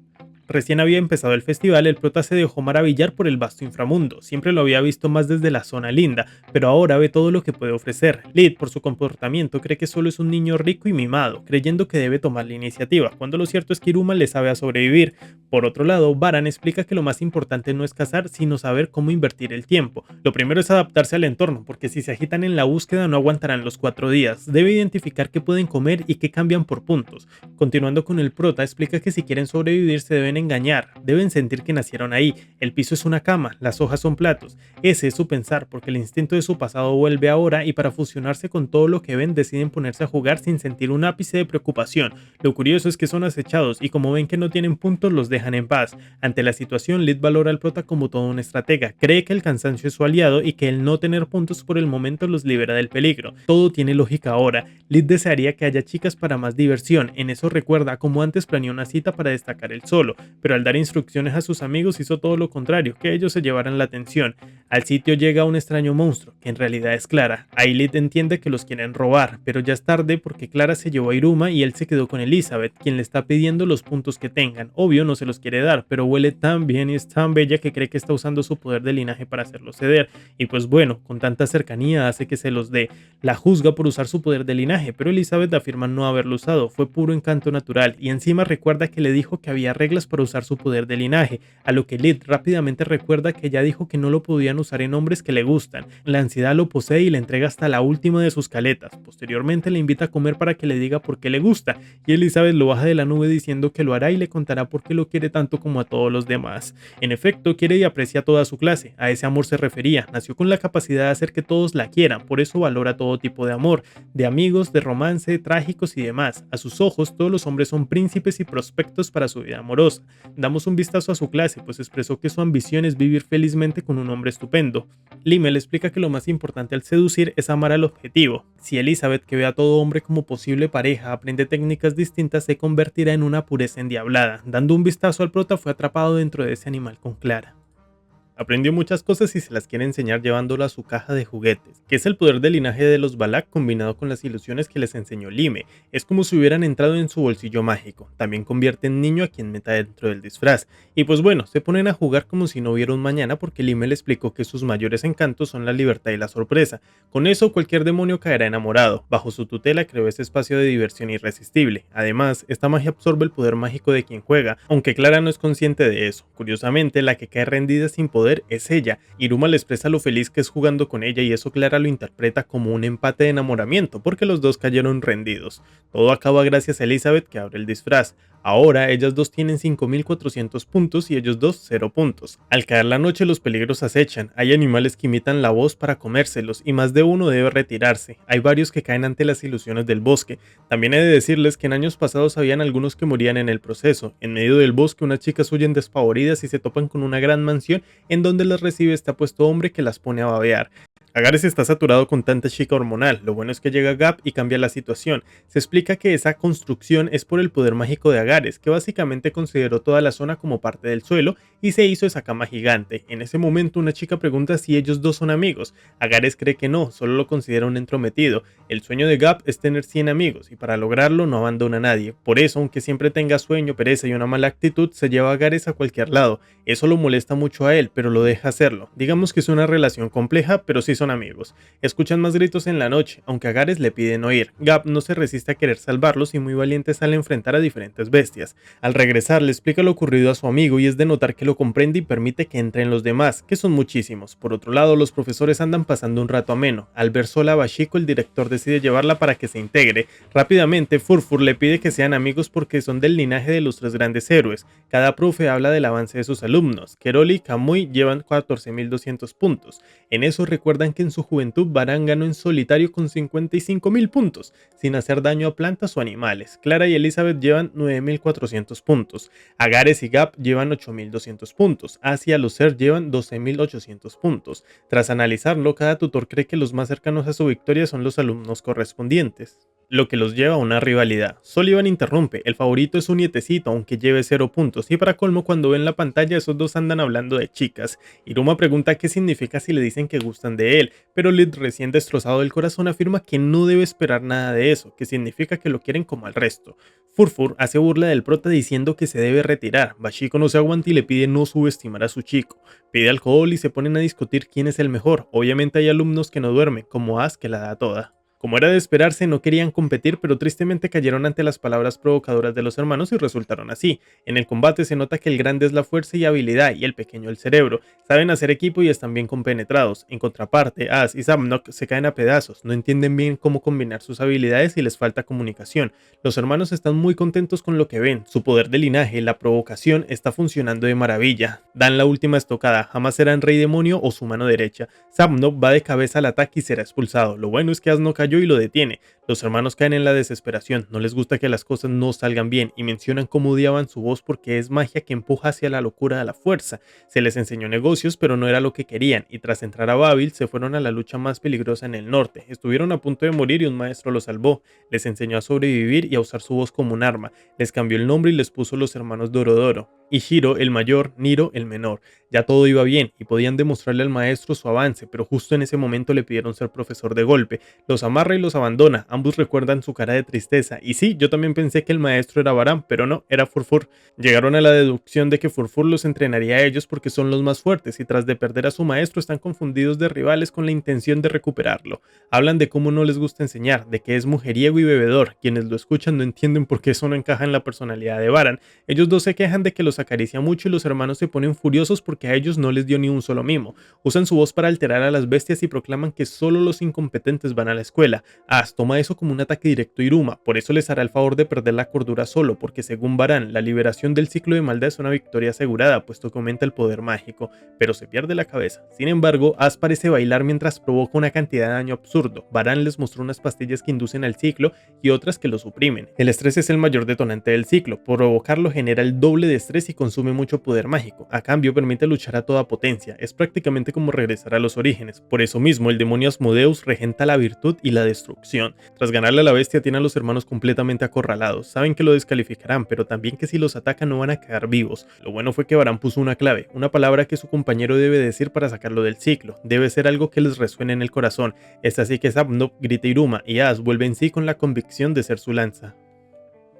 Recién había empezado el festival, el prota se dejó maravillar por el vasto inframundo. Siempre lo había visto más desde la zona linda, pero ahora ve todo lo que puede ofrecer. Lid, por su comportamiento, cree que solo es un niño rico y mimado, creyendo que debe tomar la iniciativa, cuando lo cierto es que Iruma le sabe a sobrevivir. Por otro lado, Baran explica que lo más importante no es cazar, sino saber cómo invertir el tiempo. Lo primero es adaptarse al entorno, porque si se agitan en la búsqueda no aguantarán los 4 días. Debe identificar qué pueden comer y qué cambian por puntos. Continuando con el prota, explica que si quieren sobrevivir se deben engañar, deben sentir que nacieron ahí. El piso es una cama, las hojas son platos. Ese es su pensar, porque el instinto de su pasado vuelve ahora y para fusionarse con todo lo que ven deciden ponerse a jugar sin sentir un ápice de preocupación. Lo curioso es que son acechados y como ven que no tienen puntos los dejan en paz. Ante la situación, Lid valora al prota como todo un estratega, cree que el cansancio es su aliado y que el no tener puntos por el momento los libera del peligro. Todo tiene lógica ahora. Lid desearía que haya chicas para más diversión, en eso recuerda como antes planeó una cita para destacar él solo, pero al dar instrucciones a sus amigos hizo todo lo contrario, que ellos se llevaran la atención. Al sitio llega un extraño monstruo, que en realidad es Clara. Ahí Lid entiende que los quieren robar, pero ya es tarde porque Clara se llevó a Iruma y él se quedó con Elizabeth, quien le está pidiendo los puntos que tengan. Obvio no se los quiere dar, pero huele tan bien y es tan bella que cree que está usando su poder de linaje para hacerlo ceder, y pues bueno, con tanta cercanía hace que se los dé. La juzga por usar su poder de linaje, pero Elizabeth afirma no haberlo usado, fue puro encanto natural, y encima recuerda que le dijo que había reglas para usar su poder de linaje, a lo que Lid rápidamente recuerda que ella dijo que no lo podían usar en hombres que le gustan. La ansiedad lo posee y le entrega hasta la última de sus caletas. Posteriormente le invita a comer para que le diga por qué le gusta, y Elizabeth lo baja de la nube diciendo que lo hará y le contará por qué lo quiere tanto como a todos los demás. En efecto, quiere y aprecia a toda su clase, a ese amor se refería, nació con la capacidad de hacer que todos la quieran, por eso valora todo tipo de amor, de amigos, de romance, trágicos y demás. A sus ojos, todos los hombres son príncipes y prospectos para su vida amorosa. Damos un vistazo a su clase, pues expresó que su ambición es vivir felizmente con un hombre estupendo. Limmel explica que lo más importante al seducir es amar al objetivo. Si Elizabeth, que ve a todo hombre como posible pareja, aprende técnicas distintas, se convertirá en una pureza endiablada. Dando un vistazo al prota, fue atrapado dentro de ese animal con Clara. Aprendió muchas cosas y se las quiere enseñar llevándolo a su caja de juguetes, que es el poder del linaje de los Balak combinado con las ilusiones que les enseñó Lime. Es como si hubieran entrado en su bolsillo mágico. También convierte en niño a quien meta dentro del disfraz. Y pues bueno, se ponen a jugar como si no hubiera un mañana porque Lime le explicó que sus mayores encantos son la libertad y la sorpresa. Con eso cualquier demonio caerá enamorado. Bajo su tutela creó ese espacio de diversión irresistible. Además, esta magia absorbe el poder mágico de quien juega, aunque Clara no es consciente de eso. Curiosamente, la que cae rendida sin poder es ella. Iruma le expresa lo feliz que es jugando con ella y eso Clara lo interpreta como un empate de enamoramiento porque los dos cayeron rendidos. Todo acaba gracias a Elizabeth que abre el disfraz. Ahora ellas dos tienen 5400 puntos y ellos dos 0 puntos. Al caer la noche los peligros acechan, hay animales que imitan la voz para comérselos y más de uno debe retirarse. Hay varios que caen ante las ilusiones del bosque. También he de decirles que en años pasados habían algunos que morían en el proceso. En medio del bosque unas chicas huyen despavoridas y se topan con una gran mansión en donde las recibe este apuesto hombre que las pone a babear. Agares está saturado con tanta chica hormonal, lo bueno es que llega Gap y cambia la situación. Se explica que esa construcción es por el poder mágico de Agares, que básicamente consideró toda la zona como parte del suelo y se hizo esa cama gigante. En ese momento una chica pregunta si ellos dos son amigos. Agares cree que no, solo lo considera un entrometido. El sueño de Gap es tener 100 amigos y para lograrlo no abandona a nadie. Por eso, aunque siempre tenga sueño, pereza y una mala actitud, se lleva a Agares a cualquier lado. Eso lo molesta mucho a él, pero lo deja hacerlo. Digamos que es una relación compleja, pero sí son amigos. Escuchan más gritos en la noche, aunque a Agares le piden oír. Gap no se resiste a querer salvarlos y muy valiente sale a enfrentar a diferentes bestias. Al regresar le explica lo ocurrido a su amigo y es de notar que lo comprende y permite que entren los demás, que son muchísimos. Por otro lado, los profesores andan pasando un rato ameno. Al ver sola a Bashiko, el director decide llevarla para que se integre. Rápidamente, Furfur le pide que sean amigos porque son del linaje de los tres grandes héroes. Cada profe habla del avance de sus alumnos. Keroli y Kamui llevan 14.200 puntos. En eso recuerdan que en su juventud Baran ganó en solitario con 55.000 puntos, sin hacer daño a plantas o animales. Clara y Elizabeth llevan 9.400 puntos. Agares y Gap llevan 8.200 puntos. Asia y Lucer llevan 12.800 puntos. Tras analizarlo, cada tutor cree que los más cercanos a su victoria son los alumnos correspondientes, lo que los lleva a una rivalidad. Sullivan interrumpe, el favorito es un nietecito aunque lleve 0 puntos y para colmo cuando ven la pantalla esos dos andan hablando de chicas. Iruma pregunta qué significa si le dicen que gustan de él, pero Lid recién destrozado del corazón afirma que no debe esperar nada de eso, que significa que lo quieren como al resto. Furfur hace burla del prota diciendo que se debe retirar, Bashiko no se aguanta y le pide no subestimar a su chico, pide alcohol y se ponen a discutir quién es el mejor. Obviamente hay alumnos que no duermen, como Az que la da toda. Como era de esperarse, no querían competir, pero tristemente cayeron ante las palabras provocadoras de los hermanos y resultaron así. En el combate se nota que el grande es la fuerza y habilidad y el pequeño el cerebro. Saben hacer equipo y están bien compenetrados. En contraparte, Az y Sabnok se caen a pedazos, no entienden bien cómo combinar sus habilidades y les falta comunicación. Los hermanos están muy contentos con lo que ven. Su poder de linaje, la provocación, está funcionando de maravilla. Dan la última estocada, jamás serán rey demonio o su mano derecha. Sabnok va de cabeza al ataque y será expulsado. Lo bueno es que Az no cayó y lo detiene. Los hermanos caen en la desesperación, no les gusta que las cosas no salgan bien y mencionan cómo odiaban su voz porque es magia que empuja hacia la locura a la fuerza. Se les enseñó negocios pero no era lo que querían y tras entrar a Babil se fueron a la lucha más peligrosa en el norte. Estuvieron a punto de morir y un maestro los salvó. Les enseñó a sobrevivir y a usar su voz como un arma. Les cambió el nombre y les puso los hermanos Dorodoro. Ishiro el mayor, Niro el menor. Ya todo iba bien y podían demostrarle al maestro su avance, pero justo en ese momento le pidieron ser profesor de golpe. Los amarra y los abandona, ambos recuerdan su cara de tristeza. Y sí, yo también pensé que el maestro era Baran, pero no, era Furfur. Llegaron a la deducción de que Furfur los entrenaría a ellos porque son los más fuertes y tras de perder a su maestro están confundidos de rivales con la intención de recuperarlo. Hablan de cómo no les gusta enseñar, de que es mujeriego y bebedor. Quienes lo escuchan no entienden por qué eso no encaja en la personalidad de Baran. Ellos dos se quejan de que los los acaricia mucho y los hermanos se ponen furiosos porque a ellos no les dio ni un solo mimo. Usan su voz para alterar a las bestias y proclaman que solo los incompetentes van a la escuela. As toma eso como un ataque directo a Iruma, por eso les hará el favor de perder la cordura solo, porque según Baran, la liberación del ciclo de maldad es una victoria asegurada, puesto que aumenta el poder mágico, pero se pierde la cabeza. Sin embargo, As parece bailar mientras provoca una cantidad de daño absurdo. Baran les mostró unas pastillas que inducen al ciclo y otras que lo suprimen. El estrés es el mayor detonante del ciclo, provocarlo genera el doble de estrés y consume mucho poder mágico. A cambio, permite luchar a toda potencia, es prácticamente como regresar a los orígenes. Por eso mismo, el demonio Asmodeus regenta la virtud y la destrucción. Tras ganarle a la bestia, tiene a los hermanos completamente acorralados. Saben que lo descalificarán, pero también que si los atacan no van a quedar vivos. Lo bueno fue que Baran puso una clave, una palabra que su compañero debe decir para sacarlo del ciclo. Debe ser algo que les resuene en el corazón. Es así que Zapnop grita Iruma y As vuelve en sí con la convicción de ser su lanza.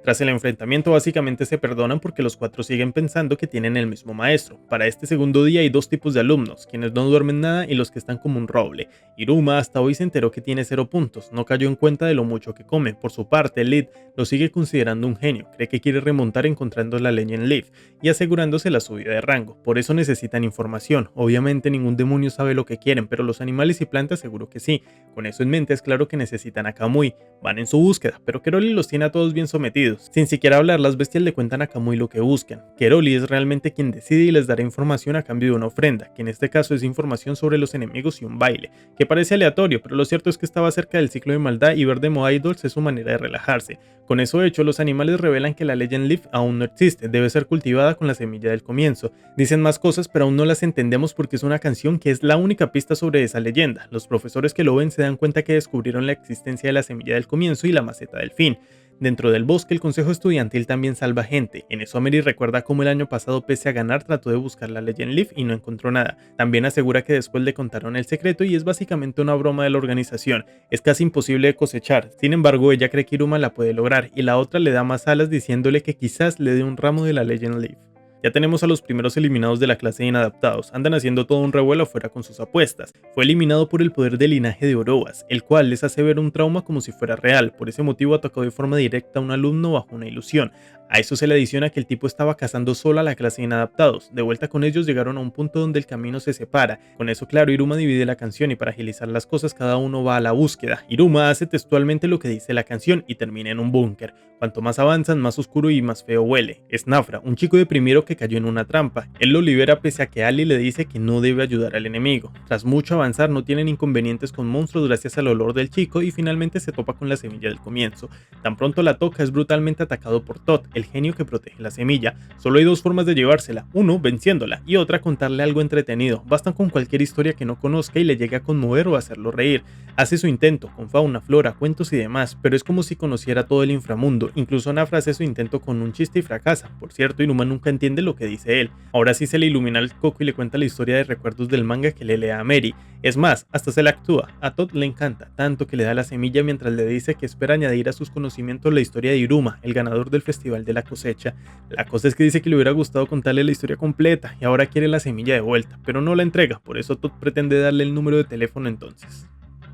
Tras el enfrentamiento básicamente se perdonan porque los cuatro siguen pensando que tienen el mismo maestro. Para este segundo día hay dos tipos de alumnos, quienes no duermen nada y los que están como un roble. Iruma hasta hoy se enteró que tiene 0 puntos, no cayó en cuenta de lo mucho que come. Por su parte, Lid lo sigue considerando un genio, cree que quiere remontar encontrando la Legend Leaf y asegurándose la subida de rango. Por eso necesitan información. Obviamente ningún demonio sabe lo que quieren, pero los animales y plantas seguro que sí. Con eso en mente es claro que necesitan a Kamui. Van en su búsqueda, pero Keroli los tiene a todos bien sometidos. Sin siquiera hablar, las bestias le cuentan a Kamui lo que buscan. Keroli es realmente quien decide y les dará información a cambio de una ofrenda, que en este caso es información sobre los enemigos y un baile, que parece aleatorio, pero lo cierto es que estaba cerca del ciclo de maldad y ver Demo Idols es su manera de relajarse. Con eso hecho, los animales revelan que la Legend Leaf aún no existe, debe ser cultivada con la semilla del comienzo. Dicen más cosas, pero aún no las entendemos porque es una canción que es la única pista sobre esa leyenda. Los profesores que lo ven se dan cuenta que descubrieron la existencia de la semilla del comienzo y la maceta del fin. Dentro del bosque, el consejo estudiantil también salva gente. En eso Mary recuerda cómo el año pasado, pese a ganar, trató de buscar la Legend Leaf y no encontró nada. También asegura que después le contaron el secreto y es básicamente una broma de la organización. Es casi imposible de cosechar. Sin embargo, ella cree que Iruma la puede lograr y la otra le da más alas diciéndole que quizás le dé un ramo de la Legend Leaf. Ya tenemos a los primeros eliminados de la clase de inadaptados, andan haciendo todo un revuelo afuera con sus apuestas. Fue eliminado por el poder del linaje de Orobas, el cual les hace ver un trauma como si fuera real, por ese motivo atacó de forma directa a un alumno bajo una ilusión. A eso se le adiciona que el tipo estaba cazando solo a la clase de inadaptados. De vuelta con ellos llegaron a un punto donde el camino se separa. Con eso claro, Iruma divide la canción y para agilizar las cosas cada uno va a la búsqueda. Iruma hace textualmente lo que dice la canción y termina en un búnker. Cuanto más avanzan, más oscuro y más feo huele. Es Nafra, un chico deprimido que cayó en una trampa. Él lo libera pese a que Ali le dice que no debe ayudar al enemigo. Tras mucho avanzar, no tienen inconvenientes con monstruos gracias al olor del chico y finalmente se topa con la semilla del comienzo. Tan pronto la toca, es brutalmente atacado por Todd, el genio que protege la semilla. Solo hay dos formas de llevársela, uno venciéndola y otra contarle algo entretenido. Bastan con cualquier historia que no conozca y le llegue a conmover o hacerlo reír. Hace su intento, con fauna, flora, cuentos y demás, pero es como si conociera todo el inframundo. Incluso Nafra hace su intento con un chiste y fracasa. Por cierto, Iruma nunca entiende lo que dice él. Ahora sí se le ilumina el coco y le cuenta la historia de recuerdos del manga que le lee a Mary. Es más, hasta se la actúa. A Todd le encanta, tanto que le da la semilla mientras le dice que espera añadir a sus conocimientos la historia de Iruma, el ganador del Festival de la Cosecha. La cosa es que dice que le hubiera gustado contarle la historia completa y ahora quiere la semilla de vuelta, pero no la entrega, por eso Todd pretende darle el número de teléfono entonces.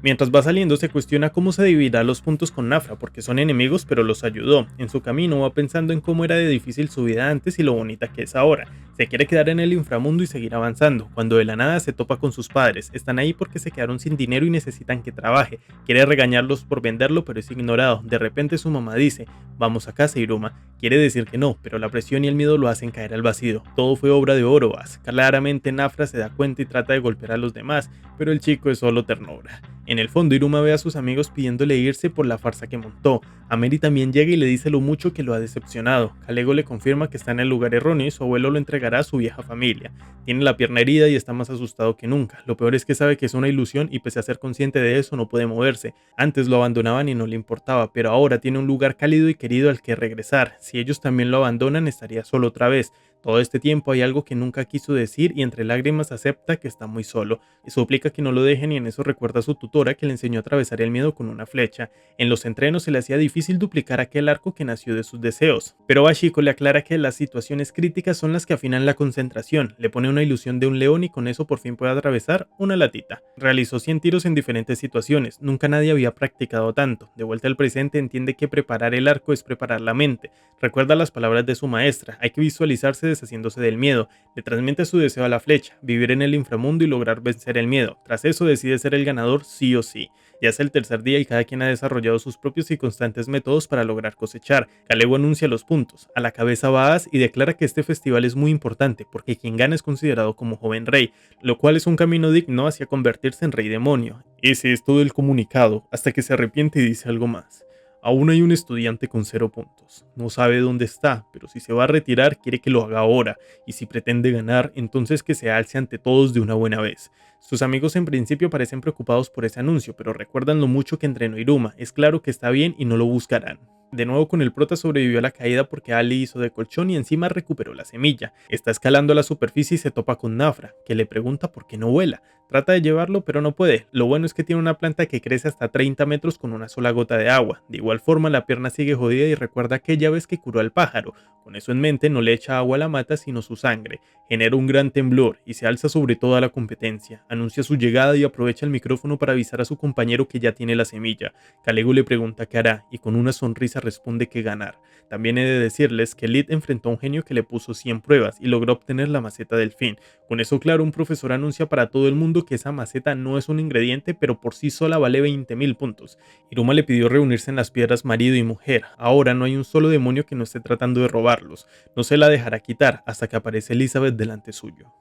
Mientras va saliendo se cuestiona cómo se dividirá los puntos con Nafra porque son enemigos pero los ayudó. En su camino va pensando en cómo era de difícil su vida antes y lo bonita que es ahora. Se quiere quedar en el inframundo y seguir avanzando, cuando de la nada se topa con sus padres. Están ahí porque se quedaron sin dinero y necesitan que trabaje. Quiere regañarlos por venderlo pero es ignorado. De repente su mamá dice, vamos a casa Iruma. Quiere decir que no, pero la presión y el miedo lo hacen caer al vacío. Todo fue obra de Orobas. Claramente Nafra se da cuenta y trata de golpear a los demás, pero el chico es solo ternura. En el fondo, Iruma ve a sus amigos pidiéndole irse por la farsa que montó. A Mary también llega y le dice lo mucho que lo ha decepcionado. Kalego le confirma que está en el lugar erróneo y su abuelo lo entregará a su vieja familia. Tiene la pierna herida y está más asustado que nunca. Lo peor es que sabe que es una ilusión y pese a ser consciente de eso no puede moverse. Antes lo abandonaban y no le importaba, pero ahora tiene un lugar cálido y querido al que regresar. Si ellos también lo abandonan, estaría solo otra vez. Todo este tiempo hay algo que nunca quiso decir y entre lágrimas acepta que está muy solo. Suplica que no lo dejen y en eso recuerda a su tutora que le enseñó a atravesar el miedo con una flecha. En los entrenos se le hacía difícil duplicar aquel arco que nació de sus deseos, pero Bashiko le aclara que las situaciones críticas son las que afinan la concentración. Le pone una ilusión de un león y con eso por fin puede atravesar una latita. Realizó 100 tiros en diferentes situaciones, nunca nadie había practicado tanto. De vuelta al presente entiende que preparar el arco es preparar la mente. Recuerda las palabras de su maestra, hay que visualizarse deshaciéndose del miedo, le transmite su deseo a la flecha, vivir en el inframundo y lograr vencer el miedo. Tras eso decide ser el ganador sí o sí. Ya es el tercer día y cada quien ha desarrollado sus propios y constantes métodos para lograr cosechar. Kalego anuncia los puntos, a la cabeza va As y declara que este festival es muy importante porque quien gana es considerado como joven rey, lo cual es un camino digno hacia convertirse en rey demonio. Ese es todo el comunicado, hasta que se arrepiente y dice algo más. Aún hay un estudiante con 0 puntos. No sabe dónde está, pero si se va a retirar quiere que lo haga ahora, y si pretende ganar, entonces que se alce ante todos de una buena vez. Sus amigos en principio parecen preocupados por ese anuncio, pero recuerdan lo mucho que entrenó Iruma. Es claro que está bien y no lo buscarán. De nuevo con el prota sobrevivió a la caída porque Ali hizo de colchón y encima recuperó la semilla. Está escalando a la superficie y se topa con Nafra, que le pregunta por qué no vuela. Trata de llevarlo pero no puede. Lo bueno es que tiene una planta que crece hasta 30 metros con una sola gota de agua. De igual forma la pierna sigue jodida y recuerda aquella vez que curó al pájaro. Con eso en mente no le echa agua a la mata sino su sangre. Genera un gran temblor y se alza sobre toda la competencia. Anuncia su llegada y aprovecha el micrófono para avisar a su compañero que ya tiene la semilla. Kalego le pregunta qué hará y con una sonrisa responde que ganar. También he de decirles que Lid enfrentó a un genio que le puso 100 pruebas y logró obtener la maceta del fin. Con eso claro, un profesor anuncia para todo el mundo que esa maceta no es un ingrediente, pero por sí sola vale 20.000 puntos. Iruma le pidió reunirse en las piedras marido y mujer. Ahora no hay un solo demonio que no esté tratando de robarlos. No se la dejará quitar hasta que aparece Elizabeth delante suyo.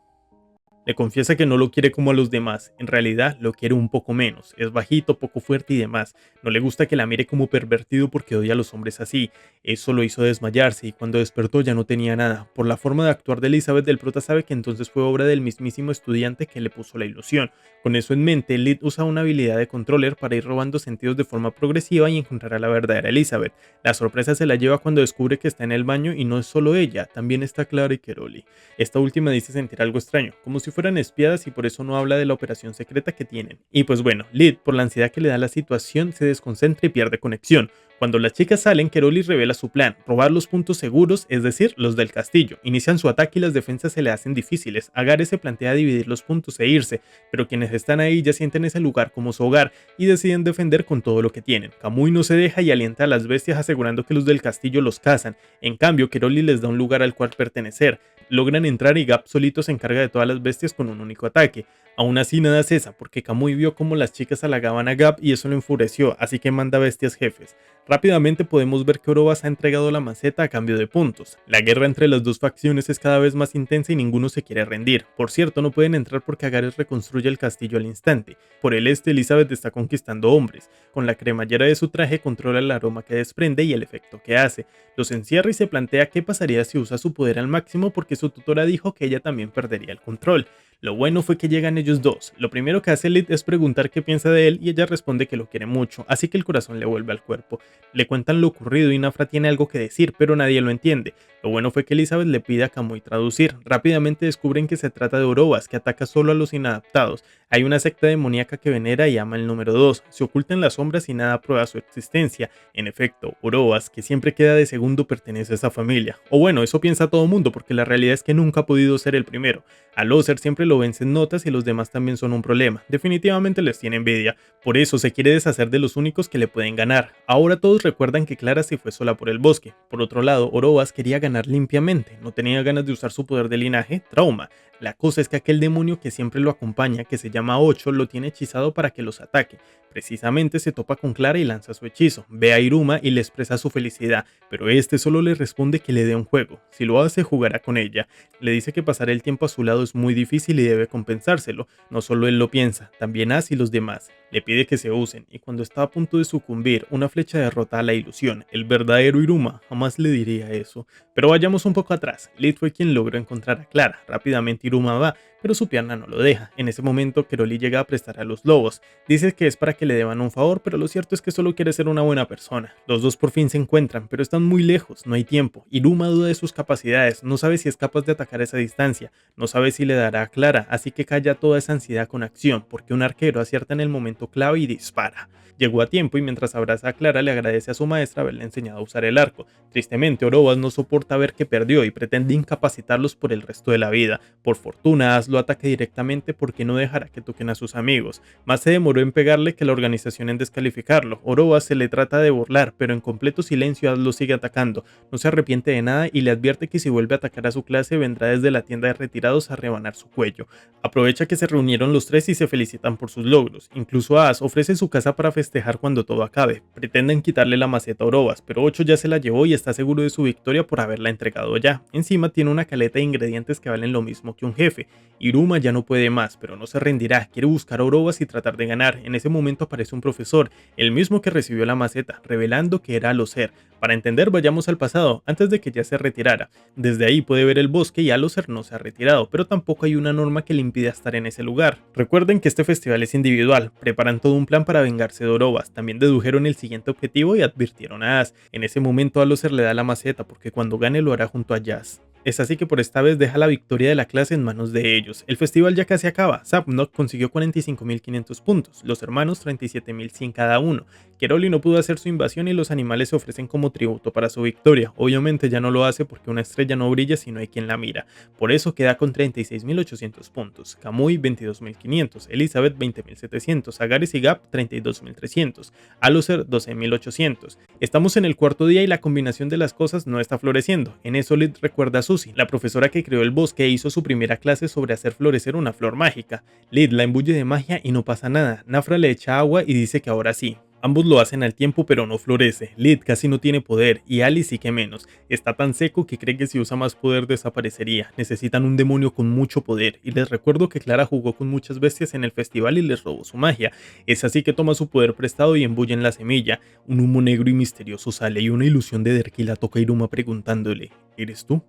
Le confiesa que no lo quiere como a los demás, en realidad lo quiere un poco menos, es bajito, poco fuerte y demás, no le gusta que la mire como pervertido porque odia a los hombres así, eso lo hizo desmayarse y cuando despertó ya no tenía nada, por la forma de actuar de Elizabeth del prota sabe que entonces fue obra del mismísimo estudiante que le puso la ilusión. Con eso en mente, Lid usa una habilidad de controller para ir robando sentidos de forma progresiva y encontrar a la verdadera Elizabeth. La sorpresa se la lleva cuando descubre que está en el baño y no es solo ella, también está Clara y Keroli. Esta última dice sentir algo extraño, como si fueran espiadas y por eso no habla de la operación secreta que tienen. Y pues bueno, Lid, por la ansiedad que le da la situación, se desconcentra y pierde conexión. Cuando las chicas salen, Keroli revela su plan, robar los puntos seguros, es decir, los del castillo. Inician su ataque y las defensas se le hacen difíciles. Agares se plantea dividir los puntos e irse, pero quienes están ahí ya sienten ese lugar como su hogar y deciden defender con todo lo que tienen. Kamui no se deja y alienta a las bestias asegurando que los del castillo los cazan. En cambio, Keroli les da un lugar al cual pertenecer. Logran entrar y Gap solito se encarga de todas las bestias con un único ataque. Aún así nada cesa porque Kamui vio cómo las chicas halagaban a Gap y eso lo enfureció, así que manda bestias jefes. Rápidamente podemos ver que Orobas ha entregado la maceta a cambio de puntos. La guerra entre las dos facciones es cada vez más intensa y ninguno se quiere rendir. Por cierto, no pueden entrar porque Agares reconstruye el castillo al instante. Por el este, Elizabeth está conquistando hombres. Con la cremallera de su traje controla el aroma que desprende y el efecto que hace. Los encierra y se plantea qué pasaría si usa su poder al máximo porque su tutora dijo que ella también perdería el control. Lo bueno fue que llegan ellos dos. Lo primero que hace Lid es preguntar qué piensa de él y ella responde que lo quiere mucho, así que el corazón le vuelve al cuerpo. Le cuentan lo ocurrido y Nafra tiene algo que decir, pero nadie lo entiende. Lo bueno fue que Elizabeth le pide a Kamui traducir. Rápidamente descubren que se trata de Orobas, que ataca solo a los inadaptados. Hay una secta demoníaca que venera y ama el número 2. Se oculta en las sombras y nada prueba su existencia. En efecto, Orobas, que siempre queda de segundo, pertenece a esa familia. O bueno, eso piensa todo mundo, porque la realidad es que nunca ha podido ser el primero. A Loser siempre lo vencen notas y los demás también son un problema. Definitivamente les tiene envidia. Por eso se quiere deshacer de los únicos que le pueden ganar. Ahora todos recuerdan que Clara se fue sola por el bosque. Por otro lado, Orobas quería ganar limpiamente. No tenía ganas de usar su poder de linaje, trauma. La cosa es que aquel demonio que siempre lo acompaña, que se llama 8, lo tiene hechizado para que los ataque. Precisamente se topa con Clara y lanza su hechizo. Ve a Iruma y le expresa su felicidad, pero este solo le responde que le dé un juego. Si lo hace, jugará con ella. Le dice que pasar el tiempo a su lado es muy difícil y debe compensárselo. No solo él lo piensa, también As y los demás. Le pide que se usen, y cuando está a punto de sucumbir, una flecha derrota a la ilusión. El verdadero Iruma jamás le diría eso. Pero vayamos un poco atrás. Lid fue quien logró encontrar a Clara. Rápidamente Iruma va, pero su pierna no lo deja. En ese momento Keroli llega a prestar a los lobos. Dice que es para que le deban un favor, pero lo cierto es que solo quiere ser una buena persona. Los dos por fin se encuentran, pero están muy lejos, no hay tiempo. Iruma duda de sus capacidades, no sabe si es capaz de atacar a esa distancia, no sabe si le dará a Clara, así que calla toda esa ansiedad con acción, porque un arquero acierta en el momento clave y dispara. Llegó a tiempo y mientras abraza a Clara le agradece a su maestra haberle enseñado a usar el arco. Tristemente, Orobas no soporta ver que perdió y pretende incapacitarlos por el resto de la vida. Por fortuna, As lo ataca directamente porque no dejará que toquen a sus amigos. Más se demoró en pegarle que la organización en descalificarlo. Orobas se le trata de burlar, pero en completo silencio Az lo sigue atacando. No se arrepiente de nada y le advierte que si vuelve a atacar a su clase vendrá desde la tienda de retirados a rebanar su cuello. Aprovecha que se reunieron los tres y se felicitan por sus logros. Incluso Az ofrece su casa para festejar cuando todo acabe. Pretenden quitarle la maceta a Orobas, pero Ocho ya se la llevó y está seguro de su victoria por haberla entregado ya. Encima tiene una caleta de ingredientes que valen lo mismo que un jefe. Iruma ya no puede más, pero no se rendirá, quiere buscar a Orobas y tratar de ganar. En ese momento aparece un profesor, el mismo que recibió la maceta, revelando que era Alocer. Para entender, vayamos al pasado, antes de que ya se retirara. Desde ahí puede ver el bosque y Alocer no se ha retirado, pero tampoco hay una norma que le impida estar en ese lugar. Recuerden que este festival es individual, preparan todo un plan para vengarse de Orobas, también dedujeron el siguiente objetivo y advirtieron a Az. En ese momento Alocer le da la maceta porque cuando gane lo hará junto a Jazz. Es así que por esta vez deja la victoria de la clase en manos de ellos. El festival ya casi acaba. Zapnok consiguió 45.500 puntos, los hermanos 37.100 cada uno. Keroli no pudo hacer su invasión y los animales se ofrecen como tributo para su victoria. Obviamente ya no lo hace porque una estrella no brilla si no hay quien la mira. Por eso queda con 36.800 puntos. Kamui 22.500, Elizabeth 20.700, Agares y Gap 32.300, Alocer 12.800. Estamos en el cuarto día y la combinación de las cosas no está floreciendo. En eso Lid recuerda a Susie, la profesora que creó el bosque e hizo su primera clase sobre hacer florecer una flor mágica. Lid la imbuye de magia y no pasa nada. Nafra le echa agua y dice que ahora sí. Ambos lo hacen al tiempo pero no florece. Lid casi no tiene poder y Ali sí que menos. Está tan seco que cree que si usa más poder desaparecería. Necesitan un demonio con mucho poder y les recuerdo que Clara jugó con muchas bestias en el festival y les robó su magia. Es así que toma su poder prestado y embulle en la semilla. Un humo negro y misterioso sale y una ilusión de Derkila toca a Iruma preguntándole: ¿eres tú?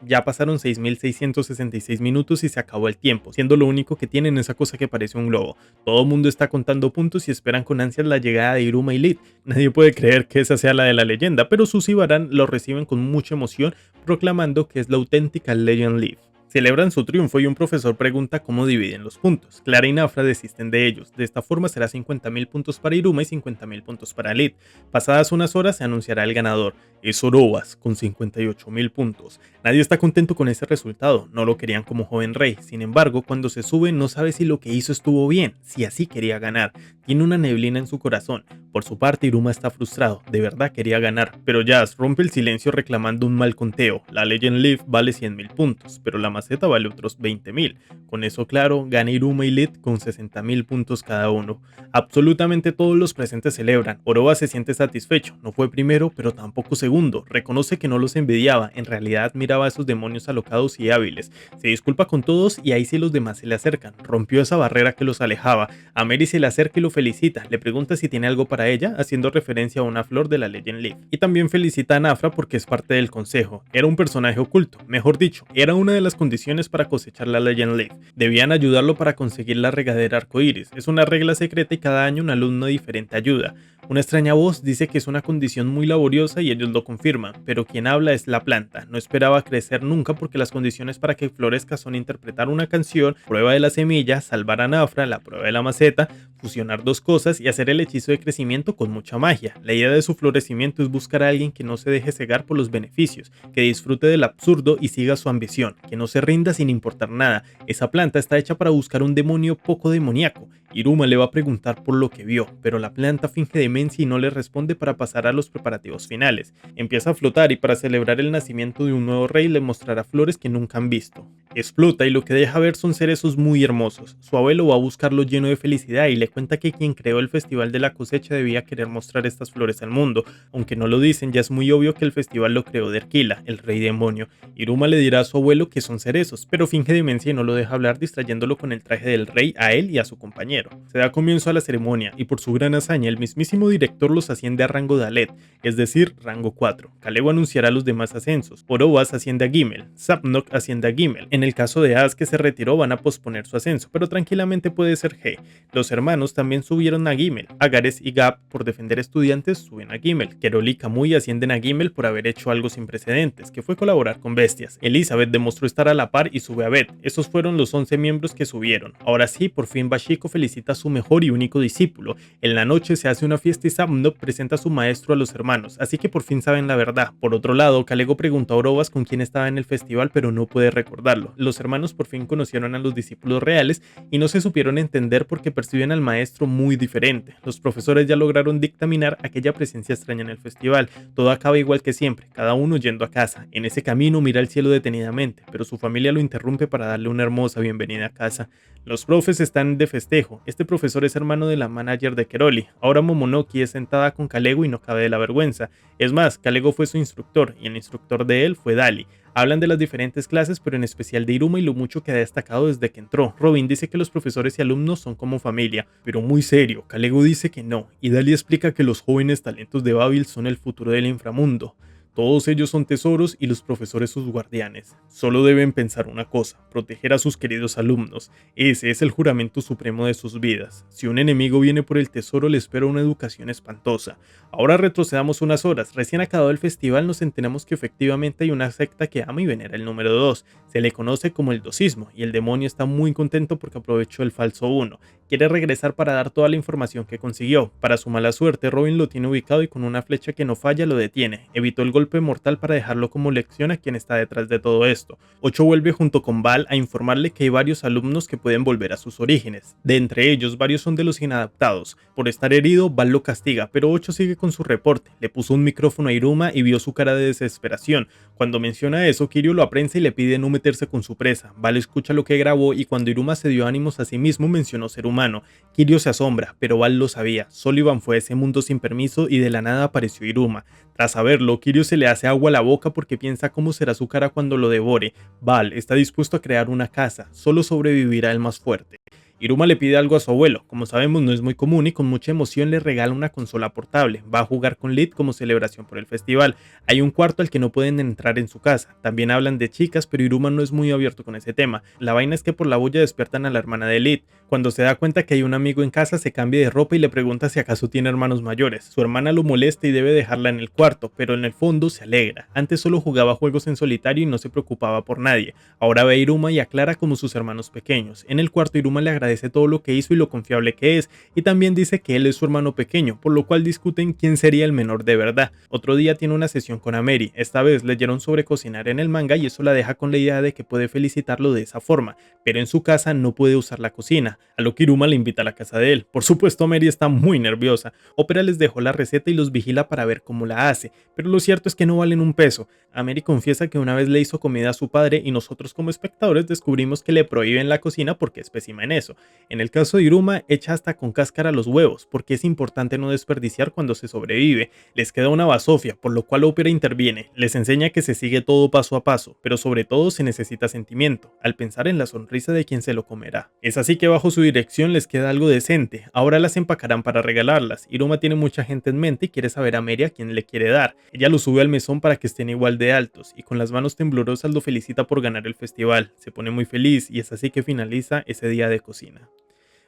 Ya pasaron 6.666 minutos y se acabó el tiempo, siendo lo único que tienen esa cosa que parece un globo. Todo el mundo está contando puntos y esperan con ansias la llegada de Iruma y Lid. Nadie puede creer que esa sea la de la leyenda, pero Susie y Baran lo reciben con mucha emoción, proclamando que es la auténtica Legend Leaf. Celebran su triunfo y un profesor pregunta cómo dividen los puntos. Clara y Nafra desisten de ellos. De esta forma será 50.000 puntos para Iruma y 50.000 puntos para Lid. Pasadas unas horas se anunciará el ganador. Es Orobas, con 58.000 puntos. Nadie está contento con ese resultado, no lo querían como joven rey. Sin embargo, cuando se sube no sabe si lo que hizo estuvo bien, si así quería ganar. Tiene una neblina en su corazón. Por su parte, Iruma está frustrado, de verdad quería ganar. Pero Jazz rompe el silencio reclamando un mal conteo. La Legend Leaf vale 100.000 puntos, pero la maceta vale otros 20.000. Con eso claro, gana Iruma y Lid con 60.000 puntos cada uno. Absolutamente todos los presentes celebran. Orobas se siente satisfecho, no fue primero, pero tampoco segundo. Reconoce que no los envidiaba, en realidad admiraba a esos demonios alocados y hábiles. Se disculpa con todos y ahí sí los demás se le acercan. Rompió esa barrera que los alejaba. A Mary se le acerca y lo felicita. Le pregunta si tiene algo para ella, haciendo referencia a una flor de la Legend Leaf. Y también felicita a Nafra porque es parte del consejo. Era un personaje oculto, mejor dicho, era una de las condiciones para cosechar la Legend Leaf. Debían ayudarlo para conseguir la regadera arcoíris. Es una regla secreta y cada año un alumno diferente ayuda. Una extraña voz dice que es una condición muy laboriosa y ellos lo confirman, pero quien habla es la planta. No esperaba crecer nunca porque las condiciones para que florezca son interpretar una canción, prueba de la semilla, salvar a Nafra, la prueba de la maceta, fusionar dos cosas y hacer el hechizo de crecimiento con mucha magia. La idea de su florecimiento es buscar a alguien que no se deje cegar por los beneficios, que disfrute del absurdo y siga su ambición, que no se rinda sin importar nada. Esa planta está hecha para buscar un demonio poco demoníaco. Iruma le va a preguntar por lo que vio, pero la planta finge demencia y no le responde para pasar a los preparativos finales. Empieza a flotar y para celebrar el nacimiento de un nuevo rey le mostrará flores que nunca han visto. Explota y lo que deja ver son cerezos muy hermosos. Su abuelo va a buscarlo lleno de felicidad y le cuenta que quien creó el festival de la cosecha debía querer mostrar estas flores al mundo. Aunque no lo dicen, ya es muy obvio que el festival lo creó Derkila, el rey demonio. Iruma le dirá a su abuelo que son cerezos, pero finge demencia y no lo deja hablar, distrayéndolo con el traje del rey a él y a su compañero. Se da comienzo a la ceremonia y por su gran hazaña el mismísimo director los asciende a rango de Alet, es decir, rango 4. Kalebo anunciará los demás ascensos. Orobas asciende a Gimel, Zapnok asciende a Gimel. En el caso de Az que se retiró van a posponer su ascenso, pero tranquilamente puede ser G. Los hermanos también subieron a Gimel. Agares y Gap por defender estudiantes suben a Gimel. Kerol y Kamui ascienden a Gimel por haber hecho algo sin precedentes, que fue colaborar con bestias. Elizabeth demostró estar a la par y sube a Bet. Esos fueron los 11 miembros que subieron. Ahora sí, por fin Bashiko felicita a su mejor y único discípulo. En la noche se hace una fiesta y Zapnok presenta a su maestro a los hermanos, así que por fin saben la verdad. Por otro lado, Kalego pregunta a Orobas con quién estaba en el festival, pero no puede recordarlo. Los hermanos por fin conocieron a los discípulos reales y no se supieron entender porque perciben al maestro muy diferente. Los profesores ya lograron dictaminar aquella presencia extraña en el festival. Todo acaba igual que siempre, cada uno yendo a casa. En ese camino mira el cielo detenidamente, pero su familia lo interrumpe para darle una hermosa bienvenida a casa. Los profes están de festejo. Este profesor es hermano de la manager de Keroli. Ahora Momonoki es sentada con Kalego y no cabe de la vergüenza. Es más, Kalego fue su instructor y el instructor de él fue Dali. Hablan de las diferentes clases, pero en especial de Iruma y lo mucho que ha destacado desde que entró. Robin dice que los profesores y alumnos son como familia, pero muy serio. Kalego dice que no, y Dali explica que los jóvenes talentos de Babil son el futuro del inframundo. Todos ellos son tesoros y los profesores sus guardianes. Solo deben pensar una cosa, proteger a sus queridos alumnos. Ese es el juramento supremo de sus vidas. Si un enemigo viene por el tesoro, le espera una educación espantosa. Ahora retrocedamos unas horas. Recién acabado el festival nos enteramos que efectivamente hay una secta que ama y venera el número 2. Se le conoce como el dosismo y el demonio está muy contento porque aprovechó el falso 1. Quiere regresar para dar toda la información que consiguió. Para su mala suerte, Robin lo tiene ubicado y con una flecha que no falla lo detiene. Evitó el golpe mortal para dejarlo como lección a quien está detrás de todo esto. 8 vuelve junto con Val a informarle que hay varios alumnos que pueden volver a sus orígenes. De entre ellos, varios son de los inadaptados. Por estar herido, Val lo castiga, pero 8 sigue con su reporte. Le puso un micrófono a Iruma y vio su cara de desesperación. Cuando menciona eso, Kiryu lo aprensa y le pide no meterse con su presa. Val escucha lo que grabó y cuando Iruma se dio ánimos a sí mismo mencionó ser humano. Kiryu se asombra, pero Val lo sabía. Sullivan fue a ese mundo sin permiso y de la nada apareció Iruma. Tras saberlo, Kiryu se le hace agua a la boca porque piensa cómo será su cara cuando lo devore. Val está dispuesto a crear una casa, solo sobrevivirá el más fuerte. Iruma le pide algo a su abuelo, como sabemos no es muy común y con mucha emoción le regala una consola portable. Va a jugar con Lid como celebración por el festival. Hay un cuarto al que no pueden entrar en su casa. También hablan de chicas, pero Iruma no es muy abierto con ese tema. La vaina es que por la bulla despiertan a la hermana de Lid. Cuando se da cuenta que hay un amigo en casa, se cambia de ropa y le pregunta si acaso tiene hermanos mayores. Su hermana lo molesta y debe dejarla en el cuarto, pero en el fondo se alegra. Antes solo jugaba juegos en solitario y no se preocupaba por nadie. Ahora ve a Iruma y a Clara como sus hermanos pequeños. En el cuarto Iruma le agradece todo lo que hizo y lo confiable que es, y también dice que él es su hermano pequeño, por lo cual discuten quién sería el menor de verdad. Otro día tiene una sesión con Ameri. Esta vez leyeron sobre cocinar en el manga y eso la deja con la idea de que puede felicitarlo de esa forma, pero en su casa no puede usar la cocina, a lo que Iruma le invita a la casa de él. Por supuesto, Ameri está muy nerviosa. Opera les dejó la receta y los vigila para ver cómo la hace, pero lo cierto es que no valen un peso. Ameri confiesa que una vez le hizo comida a su padre y nosotros como espectadores descubrimos que le prohíben la cocina porque es pésima en eso. En el caso de Iruma, echa hasta con cáscara los huevos, porque es importante no desperdiciar cuando se sobrevive. Les queda una basofia, por lo cual Ópera interviene. Les enseña que se sigue todo paso a paso, pero sobre todo se necesita sentimiento, al pensar en la sonrisa de quien se lo comerá. Es así que bajo su dirección les queda algo decente. Ahora las empacarán para regalarlas. Iruma tiene mucha gente en mente y quiere saber a Meri a quién le quiere dar. Ella lo sube al mesón para que estén igual de altos, y con las manos temblorosas lo felicita por ganar el festival. Se pone muy feliz y es así que finaliza ese día de cocina.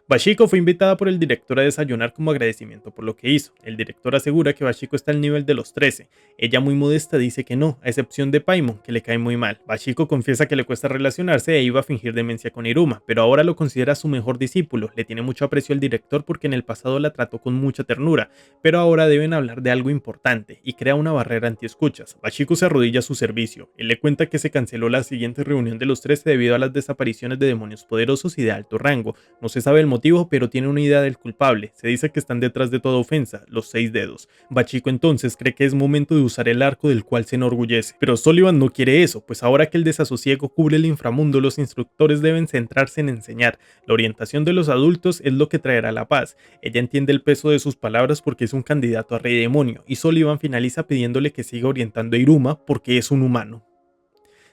Bashiko fue invitada por el director a desayunar como agradecimiento por lo que hizo. El director asegura que Bashiko está al nivel de los 13. Ella muy modesta dice que no, a excepción de Paimon, que le cae muy mal. Bashiko confiesa que le cuesta relacionarse e iba a fingir demencia con Iruma, pero ahora lo considera su mejor discípulo. Le tiene mucho aprecio al director porque en el pasado la trató con mucha ternura, pero ahora deben hablar de algo importante y crea una barrera antiescuchas. Bashiko se arrodilla a su servicio. Él le cuenta que se canceló la siguiente reunión de los 13 debido a las desapariciones de demonios poderosos y de alto rango. No se sabe el motivo, pero tiene una idea del culpable. Se dice que están detrás de toda ofensa, los 6 dedos. Bashiko entonces cree que es momento de usar el arco del cual se enorgullece. Pero Sullivan no quiere eso, pues ahora que el desasosiego cubre el inframundo, los instructores deben centrarse en enseñar. La orientación de los adultos es lo que traerá la paz. Ella entiende el peso de sus palabras porque es un candidato a rey demonio, y Sullivan finaliza pidiéndole que siga orientando a Iruma porque es un humano.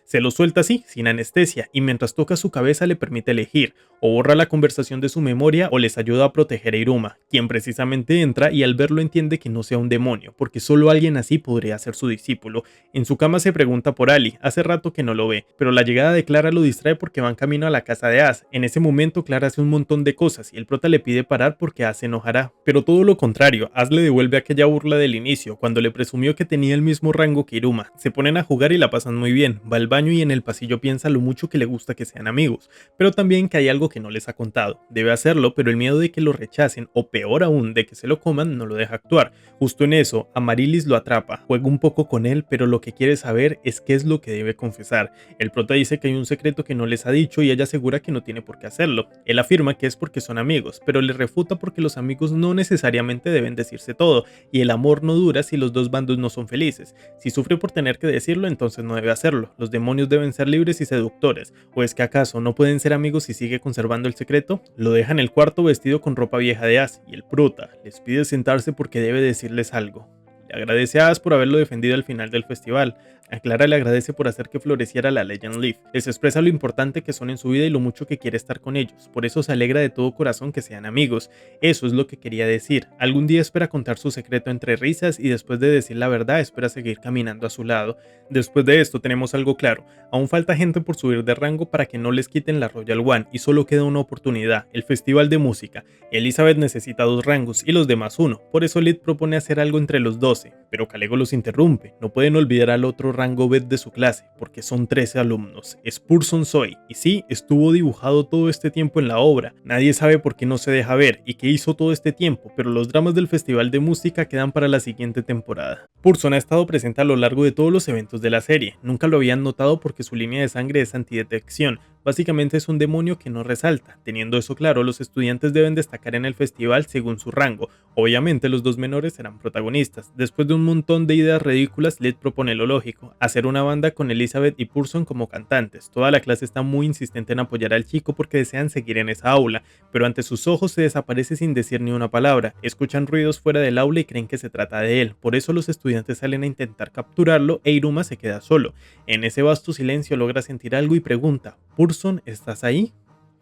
Se lo suelta así, sin anestesia, y mientras toca su cabeza le permite elegir, o borra la conversación de su memoria o les ayuda a proteger a Iruma, quien precisamente entra y al verlo entiende que no sea un demonio, porque solo alguien así podría ser su discípulo. En su cama se pregunta por Ali, hace rato que no lo ve, pero la llegada de Clara lo distrae porque van camino a la casa de Az. En ese momento Clara hace un montón de cosas y el prota le pide parar porque Az se enojará, pero todo lo contrario, Az le devuelve aquella burla del inicio, cuando le presumió que tenía el mismo rango que Iruma. Se ponen a jugar y la pasan muy bien. Va al baño y en el pasillo piensa lo mucho que le gusta que sean amigos, pero también que hay algo que no les ha contado. Debe hacerlo, pero el miedo de que lo rechacen, o peor aún, de que se lo coman, no lo deja actuar. Justo en eso, Amaryllis lo atrapa, juega un poco con él, pero lo que quiere saber es qué es lo que debe confesar. El prota dice que hay un secreto que no les ha dicho y ella asegura que no tiene por qué hacerlo. Él afirma que es porque son amigos, pero le refuta porque los amigos no necesariamente deben decirse todo, y el amor no dura si los dos bandos no son felices. Si sufre por tener que decirlo, entonces no debe hacerlo. Los demonios deben ser libres y seductores. ¿O es que acaso no pueden ser amigos si sigue conservando el secreto? Lo deja en el cuarto vestido con ropa vieja de As, y el prota les pide sentarse porque debe decirles algo. Le agradece a As por haberlo defendido al final del festival. A Clara le agradece por hacer que floreciera la Legend Leaf. Les expresa lo importante que son en su vida y lo mucho que quiere estar con ellos. Por eso se alegra de todo corazón que sean amigos. Eso es lo que quería decir. Algún día espera contar su secreto entre risas y después de decir la verdad espera seguir caminando a su lado. Después de esto tenemos algo claro. Aún falta gente por subir de rango para que no les quiten la Royal One y solo queda una oportunidad, el Festival de Música. Elizabeth necesita 2 rangos y los demás 1. Por eso Lid propone hacer algo entre los 12. Pero Calego los interrumpe. No pueden olvidar al otro rango B de su clase, porque son 13 alumnos. Es Purson Soy, y sí, estuvo dibujado todo este tiempo en la obra. Nadie sabe por qué no se deja ver y qué hizo todo este tiempo, pero los dramas del Festival de Música quedan para la siguiente temporada. Purson ha estado presente a lo largo de todos los eventos de la serie. Nunca lo habían notado porque su línea de sangre es antidetección. Básicamente es un demonio que no resalta. Teniendo eso claro, los estudiantes deben destacar en el festival según su rango. Obviamente los 2 menores serán protagonistas. Después de un montón de ideas ridículas, Lid propone lo lógico, hacer una banda con Elizabeth y Purson como cantantes. Toda la clase está muy insistente en apoyar al chico porque desean seguir en esa aula, pero ante sus ojos se desaparece sin decir ni una palabra. Escuchan ruidos fuera del aula y creen que se trata de él. Por eso los estudiantes salen a intentar capturarlo e Iruma se queda solo. En ese vasto silencio logra sentir algo y pregunta: ¿Purson, estás ahí?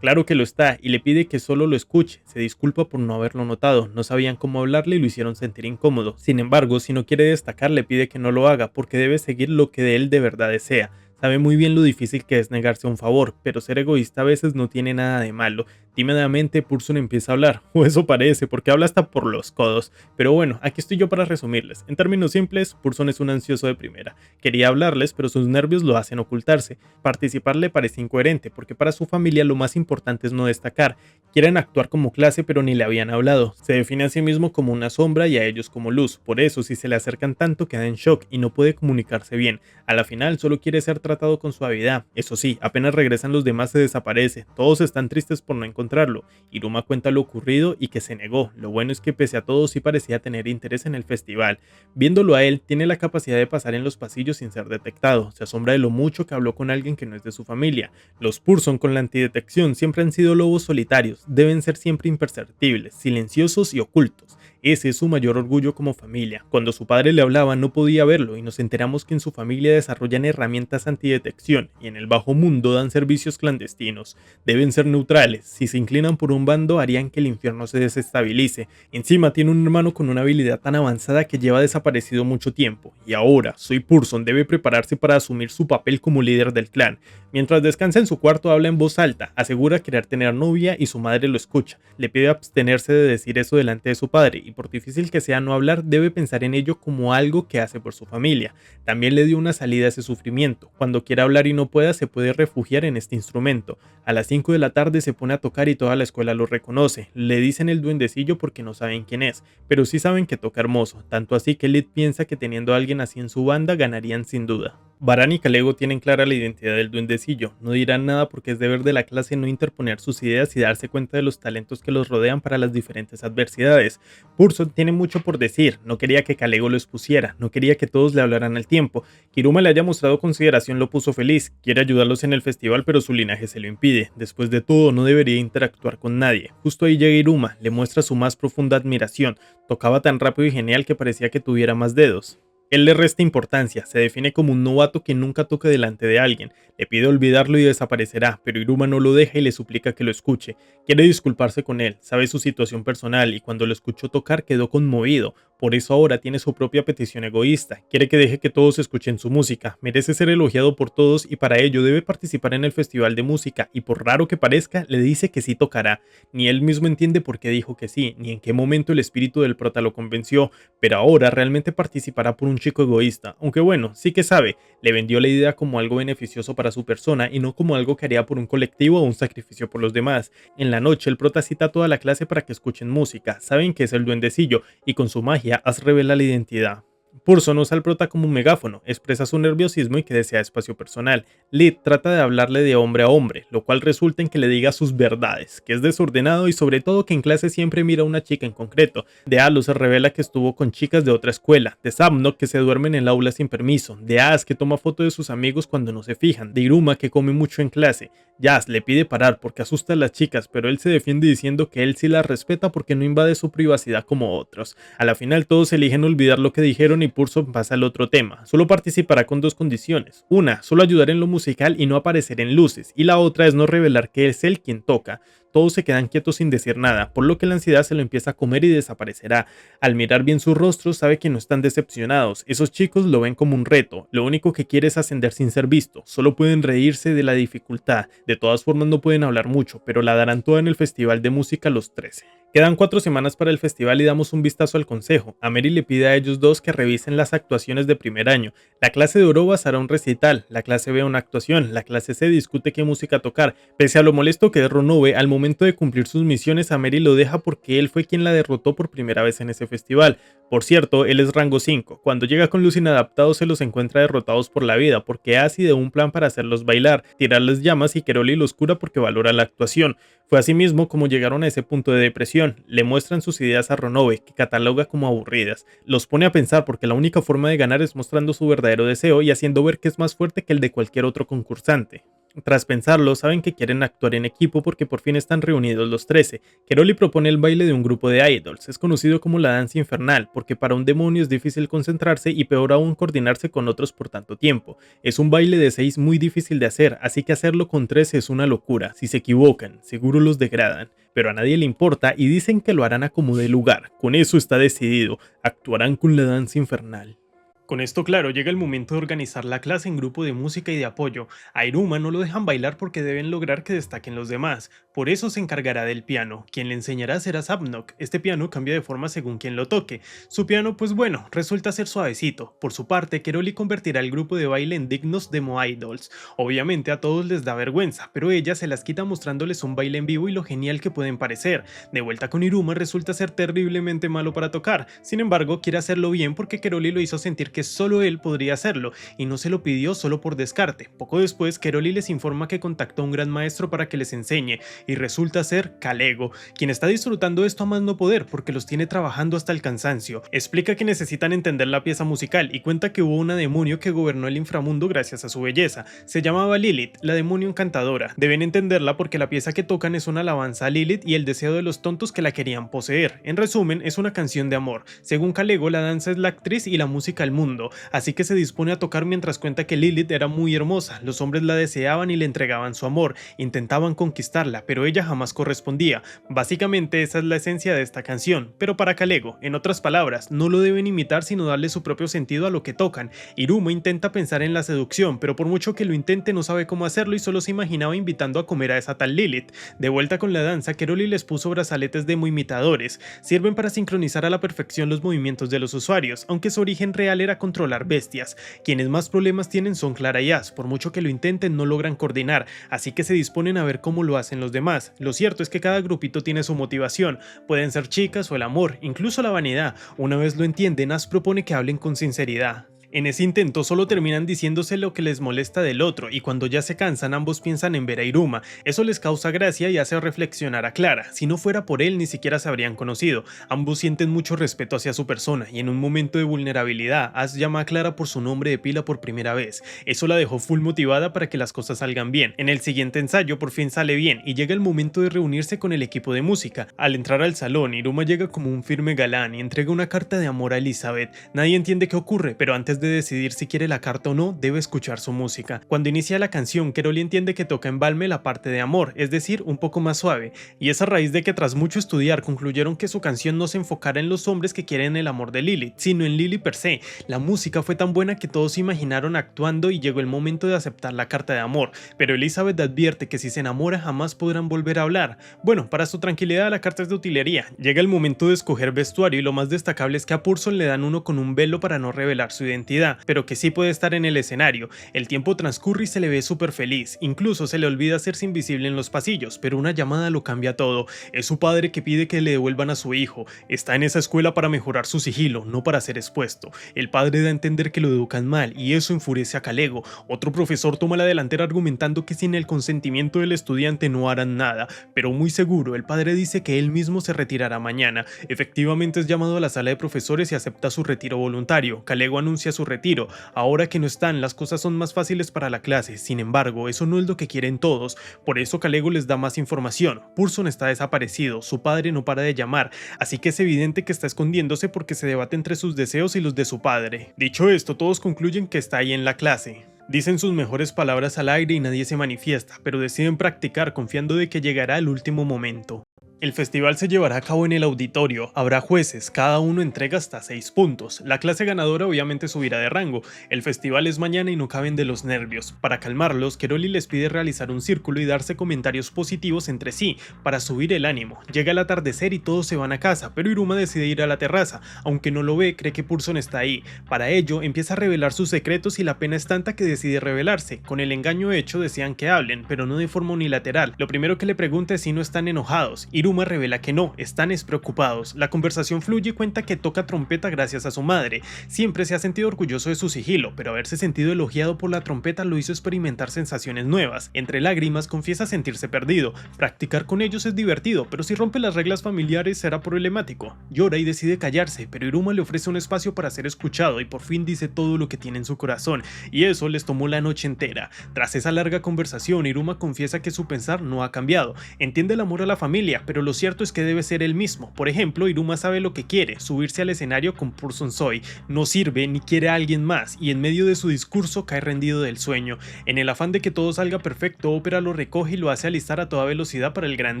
Claro que lo está, y le pide que solo lo escuche. Se disculpa por no haberlo notado, no sabían cómo hablarle y lo hicieron sentir incómodo. Sin embargo, si no quiere destacar, le pide que no lo haga, porque debe seguir lo que de él de verdad desea. Sabe muy bien lo difícil que es negarse a un favor, pero ser egoísta a veces no tiene nada de malo. Tímidamente Purson empieza a hablar, o eso parece, porque habla hasta por los codos. Pero bueno, aquí estoy yo para resumirles. En términos simples, Purson es un ansioso de primera. Quería hablarles, pero sus nervios lo hacen ocultarse. Participar le parece incoherente, porque para su familia lo más importante es no destacar. Quieren actuar como clase, pero ni le habían hablado. Se define a sí mismo como una sombra y a ellos como luz. Por eso, si se le acercan tanto, queda en shock y no puede comunicarse bien. A la final, solo quiere ser tratado con suavidad. Eso sí, apenas regresan los demás se desaparece. Todos están tristes por no encontrarlo. Iruma cuenta lo ocurrido y que se negó. Lo bueno es que pese a todo sí parecía tener interés en el festival. Viéndolo a él, tiene la capacidad de pasar en los pasillos sin ser detectado. Se asombra de lo mucho que habló con alguien que no es de su familia. Los Purson con la antidetección siempre han sido lobos solitarios. Deben ser siempre imperceptibles, silenciosos y ocultos. Ese es su mayor orgullo como familia. Cuando su padre le hablaba no podía verlo y nos enteramos que en su familia desarrollan herramientas antidetección y en el bajo mundo dan servicios clandestinos. Deben ser neutrales. Si se inclinan por un bando harían que el infierno se desestabilice. Encima tiene un hermano con una habilidad tan avanzada que lleva desaparecido mucho tiempo. Y ahora, Soy Purson debe prepararse para asumir su papel como líder del clan. Mientras descansa en su cuarto habla en voz alta, asegura querer tener novia y su madre lo escucha. Le pide abstenerse de decir eso delante de su padre y por difícil que sea no hablar, debe pensar en ello como algo que hace por su familia. También le dio una salida a ese sufrimiento. Cuando quiera hablar y no pueda, se puede refugiar en este instrumento. A las 5 de la tarde se pone a tocar y toda la escuela lo reconoce. Le dicen el duendecillo porque no saben quién es, pero sí saben que toca hermoso, tanto así que Lid piensa que teniendo a alguien así en su banda ganarían sin duda. Baran y Calego tienen clara la identidad del duendecillo, no dirán nada porque es deber de la clase no interponer sus ideas y darse cuenta de los talentos que los rodean para las diferentes adversidades. Purson tiene mucho por decir, no quería que Calego lo expusiera, no quería que todos le hablaran al tiempo. Que Iruma le haya mostrado consideración lo puso feliz, quiere ayudarlos en el festival pero su linaje se lo impide. Después de todo no debería interactuar con nadie. Justo ahí llega Iruma, le muestra su más profunda admiración, tocaba tan rápido y genial que parecía que tuviera más dedos. Él le resta importancia, se define como un novato que nunca toque delante de alguien, le pide olvidarlo y desaparecerá, pero Iruma no lo deja y le suplica que lo escuche. Quiere disculparse con él, sabe su situación personal y cuando lo escuchó tocar quedó conmovido. por eso ahora tiene su propia petición egoísta, quiere que deje que todos escuchen su música, merece ser elogiado por todos y para ello debe participar en el festival de música y por raro que parezca, le dice que sí tocará. Ni él mismo entiende por qué dijo que sí, ni en qué momento el espíritu del prota lo convenció, pero ahora realmente participará por un chico egoísta, aunque bueno, sí que sabe, le vendió la idea como algo beneficioso para su persona y no como algo que haría por un colectivo o un sacrificio por los demás. En la noche el prota cita a toda la clase para que escuchen música, saben que es el duendecillo y con su magia As revela la identidad. Purson usa al prota como un megáfono, expresa su nerviosismo y que desea espacio personal. Lid trata de hablarle de hombre a hombre, lo cual resulta en que le diga sus verdades, que es desordenado y sobre todo que en clase siempre mira a una chica en concreto. De Halo se revela que estuvo con chicas de otra escuela, de Sabnok que se duerme en el aula sin permiso, de As que toma fotos de sus amigos cuando no se fijan, de Iruma que come mucho en clase. Jazz le pide parar porque asusta a las chicas, pero él se defiende diciendo que él sí las respeta porque no invade su privacidad como otros. A la final todos eligen olvidar lo que dijeron y Purson pasa al otro tema. Solo participará con dos condiciones. Una, solo ayudar en lo musical y no aparecer en luces, y la otra es no revelar que es él quien toca. Todos se quedan quietos sin decir nada, por lo que la ansiedad se lo empieza a comer y desaparecerá. Al mirar bien sus rostros sabe que no están decepcionados, esos chicos lo ven como un reto, lo único que quiere es ascender sin ser visto, solo pueden reírse de la dificultad, de todas formas no pueden hablar mucho, pero la darán toda en el festival de música los 13. Quedan 4 semanas para el festival y damos un vistazo al consejo. A Mary le pide a ellos dos que revisen las actuaciones de primer año. La clase de Orobas hará un recital, la clase B una actuación, la clase C discute qué música tocar. Pese a lo molesto que es Ronobe, al momento de cumplir sus misiones a Mary lo deja porque él fue quien la derrotó por primera vez en ese festival. Por cierto, él es rango 5. Cuando llega con los inadaptados se los encuentra derrotados por la vida porque Asi de un plan para hacerlos bailar, tirarles llamas y Keroli los cura porque valora la actuación. Fue así mismo como llegaron a ese punto de depresión. Le muestran sus ideas a Ronobe, que cataloga como aburridas. Los pone a pensar porque la única forma de ganar es mostrando su verdadero deseo y haciendo ver que es más fuerte que el de cualquier otro concursante. Tras pensarlo, saben que quieren actuar en equipo porque por fin están reunidos los 13. Keroli propone el baile de un grupo de idols, es conocido como la danza infernal, porque para un demonio es difícil concentrarse y peor aún coordinarse con otros por tanto tiempo. Es un baile de 6 muy difícil de hacer, así que hacerlo con 13 es una locura. Si se equivocan, seguro los degradan. Pero a nadie le importa y dicen que lo harán a como dé lugar. Con eso está decidido, actuarán con la danza infernal. Con esto claro, llega el momento de organizar la clase en grupo de música y de apoyo. A Iruma no lo dejan bailar porque deben lograr que destaquen los demás, por eso se encargará del piano. Quien le enseñará será Sabnok. Este piano cambia de forma según quien lo toque. Su piano, pues bueno, resulta ser suavecito. Por su parte, Keroli convertirá el grupo de baile en dignos demo idols. Obviamente a todos les da vergüenza, pero ella se las quita mostrándoles un baile en vivo y lo genial que pueden parecer. De vuelta con Iruma resulta ser terriblemente malo para tocar, sin embargo quiere hacerlo bien porque Keroli lo hizo sentir que solo él podría hacerlo, y no se lo pidió solo por descarte. Poco después, Keroli les informa que contactó a un gran maestro para que les enseñe, y resulta ser Kalego, quien está disfrutando esto a más no poder porque los tiene trabajando hasta el cansancio. Explica que necesitan entender la pieza musical y cuenta que hubo una demonio que gobernó el inframundo gracias a su belleza. Se llamaba Lilith, la demonio encantadora. Deben entenderla porque la pieza que tocan es una alabanza a Lilith y el deseo de los tontos que la querían poseer. En resumen, es una canción de amor. Según Kalego, la danza es la actriz y la música el mundo, así que se dispone a tocar mientras cuenta que Lilith era muy hermosa, los hombres la deseaban y le entregaban su amor, intentaban conquistarla, pero ella jamás correspondía. Básicamente esa es la esencia de esta canción, pero para Kalego, en otras palabras, no lo deben imitar sino darle su propio sentido a lo que tocan. Iruma intenta pensar en la seducción, pero por mucho que lo intente no sabe cómo hacerlo y solo se imaginaba invitando a comer a esa tal Lilith. De vuelta con la danza, Keroli les puso brazaletes demo imitadores, sirven para sincronizar a la perfección los movimientos de los usuarios, aunque su origen real era controlar bestias. Quienes más problemas tienen son Clara y As, por mucho que lo intenten no logran coordinar, así que se disponen a ver cómo lo hacen los demás. Lo cierto es que cada grupito tiene su motivación, pueden ser chicas o el amor, incluso la vanidad. Una vez lo entienden, As propone que hablen con sinceridad. En ese intento solo terminan diciéndose lo que les molesta del otro y cuando ya se cansan ambos piensan en ver a Iruma. Eso les causa gracia y hace reflexionar a Clara. Si no fuera por él ni siquiera se habrían conocido. Ambos sienten mucho respeto hacia su persona y en un momento de vulnerabilidad As llama a Clara por su nombre de pila por primera vez. Eso la dejó full motivada para que las cosas salgan bien. En el siguiente ensayo por fin sale bien y llega el momento de reunirse con el equipo de música. Al entrar al salón, Iruma llega como un firme galán y entrega una carta de amor a Elizabeth. Nadie entiende qué ocurre, pero antes de decidir si quiere la carta o no, debe escuchar su música. Cuando inicia la canción, Keroli entiende que toca en Balme la parte de amor, es decir, un poco más suave, y es a raíz de que tras mucho estudiar concluyeron que su canción no se enfocara en los hombres que quieren el amor de Lilith, sino en Lily per se. La música fue tan buena que todos se imaginaron actuando y llegó el momento de aceptar la carta de amor, pero Elizabeth advierte que si se enamora jamás podrán volver a hablar. Bueno, para su tranquilidad la carta es de utilería. Llega el momento de escoger vestuario y lo más destacable es que a Purson le dan uno con un velo para no revelar su identidad, pero que sí puede estar en el escenario. El tiempo transcurre y se le ve súper feliz, incluso se le olvida hacerse invisible en los pasillos, pero una llamada lo cambia todo. Es su padre que pide que le devuelvan a su hijo. Está en esa escuela para mejorar su sigilo, no para ser expuesto. El padre da a entender que lo educan mal y eso enfurece a Kalego. Otro profesor toma la delantera argumentando que sin el consentimiento del estudiante no harán nada, pero muy seguro el padre dice que él mismo se retirará mañana. Efectivamente es llamado a la sala de profesores y acepta su retiro voluntario. Kalego anuncia su retiro. Ahora que no están, las cosas son más fáciles para la clase. Sin embargo, eso no es lo que quieren todos. Por eso Kalego les da más información. Purson está desaparecido, su padre no para de llamar, así que es evidente que está escondiéndose porque se debate entre sus deseos y los de su padre. Dicho esto, todos concluyen que está ahí en la clase. Dicen sus mejores palabras al aire y nadie se manifiesta, pero deciden practicar confiando de que llegará el último momento. El festival se llevará a cabo en el auditorio, habrá jueces, cada uno entrega hasta 6 puntos, la clase ganadora obviamente subirá de rango, el festival es mañana y no caben de los nervios. Para calmarlos, Keroli les pide realizar un círculo y darse comentarios positivos entre sí, para subir el ánimo. Llega el atardecer y todos se van a casa, pero Iruma decide ir a la terraza, aunque no lo ve, cree que Purson está ahí. Para ello, empieza a revelar sus secretos y la pena es tanta que decide revelarse. Con el engaño hecho desean que hablen, pero no de forma unilateral. Lo primero que le pregunta es si no están enojados. Iruma revela que no, están preocupados. La conversación fluye y cuenta que toca trompeta gracias a su madre. Siempre se ha sentido orgulloso de su sigilo, pero haberse sentido elogiado por la trompeta lo hizo experimentar sensaciones nuevas. Entre lágrimas confiesa sentirse perdido. Practicar con ellos es divertido, pero si rompe las reglas familiares será problemático. Llora y decide callarse, pero Iruma le ofrece un espacio para ser escuchado y por fin dice todo lo que tiene en su corazón, y eso les tomó la noche entera. Tras esa larga conversación, Iruma confiesa que su pensar no ha cambiado. Entiende el amor a la familia, pero lo cierto es que debe ser él mismo. Por ejemplo, Iruma sabe lo que quiere, subirse al escenario con Purson Soy. No sirve ni quiere a alguien más, y en medio de su discurso cae rendido del sueño. En el afán de que todo salga perfecto, Ópera lo recoge y lo hace alistar a toda velocidad para el gran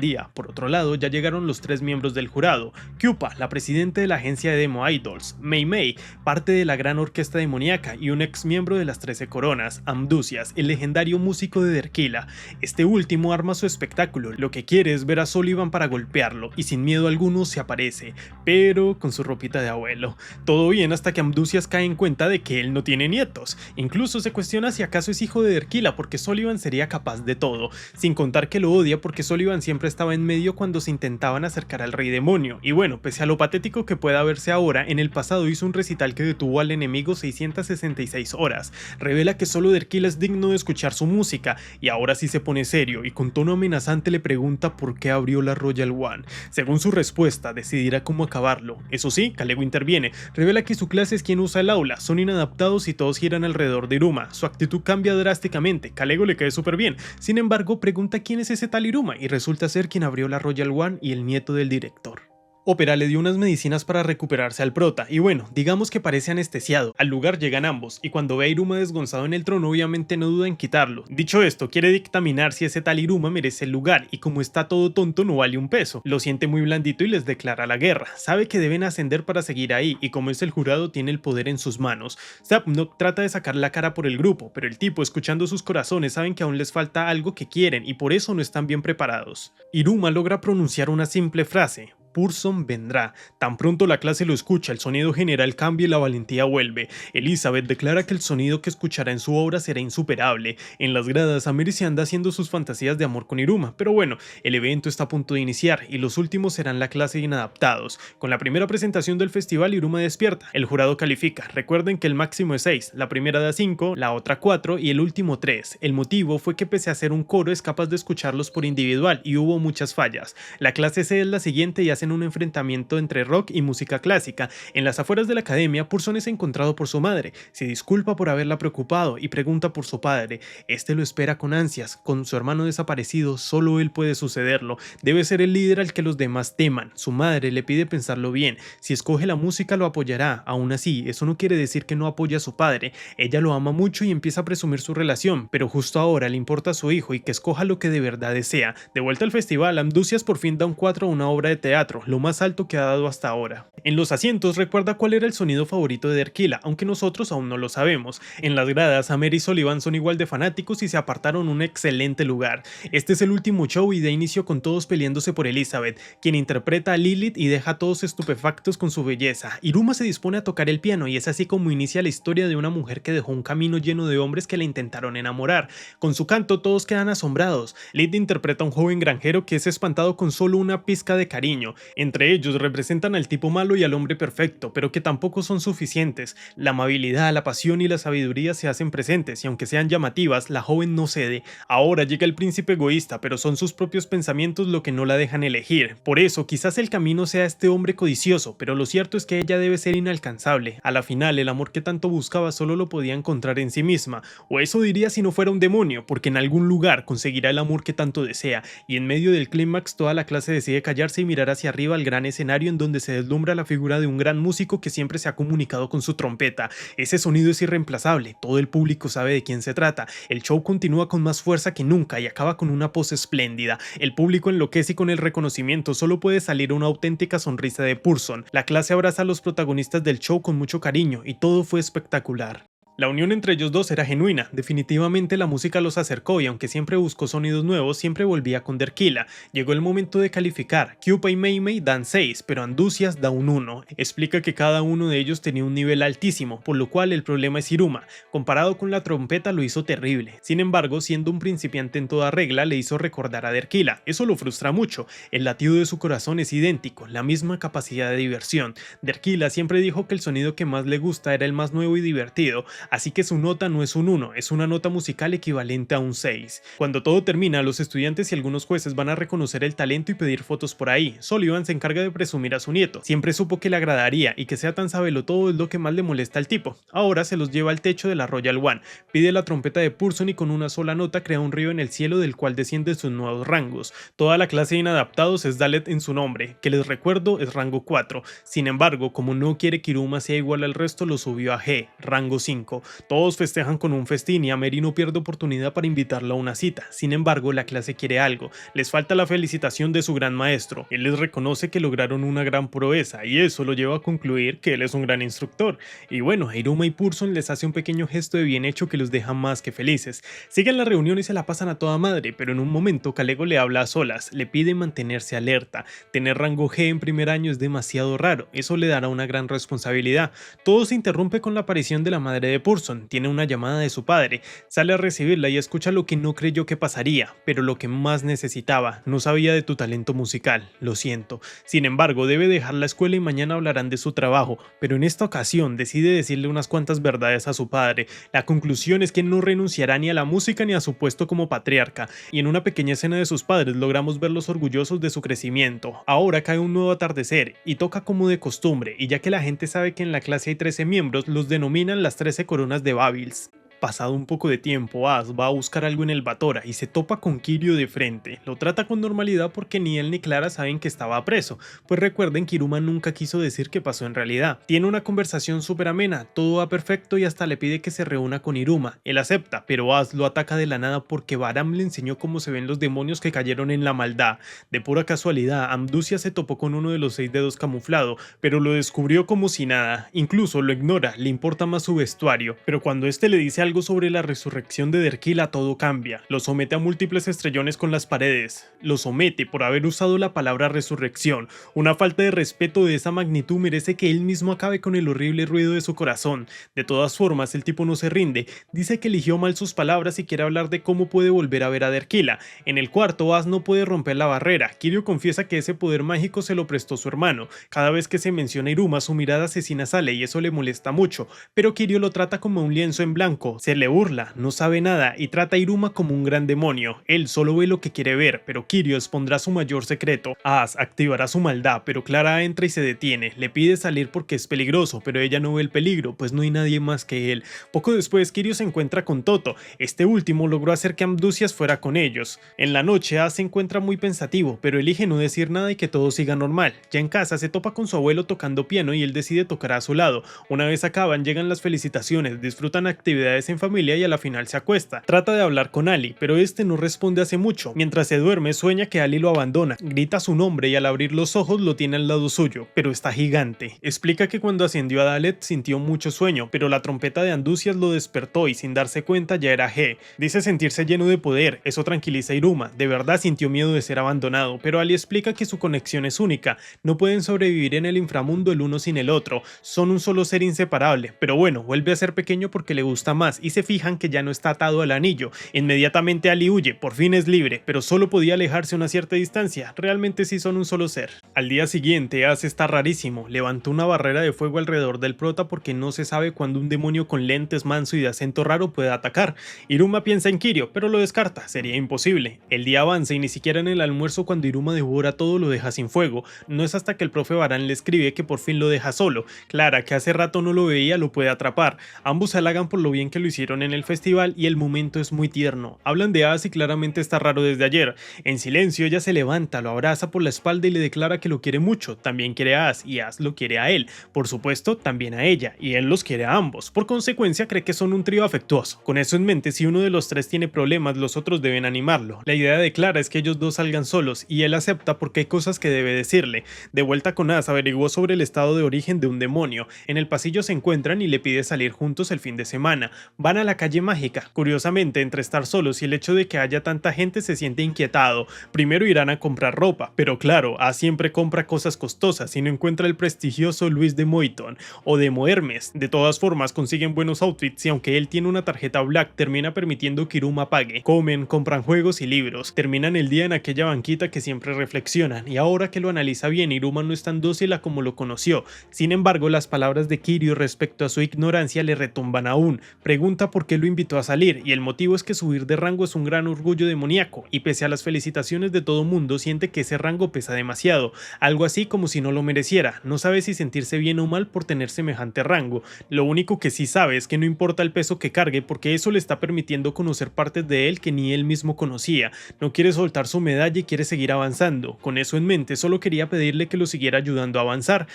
día. Por otro lado, ya llegaron los 3 miembros del jurado. Kyupa, la presidenta de la agencia de Demo Idols, Mei Mei, parte de la gran orquesta demoníaca y un ex miembro de las 13 coronas, Amdusias, el legendario músico de Derkila. Este último arma su espectáculo, lo que quiere es ver a Sullivan para golpearlo y sin miedo alguno se aparece, pero con su ropita de abuelo. Todo bien hasta que Amdusias cae en cuenta de que él no tiene nietos. Incluso se cuestiona si acaso es hijo de Derkila porque Sullivan sería capaz de todo, sin contar que lo odia porque Sullivan siempre estaba en medio cuando se intentaban acercar al rey demonio. Y bueno, pese a lo patético que pueda verse ahora, en el pasado hizo un recital que detuvo al enemigo 666 horas. Revela que solo Derkila es digno de escuchar su música y ahora sí se pone serio y con tono amenazante le pregunta por qué abrió la Royal One. Según su respuesta, decidirá cómo acabarlo. Eso sí, Kalego interviene, revela que su clase es quien usa el aula, son inadaptados y todos giran alrededor de Iruma. Su actitud cambia drásticamente, Kalego le cae súper bien, sin embargo pregunta quién es ese tal Iruma y resulta ser quien abrió la Royal One y el nieto del director. Ópera le dio unas medicinas para recuperarse al prota, y bueno, digamos que parece anestesiado. Al lugar llegan ambos, y cuando ve a Iruma desgonzado en el trono obviamente no duda en quitarlo. Dicho esto, quiere dictaminar si ese tal Iruma merece el lugar, y como está todo tonto no vale un peso. Lo siente muy blandito y les declara la guerra. Sabe que deben ascender para seguir ahí, y como es el jurado tiene el poder en sus manos. Zapnok trata de sacar la cara por el grupo, pero el tipo, escuchando sus corazones, saben que aún les falta algo que quieren, y por eso no están bien preparados. Iruma logra pronunciar una simple frase: Purson vendrá. Tan pronto la clase lo escucha, el sonido general cambia y la valentía vuelve. Elizabeth declara que el sonido que escuchará en su obra será insuperable. En las gradas, Americe anda haciendo sus fantasías de amor con Iruma, pero bueno, el evento está a punto de iniciar y los últimos serán la clase de inadaptados. Con la primera presentación del festival, Iruma despierta. El jurado califica. Recuerden que el máximo es 6, la primera da 5, la otra 4 y el último 3. El motivo fue que pese a ser un coro es capaz de escucharlos por individual y hubo muchas fallas. La clase C es la siguiente y hace hacen un enfrentamiento entre rock y música clásica. En las afueras de la academia, Purson es encontrado por su madre, se disculpa por haberla preocupado y pregunta por su padre. Este lo espera con ansias, con su hermano desaparecido, solo él puede sucederlo, debe ser el líder al que los demás teman. Su madre le pide pensarlo bien, si escoge la música lo apoyará, aún así, eso no quiere decir que no apoya a su padre, ella lo ama mucho y empieza a presumir su relación, pero justo ahora le importa a su hijo y que escoja lo que de verdad desea. De vuelta al festival, Amducias por fin da un 4 a una obra de teatro, lo más alto que ha dado hasta ahora. En los asientos recuerda cuál era el sonido favorito de Derquila, aunque nosotros aún no lo sabemos. En las gradas, Amer y Sullivan son igual de fanáticos y se apartaron un excelente lugar. Este es el último show y da inicio con todos peleándose por Elizabeth, quien interpreta a Lilith y deja a todos estupefactos con su belleza. Iruma se dispone a tocar el piano y es así como inicia la historia de una mujer que dejó un camino lleno de hombres que la intentaron enamorar. Con su canto todos quedan asombrados. Lilith interpreta a un joven granjero que es espantado con solo una pizca de cariño. Entre ellos representan al tipo malo y al hombre perfecto, pero que tampoco son suficientes. La amabilidad, la pasión y la sabiduría se hacen presentes y aunque sean llamativas, la joven no cede. Ahora llega el príncipe egoísta, pero son sus propios pensamientos lo que no la dejan elegir. Por eso, quizás el camino sea este hombre codicioso, pero lo cierto es que ella debe ser inalcanzable. A la final, el amor que tanto buscaba solo lo podía encontrar en sí misma, o eso diría si no fuera un demonio, porque en algún lugar conseguirá el amor que tanto desea, y en medio del clímax toda la clase decide callarse y mirar hacia arriba al gran escenario en donde se deslumbra la figura de un gran músico que siempre se ha comunicado con su trompeta. Ese sonido es irreemplazable, todo el público sabe de quién se trata, el show continúa con más fuerza que nunca y acaba con una pose espléndida. El público enloquece y con el reconocimiento solo puede salir una auténtica sonrisa de Purson. La clase abraza a los protagonistas del show con mucho cariño y todo fue espectacular. La unión entre ellos dos era genuina, definitivamente la música los acercó y aunque siempre buscó sonidos nuevos, siempre volvía con Derquila. Llegó el momento de calificar, Kyupa y Mei Mei dan 6, pero Amducias da un 1. Explica que cada uno de ellos tenía un nivel altísimo, por lo cual el problema es Iruma. Comparado con la trompeta lo hizo terrible. Sin embargo, siendo un principiante en toda regla, le hizo recordar a Derquila. Eso lo frustra mucho. El latido de su corazón es idéntico, la misma capacidad de diversión. Derquila siempre dijo que el sonido que más le gusta era el más nuevo y divertido. Así que su nota no es un 1, es una nota musical equivalente a un 6. Cuando todo termina, los estudiantes y algunos jueces van a reconocer el talento y pedir fotos por ahí. Sullivan se encarga de presumir a su nieto. Siempre supo que le agradaría y que sea tan sabelotodo es lo que más le molesta al tipo. Ahora se los lleva al techo de la Royal One, pide la trompeta de Purson y con una sola nota crea un río en el cielo del cual descienden sus nuevos rangos. Toda la clase de inadaptados es Dalet en su nombre, que les recuerdo es rango 4. Sin embargo, como no quiere que Iruma sea igual al resto, lo subió a G, rango 5. Todos festejan con un festín y Ameri no pierde oportunidad para invitarlo a una cita. Sin embargo, la clase quiere algo. Les falta la felicitación de su gran maestro. Él les reconoce que lograron una gran proeza y eso lo lleva a concluir que él es un gran instructor. Y bueno, Iruma y Purson les hace un pequeño gesto de bien hecho que los deja más que felices. Siguen la reunión y se la pasan a toda madre, pero en un momento Kalego le habla a solas, le pide mantenerse alerta. Tener rango G en primer año es demasiado raro, eso le dará una gran responsabilidad. Todo se interrumpe con la aparición de la madre de Purson. Tiene una llamada de su padre, sale a recibirla y escucha lo que no creyó que pasaría, pero lo que más necesitaba. No sabía de tu talento musical, lo siento. Sin embargo, debe dejar la escuela y mañana hablarán de su trabajo, pero en esta ocasión decide decirle unas cuantas verdades a su padre. La conclusión es que no renunciará ni a la música ni a su puesto como patriarca, y en una pequeña escena de sus padres logramos verlos orgullosos de su crecimiento. Ahora cae un nuevo atardecer y toca como de costumbre, y ya que la gente sabe que en la clase hay 13 miembros, los denominan las 13 coronas de Babils. Pasado un poco de tiempo, Ash va a buscar algo en el Batora y se topa con Kiryu de frente. Lo trata con normalidad porque ni él ni Clara saben que estaba preso, pues recuerden que Iruma nunca quiso decir qué pasó en realidad. Tiene una conversación súper amena, todo va perfecto y hasta le pide que se reúna con Iruma. Él acepta, pero Ash lo ataca de la nada porque Baram le enseñó cómo se ven los demonios que cayeron en la maldad. De pura casualidad, Amducia se topó con uno de los 6 dedos camuflado, pero lo descubrió como si nada. Incluso lo ignora, le importa más su vestuario, pero cuando este le dice algo sobre la resurrección de Derquila, todo cambia. Lo somete a múltiples estrellones con las paredes. Lo somete por haber usado la palabra resurrección. Una falta de respeto de esa magnitud merece que él mismo acabe con el horrible ruido de su corazón. De todas formas, el tipo no se rinde. Dice que eligió mal sus palabras y quiere hablar de cómo puede volver a ver a Derquila. En el cuarto, Ash no puede romper la barrera. Kiryu confiesa que ese poder mágico se lo prestó su hermano. Cada vez que se menciona Iruma, su mirada asesina sale y eso le molesta mucho. Pero Kiryu lo trata como un lienzo en blanco. se le burla, no sabe nada y trata a Iruma como un gran demonio. Él solo ve lo que quiere ver, pero Kiryu expondrá su mayor secreto. Aas activará su maldad, pero Clara entra y se detiene. Le pide salir porque es peligroso, pero ella no ve el peligro, pues no hay nadie más que él. Poco después, Kiryu se encuentra con Toto. Este último logró hacer que Amdusias fuera con ellos. En la noche, Aas se encuentra muy pensativo, pero elige no decir nada y que todo siga normal. Ya en casa, se topa con su abuelo tocando piano y él decide tocar a su lado. Una vez acaban, llegan las felicitaciones, disfrutan actividades en familia y a la final se acuesta. Trata de hablar con Ali, pero este no responde hace mucho. Mientras se duerme, sueña que Ali lo abandona, grita su nombre y al abrir los ojos lo tiene al lado suyo, pero está gigante. Explica que cuando ascendió a Dalet sintió mucho sueño, pero la trompeta de Amdusias lo despertó y sin darse cuenta ya era G. Dice sentirse lleno de poder, eso tranquiliza a Iruma. De verdad sintió miedo de ser abandonado, pero Ali explica que su conexión es única, no pueden sobrevivir en el inframundo el uno sin el otro, son un solo ser inseparable. Pero bueno, vuelve a ser pequeño porque le gusta más y se fijan que ya no está atado al anillo. Inmediatamente Ali huye, por fin es libre, pero solo podía alejarse a una cierta distancia. Realmente sí son un solo ser. Al día siguiente, Aas está rarísimo, levantó una barrera de fuego alrededor del prota porque no se sabe cuándo un demonio con lentes, manso y de acento raro puede atacar. Iruma piensa en Kiryu, pero lo descarta, sería imposible. El día avanza y ni siquiera en el almuerzo cuando Iruma devora todo lo deja sin fuego. No es hasta que el profe Baran le escribe que por fin lo deja solo. Clara, que hace rato no lo veía, lo puede atrapar. Ambos se halagan por lo bien que lo hicieron en el festival y el momento es muy tierno. Hablan de Aas y claramente está raro desde ayer. En silencio ella se levanta, lo abraza por la espalda y le declara que lo quiere mucho. También quiere a Aas y Aas lo quiere a él. Por supuesto, también a ella y él los quiere a ambos. Por consecuencia cree que son un trío afectuoso. Con eso en mente, si uno de los tres tiene problemas, los otros deben animarlo. La idea de Clara es que ellos dos salgan solos y él acepta porque hay cosas que debe decirle. De vuelta con Aas averiguó sobre el estado de origen de un demonio. En el pasillo se encuentran y le pide salir juntos el fin de semana. Van a la calle mágica. Curiosamente, entre estar solos y el hecho de que haya tanta gente se siente inquietado. Primero irán a comprar ropa, pero claro, Aas siempre compra cosas costosas y no encuentra el prestigioso Luis de Moiton o de Mohermes. De todas formas consiguen buenos outfits y aunque él tiene una tarjeta Black termina permitiendo que Iruma pague. Comen, compran juegos y libros. Terminan el día en aquella banquita que siempre reflexionan y ahora que lo analiza bien, Iruma no es tan dócil a como lo conoció. Sin embargo, las palabras de Kiryu respecto a su ignorancia le retumban aún. Pregunta por qué lo invitó a salir y el motivo es que subir de rango es un gran orgullo demoníaco y pese a las felicitaciones de todo mundo siente que ese rango pesa demasiado, algo así como si no lo mereciera. No sabe si sentirse bien o mal por tener semejante rango. Lo único que sí sabe es que no importa el peso que cargue porque eso le está permitiendo conocer partes de él que ni él mismo conocía. No quiere soltar su medalla y quiere seguir avanzando. Con eso en mente solo quería pedirle que lo siguiera ayudando a avanzar.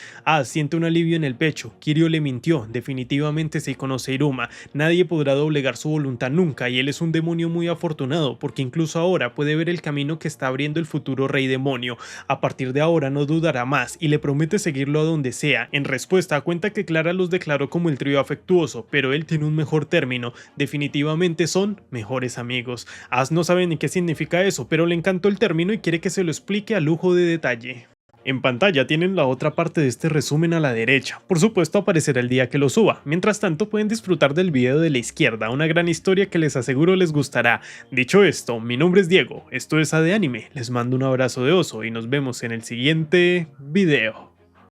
Siente un alivio en el pecho. Kiryu le mintió, definitivamente se conoce a Iruma. Nadie podrá doblegar su voluntad nunca y él es un demonio muy afortunado porque incluso ahora puede ver el camino que está abriendo el futuro rey demonio. A partir de ahora no dudará más y le promete seguirlo a donde sea. En respuesta cuenta que Clara los declaró como el trío afectuoso, pero él tiene un mejor término. Definitivamente son mejores amigos. Aas no sabe ni qué significa eso, pero le encantó el término y quiere que se lo explique a lujo de detalle. En pantalla tienen la otra parte de este resumen a la derecha, por supuesto aparecerá el día que lo suba. Mientras tanto pueden disfrutar del video de la izquierda, una gran historia que les aseguro les gustará. Dicho esto, mi nombre es Diego, esto es AD Anime, les mando un abrazo de oso y nos vemos en el siguiente video.